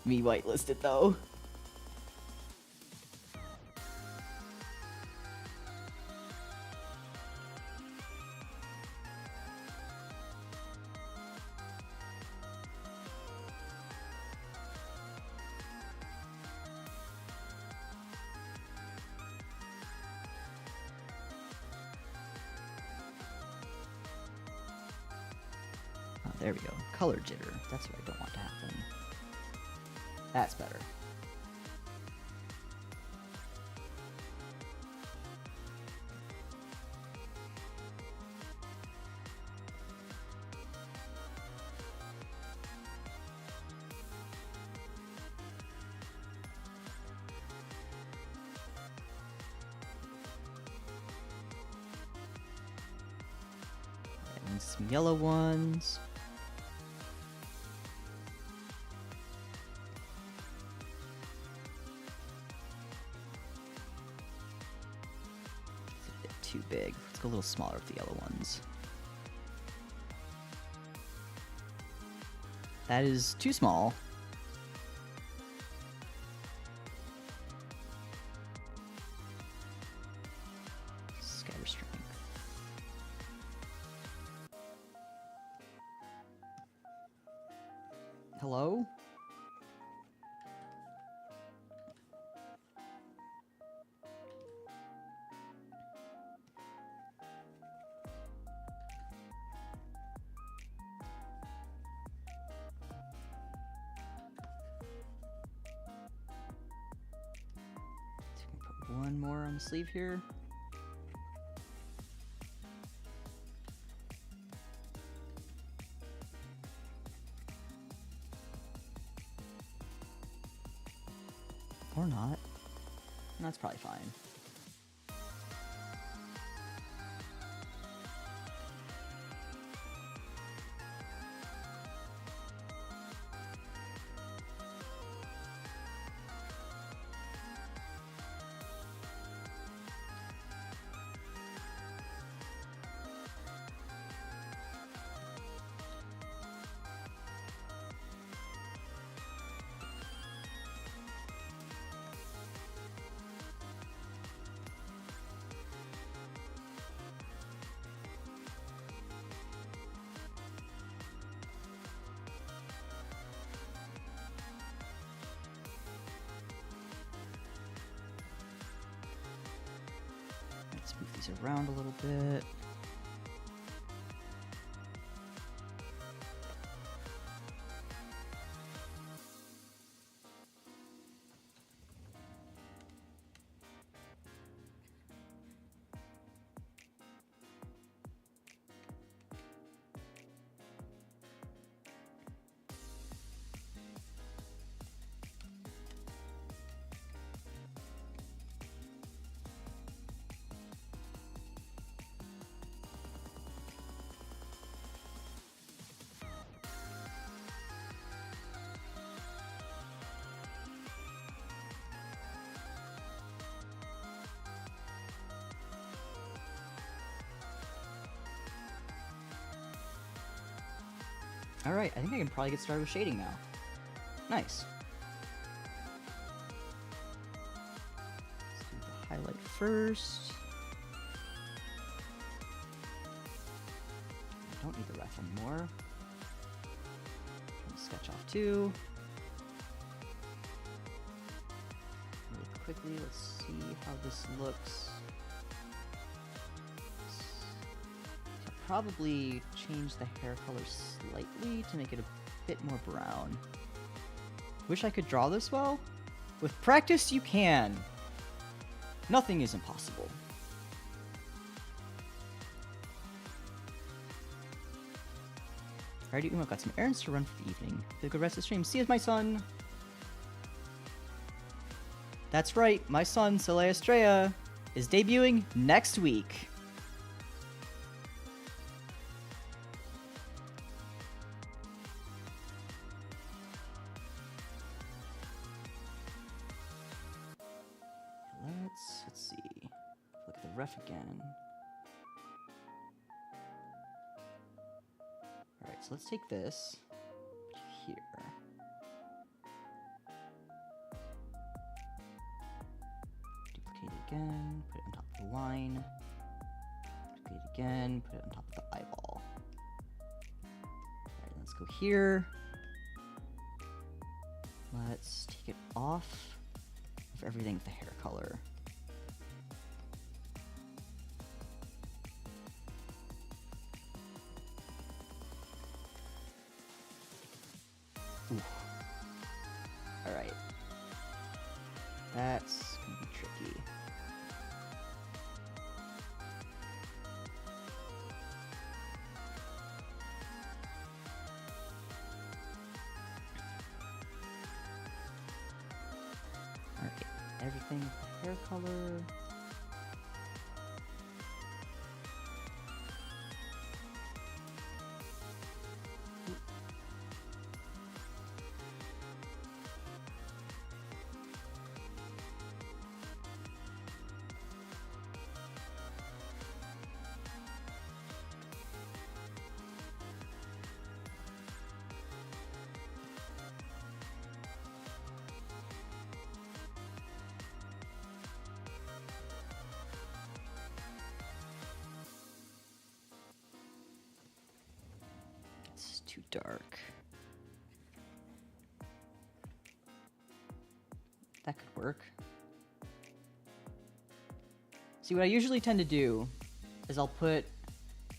me whitelisted, though. there we go. Color jitter. That's what I don't want to happen. That's better. And some yellow ones. It's a bit too big. Let's go a little smaller with the yellow ones. That is too small. Scatter strength. Hello? Put one more on the sleeve here. Or not. That's probably fine. Let's move these around a little bit. Alright, I think I can probably get started with shading now. Nice. Let's do the highlight first. I don't need the ref anymore. Sketch off too. Really quickly, let's see how this looks. Probably change the hair color slightly to make it a bit more brown. Wish I could draw this well? With practice, you can. Nothing is impossible. Alrighty, I've got some errands to run for the evening. Have a good rest of the stream. See you, my son. That's right, my son, Soleil Estrella, is debuting next week. Let's see. Look at the ref again. Alright, so let's take this here. Duplicate it again, put it on top of the line. Duplicate it again, put it on top of the eyeball. Alright, let's go here. Let's take it off of everything with the hair color. Alright. That's gonna be tricky. Alright, everything with the hair color. Too dark. That could work. See, what I usually tend to do is I'll put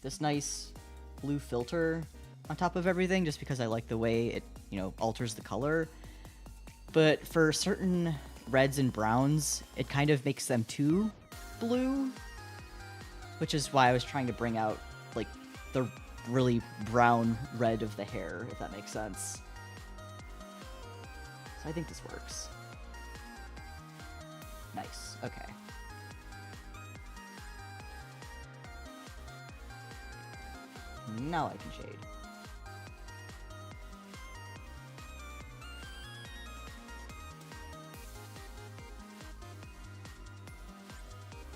this nice blue filter on top of everything just because I like the way it, alters the color. But for certain reds and browns, it kind of makes them too blue, which is why I was trying to bring out, like, the really brown red of the hair, if that makes sense. So I think this works. Nice, okay. Now I can shade.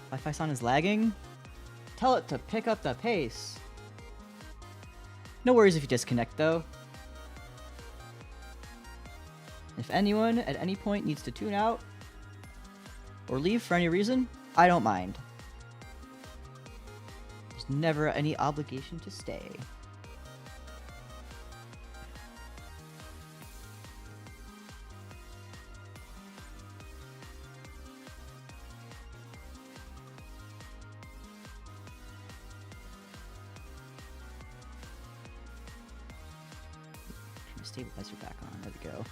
Wi-Fi sound is lagging? Tell it to pick up the pace. No worries if you disconnect, though. If anyone at any point needs to tune out or leave for any reason, I don't mind. There's never any obligation to stay. Stabilizer back on. There we go.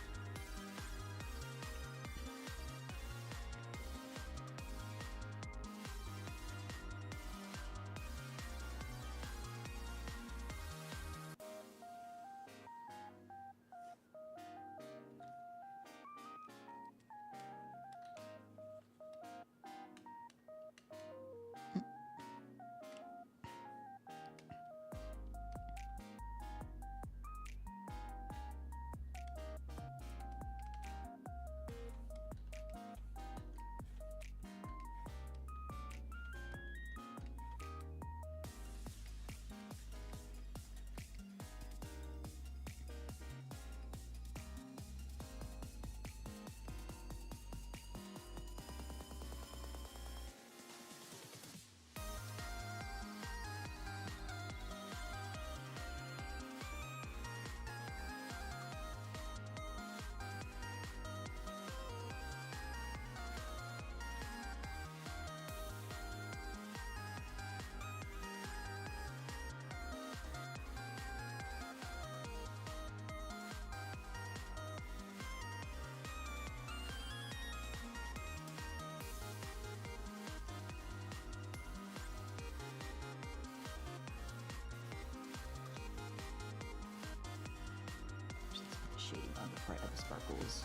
Shading on the part of the sparkles.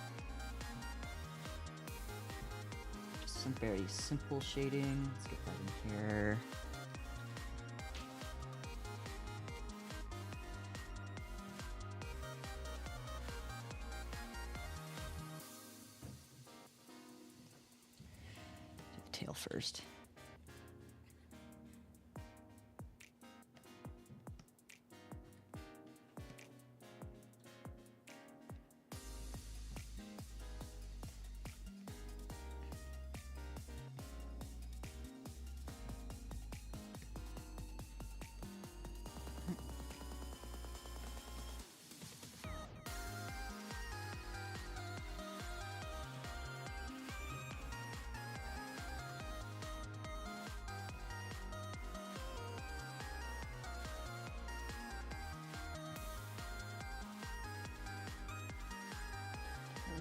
Just some very simple shading. Let's get that in here. Do the tail first.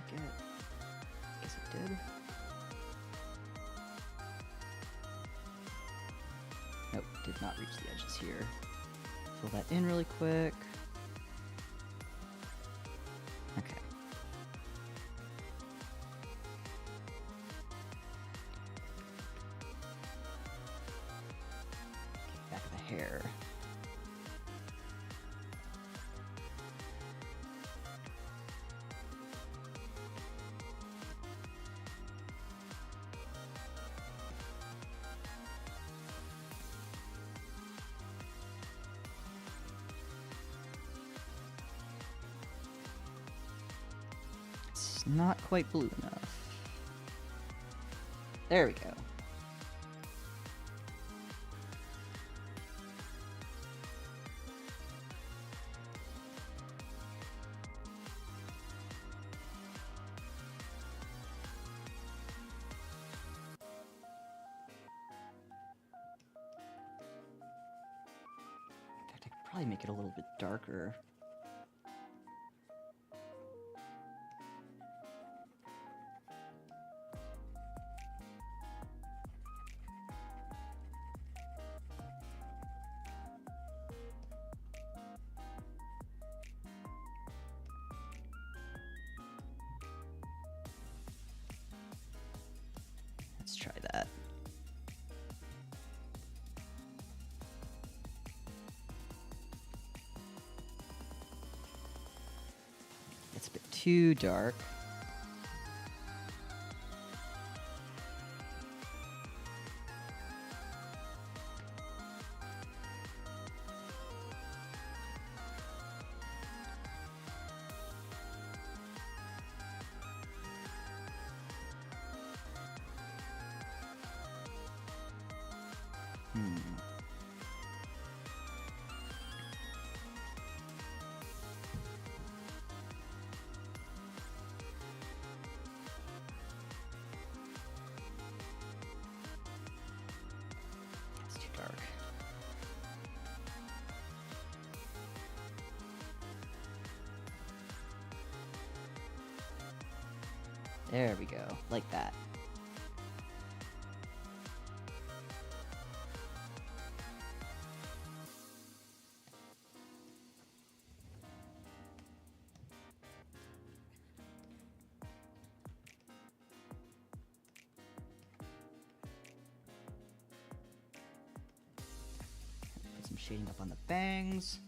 it get? I guess it did. Nope, did not reach the edges here. Fill that in really quick. Okay. Back of the hair. Not quite blue enough. There we go. In fact, I could probably make it a little bit darker. Let's try that. It's a bit too dark. It's too dark. There we go, like that. Put some shading up on the bangs.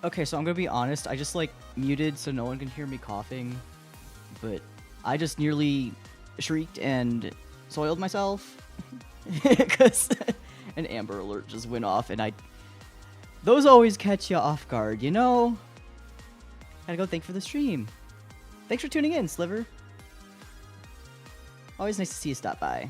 Okay, so I'm gonna be honest. I just like muted so no one can hear me coughing, but I just nearly shrieked and soiled myself because an Amber Alert just went off, and those always catch you off guard, you know. Gotta go thank for the stream. Thanks for tuning in, Sliver. Always nice to see you stop by.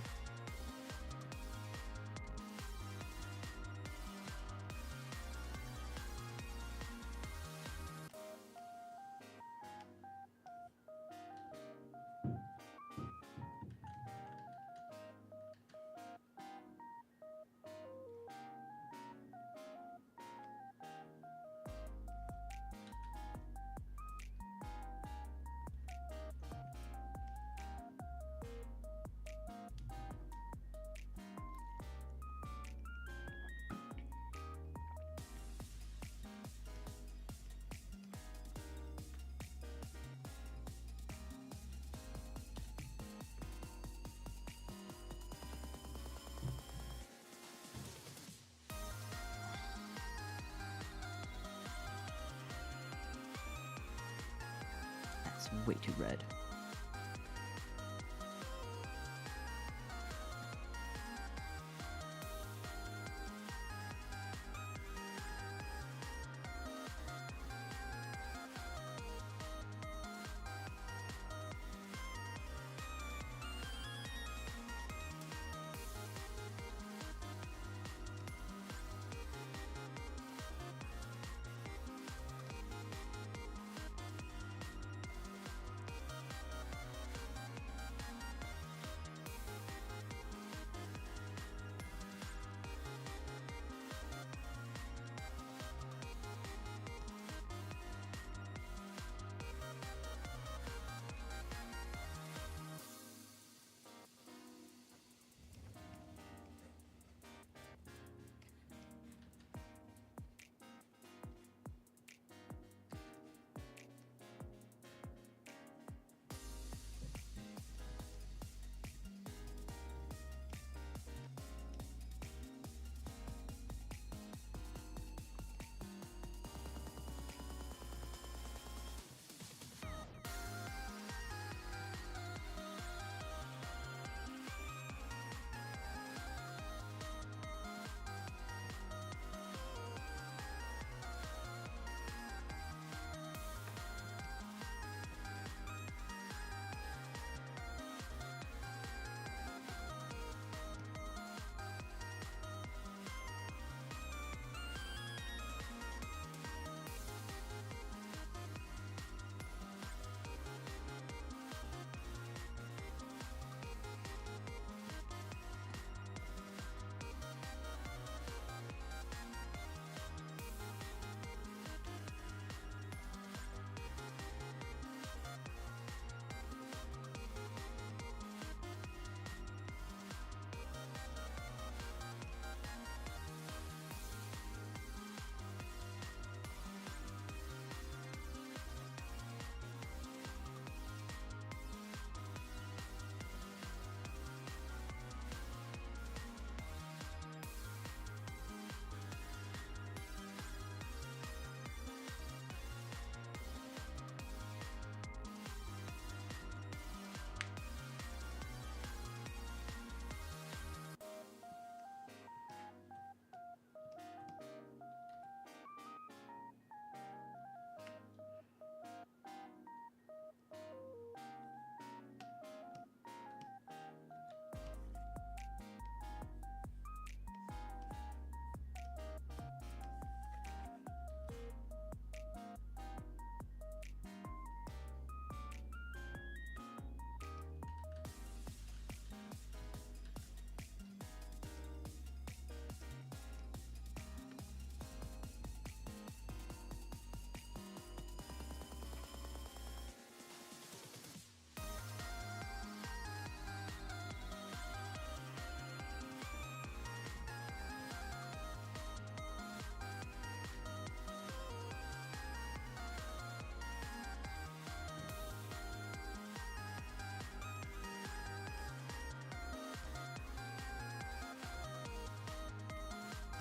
Way too red.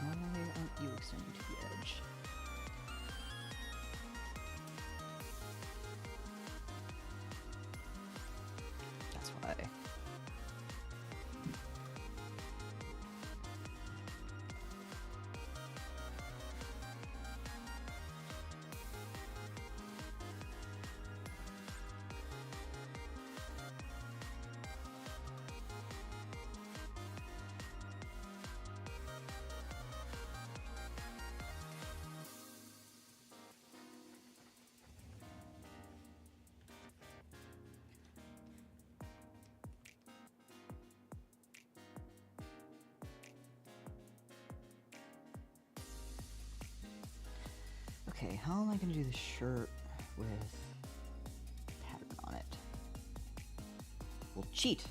Why aren't you extending to the edge? Okay, how am I gonna do the shirt with pattern on it? We'll cheat.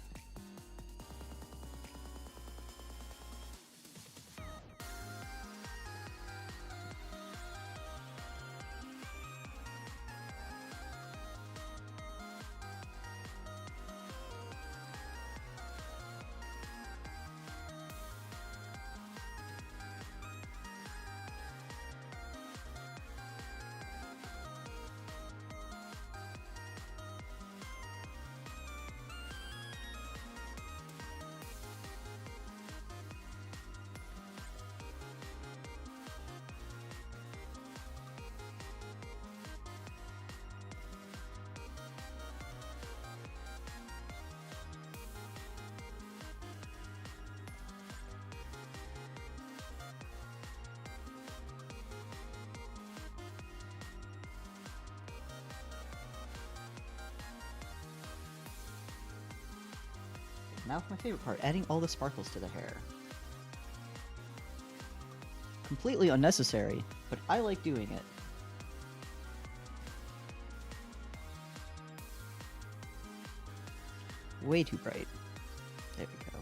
Now for my favorite part, adding all the sparkles to the hair. Completely unnecessary, but I like doing it. Way too bright. There we go.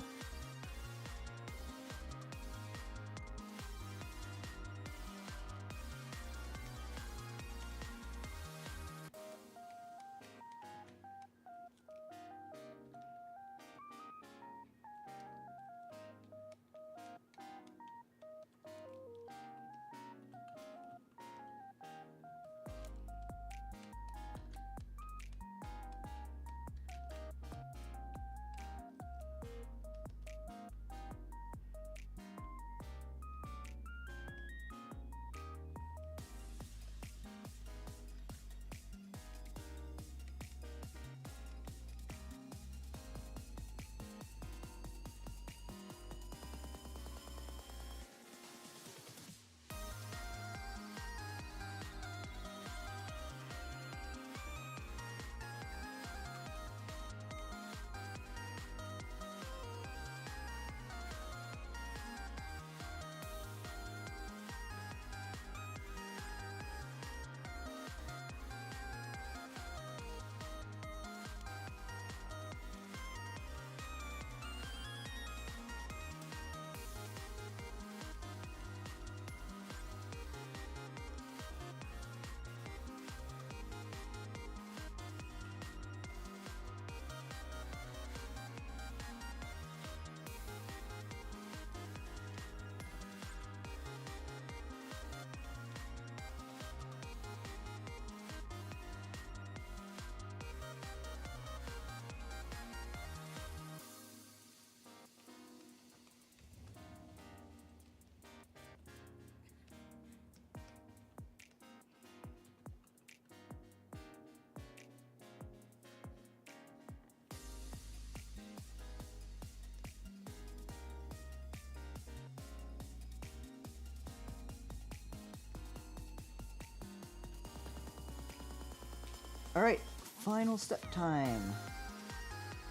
Alright, final step time.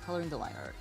Coloring the line art.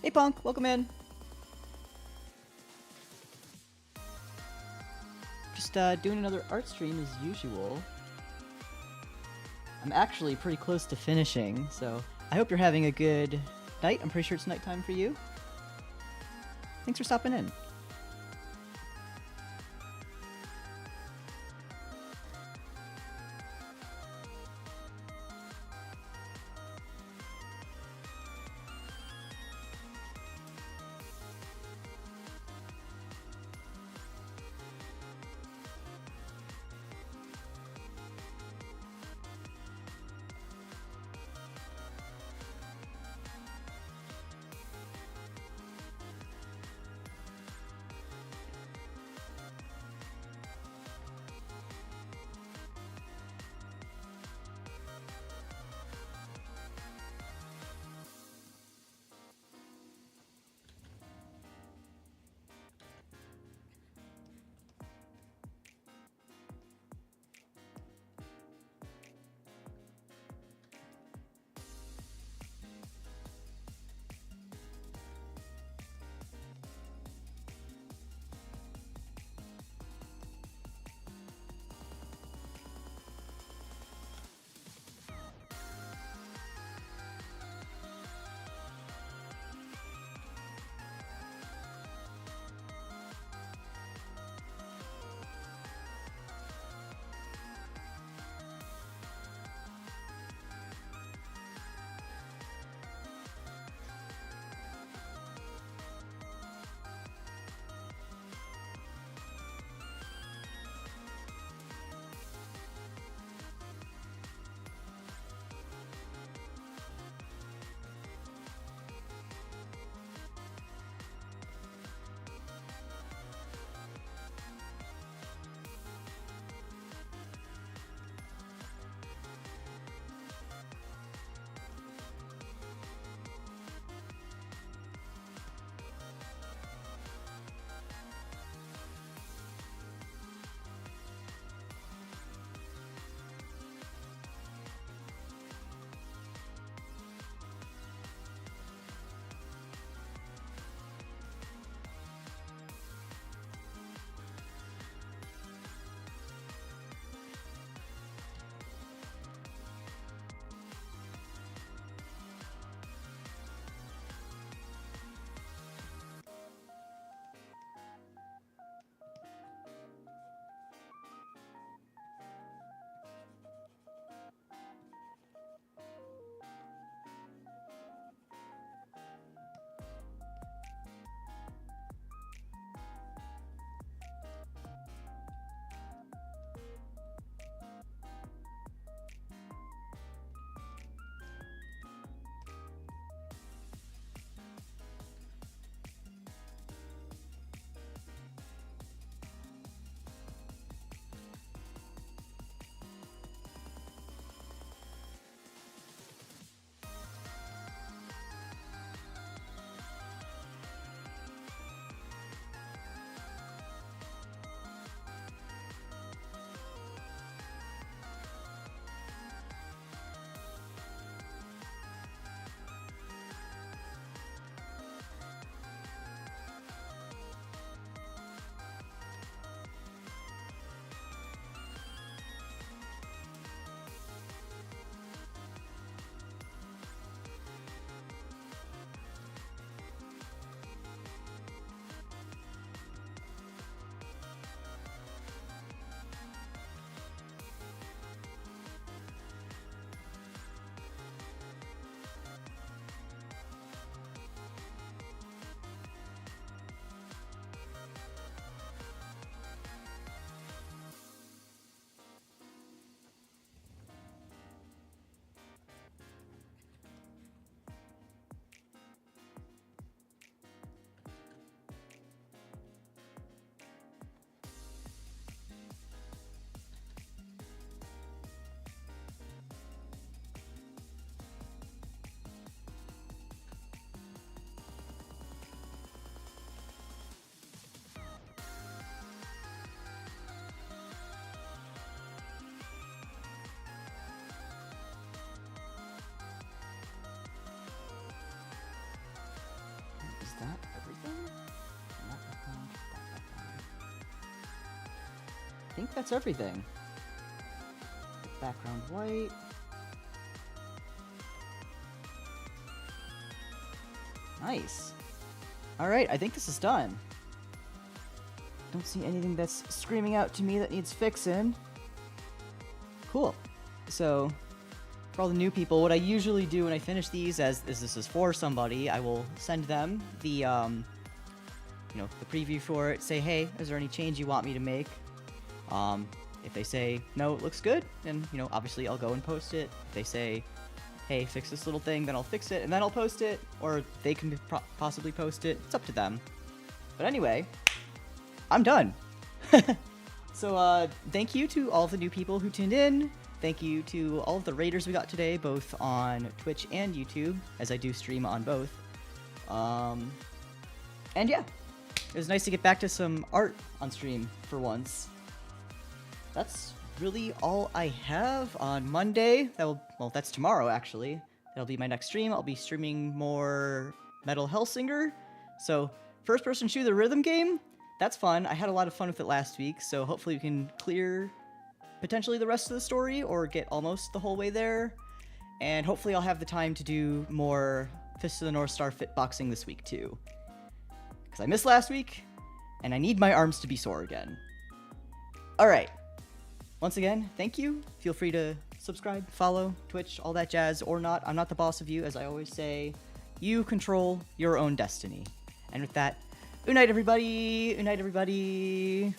Hey, Punk, welcome in. Just doing another art stream as usual. I'm actually pretty close to finishing, so I hope you're having a good night. I'm pretty sure it's nighttime for you. Thanks for stopping in. I think that's everything. Background white. Nice. Alright, I think this is done. Don't see anything that's screaming out to me that needs fixing. Cool. So, for all the new people, what I usually do when I finish these, as this is for somebody, I will send them the, you know, the preview for it, say, hey, is there any change you want me to make? If they say, no, it looks good, then, you know, obviously I'll go and post it. If they say, hey, fix this little thing, then I'll fix it, and then I'll post it, or they can possibly post it. It's up to them. But anyway, I'm done. So, thank you to all the new people who tuned in. Thank you to all of the raiders we got today, both on Twitch and YouTube, as I do stream on both. And yeah, it was nice to get back to some art on stream for once. That's really all I have on Monday. Well, that's tomorrow, actually. That'll be my next stream. I'll be streaming more Metal Hellsinger. So, first-person shooter rhythm game, that's fun. I had a lot of fun with it last week, so hopefully we can clear potentially the rest of the story, or get almost the whole way there. And hopefully I'll have the time to do more Fist of the North Star fitboxing this week, too. Because I missed last week, and I need my arms to be sore again. Alright. Once again, thank you. Feel free to subscribe, follow, Twitch, all that jazz, or not. I'm not the boss of you, as I always say. You control your own destiny. And with that, good night, everybody! Good night, everybody!